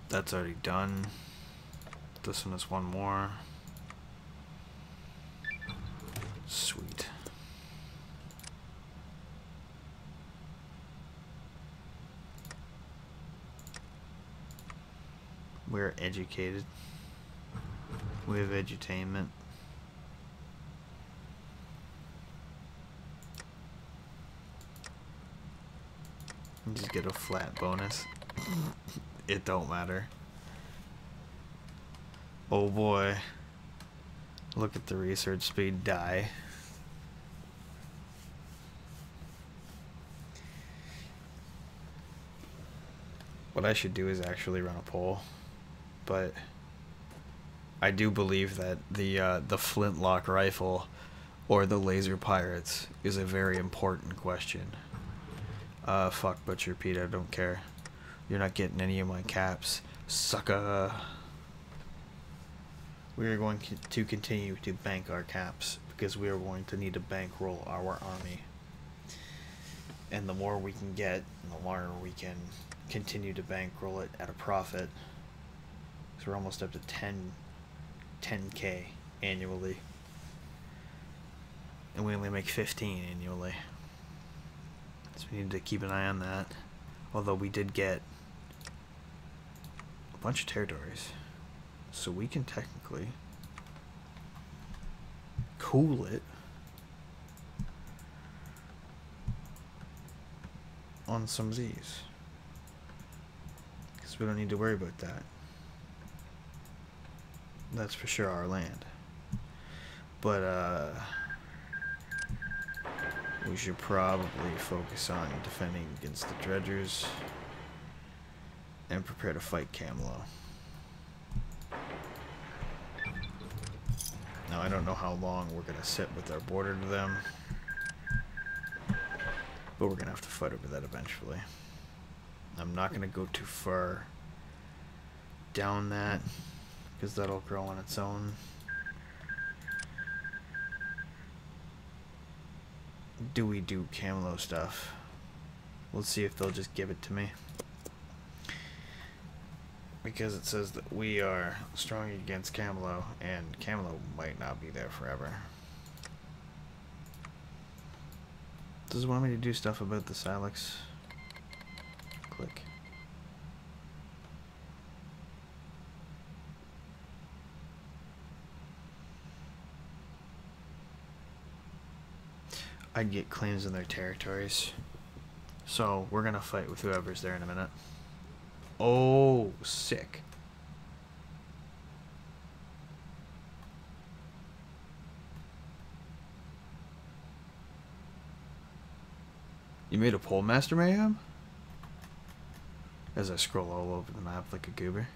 That's already done. This one is one more. Sweet. We're educated. We have edutainment. You just get a flat bonus. It don't matter. Oh boy. Look at the research speed die. What I should do is actually run a poll. But I do believe that the flintlock rifle or the laser pirates is a very important question. Fuck Butcher Pete, I don't care. You're not getting any of my caps, sucker. We are going to continue to bank our caps because we are going to need to bankroll our army. And the more we can get, the more we can continue to bankroll it at a profit. So we're almost up to 10K annually. And we only make 15 annually. So we need to keep an eye on that. Although we did get a bunch of territories, so we can technically cool it on some of these, because we don't need to worry about that. That's for sure our land. But we should probably focus on defending against the dredgers and prepare to fight Camelot. Now I don't know how long we're gonna sit with our border to them, but we're gonna have to fight over that eventually. I'm not gonna go too far down that because that'll grow on its own. Do we do Camelot stuff? Let's see if they'll just give it to me. Because it says that we are strong against Camelo, and Camelo might not be there forever. Does it want me to do stuff about the Silex? Click. I'd get claims in their territories. So, we're gonna fight with whoever's there in a minute. Oh, sick. You made a pole master, Mayhem? As I scroll all over the map like a goober.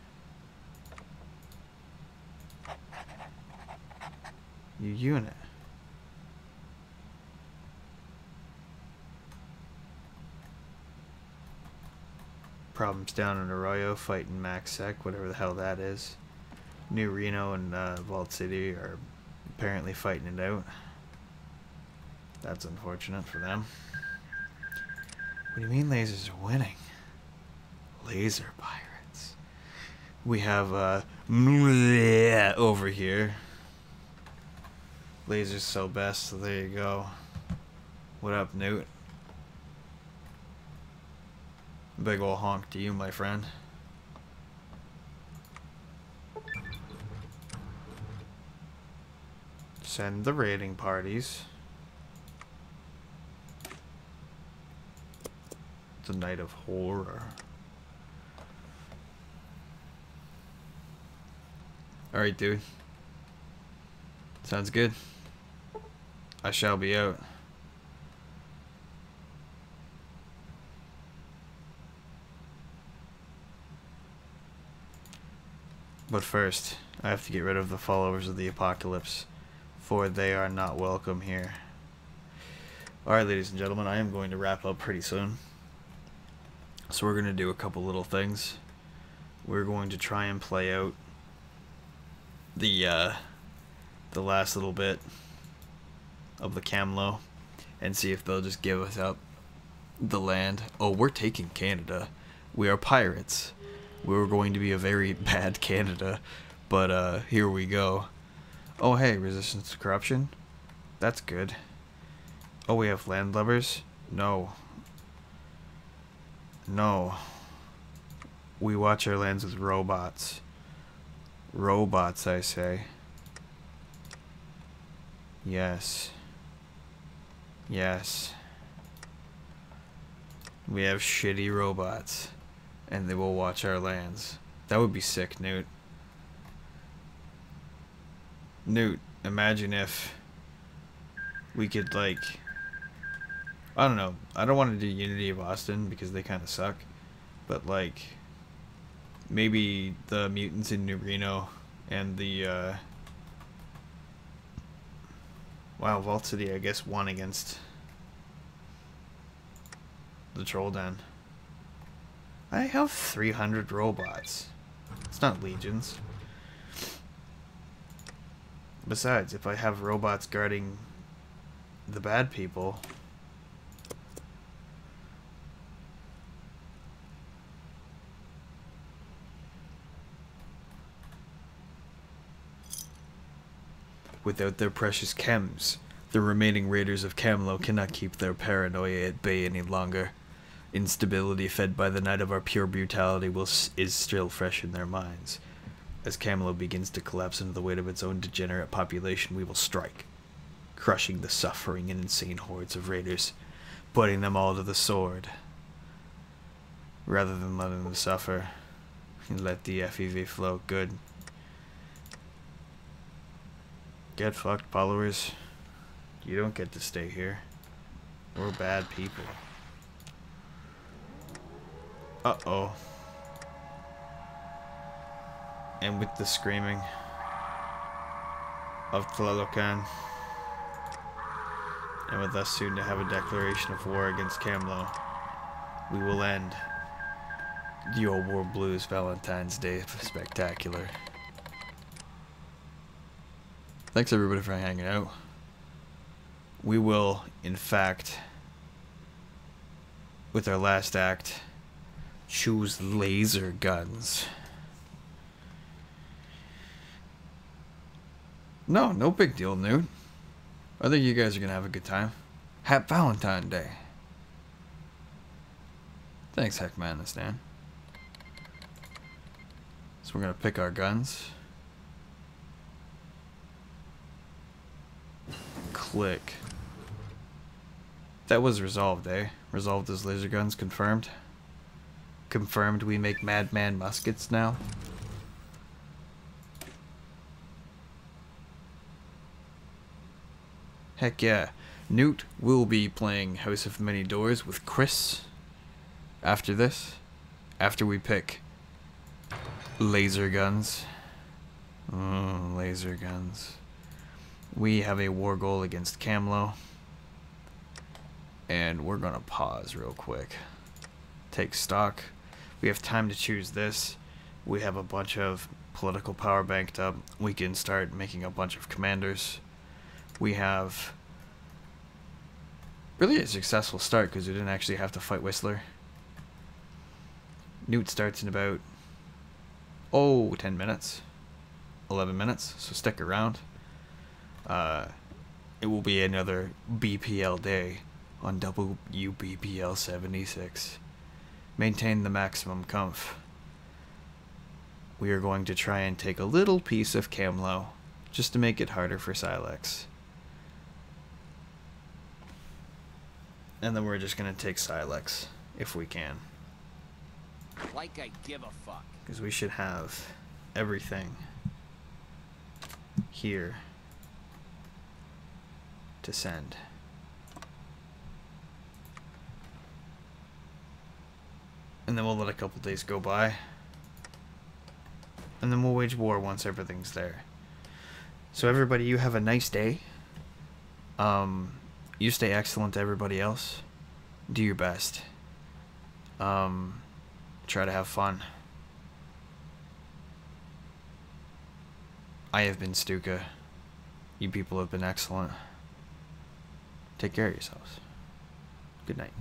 You unit. Problems down in Arroyo fighting Max Sec, whatever the hell that is. New Reno and Vault City are apparently fighting it out. That's unfortunate for them. What do you mean lasers are winning? Laser pirates. We have over here. Lasers sell best, so there you go. What up, Newt? Big ol' honk to you, my friend. Send the raiding parties. The night of horror. Alright, dude. Sounds good. I shall be out. But first, I have to get rid of the followers of the apocalypse, for they are not welcome here. Alright, ladies and gentlemen, I am going to wrap up pretty soon. So we're going to do a couple little things. We're going to try and play out the last little bit of the Camelo and see if they'll just give us up the land. Oh, we're taking Canada. We are pirates. We were going to be a very bad Canada, but here we go. Oh hey, resistance to corruption. That's good. Oh, we have landlubbers? No. No. We watch our lands with robots. Robots, I say. Yes. Yes. We have shitty robots. And they will watch our lands. That would be sick, Newt. Newt, imagine if we could, like... I don't know. I don't want to do Unity of Austin because they kind of suck. But, like... maybe the mutants in New Reno and the, wow, Vault City, I guess, won against the Troll Den. I have 300 robots. It's not legions. Besides, if I have robots guarding the bad people... Without their precious chems, the remaining raiders of Camelo cannot keep their paranoia at bay any longer. Instability fed by the night of our pure brutality is still fresh in their minds. As Camelo begins to collapse under the weight of its own degenerate population, we will strike, crushing the suffering and insane hordes of raiders, putting them all to the sword. Rather than letting them suffer, let the FEV flow. Good. Get fucked, followers. You don't get to stay here. We're bad people. Uh-oh. And with the screaming of Tlalocan, and with us soon to have a declaration of war against Camelo, we will end the Old World Blues Valentine's Day Spectacular. Thanks everybody for hanging out. We will, in fact, with our last act, choose laser guns. No, no big deal, Newt. I think you guys are gonna have a good time. Happy Valentine's Day. Thanks, Heckman and Stan. So we're gonna pick our guns. Click. That was resolved, eh? Resolved as laser guns, confirmed. Confirmed we make Madman muskets now. Heck yeah. Newt will be playing House of Many Doors with Chris after this. After we pick laser guns. Laser guns. We have a war goal against Camlo. And we're gonna pause real quick. Take stock. We have time to choose this. We have a bunch of political power banked up. We can start making a bunch of commanders. We have really a successful start because we didn't actually have to fight Whistler. Newt starts in about 10 minutes. 11 minutes, so stick around. It will be another BPL day on WBPL 76. Maintain the maximum comf. We are going to try and take a little piece of Camlo just to make it harder for Silex. And then we're just going to take Silex if we can. Like I give a fuck. Because we should have everything here to send. And then we'll let a couple days go by. And then we'll wage war once everything's there. So everybody, you have a nice day. You stay excellent to everybody else. Do your best. Try to have fun. I have been Stuka. You people have been excellent. Take care of yourselves. Good night.